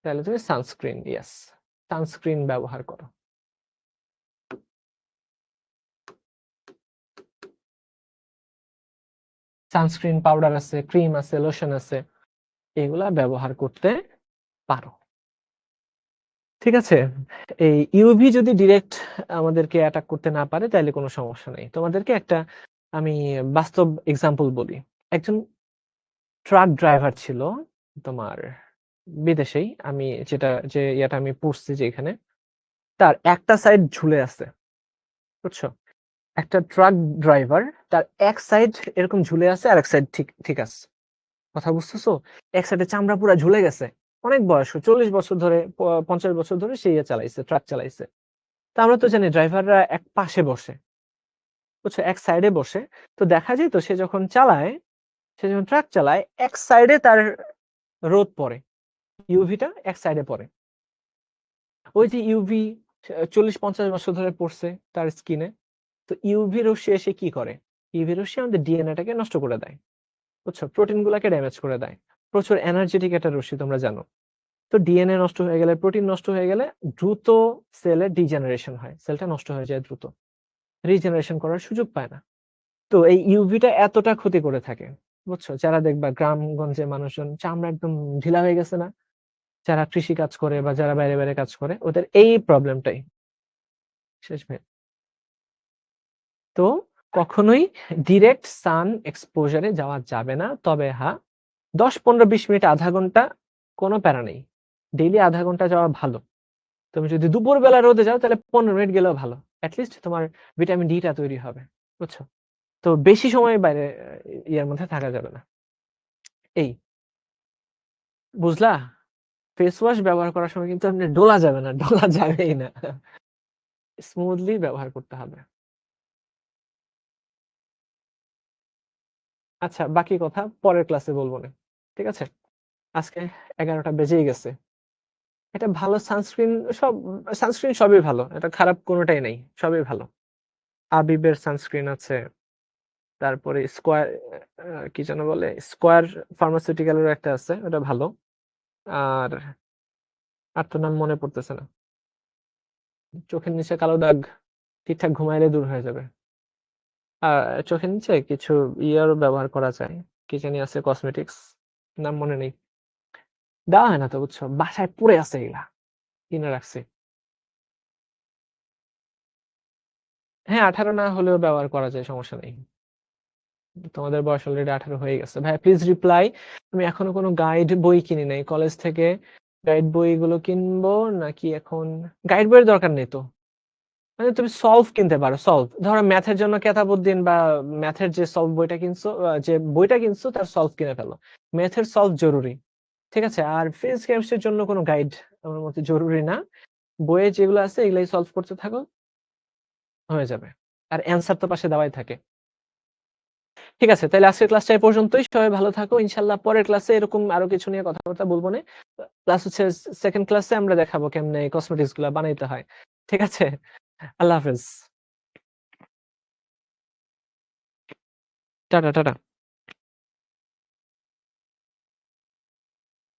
তাহলে তুমি সানস্ক্রিন, ইয়েস, সানস্ক্রিন ব্যবহার করো। সানস্ক্রিন পাউডার আছে, ক্রিম আছে, লোশন আছে, এগুলা ব্যবহার করতে পারো। ঠিক আছে? এই ইউভি যদি ডিরেক্ট আমাদেরকে অ্যাটাক করতে না পারে, তাহলে কোনো সমস্যা নেই। তোমাদেরকে একটা আমি বাস্তব এক্সাম্পল বলি। একজন ট্রাক ড্রাইভার ছিল তোমার বিদেশেই, আমি যে ইয়াটা আমি পড়ছি যে এখানে, তার একটা সাইড ঝুলে আছে, বুঝছো? একটা ট্রাক ড্রাইভার, তার এক সাইড এরকম ঝুলে আছে, আর এক সাইড ঠিক ঠিক আছে। কথা বুঝতেছো? এক সাইডে চামড়া পুরা ঝুলে গেছে। অনেক বয়স্ক, 40 বছর ধরে, 50 বছর ধরে সে ইয়ে চালাইছে, ট্রাক চালাইছে। তা আমরা তো জানি ড্রাইভাররা এক পাশে বসে, বুঝছো, এক সাইডে বসে। তো দেখা যায় তো সে যখন চালায়, সে যখন ট্রাক চালায়, এক সাইডে তার রোদ পড়ে, ইউভিটা এক সাইডে পড়ে। ওই যে ইউভি 40-50 বছর ধরে পড়ছে তার স্কিনে, তো ইউভি রশ্মি এসে কি করে? ইউভি রশ্মি আমাদের ডিএনএটাকে নষ্ট করে দেয়, বুঝছো, প্রোটিন গুলাকে ড্যামেজ করে দেয়। প্রচুর এনার্জেটিক একটা রশ্মি, তোমরা জানো। তো ডিএনএ নষ্ট হয়ে গেলে, প্রোটিন নষ্ট হয়ে গেলে দ্রুত সেলের ডিজেনারেশন হয়, সেলটা নষ্ট হয়ে যায় দ্রুত, রিজেনারেশন করার সুযোগ পায় না। তো এই ইউভিটা এতটা ক্ষতি করে থাকে, বুঝছো? যারা দেখবা গ্রামগঞ্জে মানুষজন চামড়া একদম ঢিলা হয়ে গেছে না, যারা কৃষি কাজ করে বা যারা বাইরে বাইরে কাজ করে, ওদের এই প্রবলেমটাই শেষ ভাই। তো কখনোই ডিরেক্ট সান এক্সপোজারে যাওয়া যাবে না। তবে হ্যাঁ, 10-15-20 মিনিট, আধা ঘন্টা কোনো প্যারা নেই। ডেইলি আধা ঘন্টা যাওয়া ভালো। তুমি যদি দুপুরবেলা রোদে যাও, তাহলে 15 মিনিট গেলেও ভালো। অ্যাটলিস্ট তোমার ভিটামিন ডি টা তৈরি হবে, বুঝছো? তো বেশি সময় বাইরে ইয়ার মধ্যে থাকা যাবে না। এই বুঝলা? ফেস ওয়াশ ব্যবহার করার সময় কিন্তু আপনি ডোলা যাবে না, ডোলা যাবেই না, স্মুথলি ব্যবহার করতে হবে। আচ্ছা, বাকি কথা পরের ক্লাসে বলবো না, ঠিক আছে? আজকে 11টা বেজেই গেছে। এটা ভালো সানস্ক্রিন, সব সানস্ক্রিন সবই ভালো, এটা খারাপ কোনোটাই নেই, সবই ভালো। আবিবের সানস্ক্রিন আছে, তারপরে স্কোয়ার, কি যেন বলে, স্কোয়ার ফার্মাসিউটিক্যালের একটা আছে, ওটা ভালো। আর আর তো নাম মনে পড়তেছে না। চোখের নিচে কালো দাগ ঠিকঠাক ঘুমাইলে দূর হয়ে যাবে। আর চোখের নিচে কিছু ইয়ারও ব্যবহার করা যায়, কি জানি আছে, কসমেটিক্স, নাম মনে নেই। দেওয়া হয় না তো, বুঝছো, বাসায় পড়ে আছে, এগুলা কিনে রাখছি। হ্যাঁ, 18 না হলেও ব্যবহার করা যায়, সমস্যা নেই। তোমাদের বয়স অলরেডি 18 হয়ে গেছে। ভাই প্লিজ রিপ্লাই। আমি এখনো কোনো গাইড বই কিনি নাই কলেজ থেকে। গাইড বইগুলো কিনবো নাকি এখন? গাইড বইয়ের দরকার নেই তো। মানে তুমি সলভ কিনতে পারো, সলভ, ধরো ম্যাথের জন্য কেতাবউদ্দিন বা ম্যাথের যে সলভ বইটা কিনছো, যে বইটা কিনছো তার সলভ কিনে ফেলো। ম্যাথের সলভ জরুরি, ঠিক আছে? আর ফিজিক্স কেমিস্ট্রির জন্য কোনো গাইড আমার মতে জরুরি না। বইয়ে যেগুলো আছে এগুলাই সলভ করতে থাকো। হয়ে যাবে। আর অ্যান্সার তো পাশে দেওয়াই থাকে। ঠিক আছে, তাইলে আজকের ক্লাসটা এই পর্যন্তই। সবাই ভালো থাকো। ইনশাআল্লাহ পরের ক্লাসে এরকম আরো কিছু নিয়ে কথাবার্তা বলবনে। প্লাস হচ্ছে 2nd ক্লাসে আমরা দেখাবো কেমনে কসমেটিক্স গুলা বানাইতে হয়। ঠিক আছে? আল্লাহ হাফেজ। Tata, tata.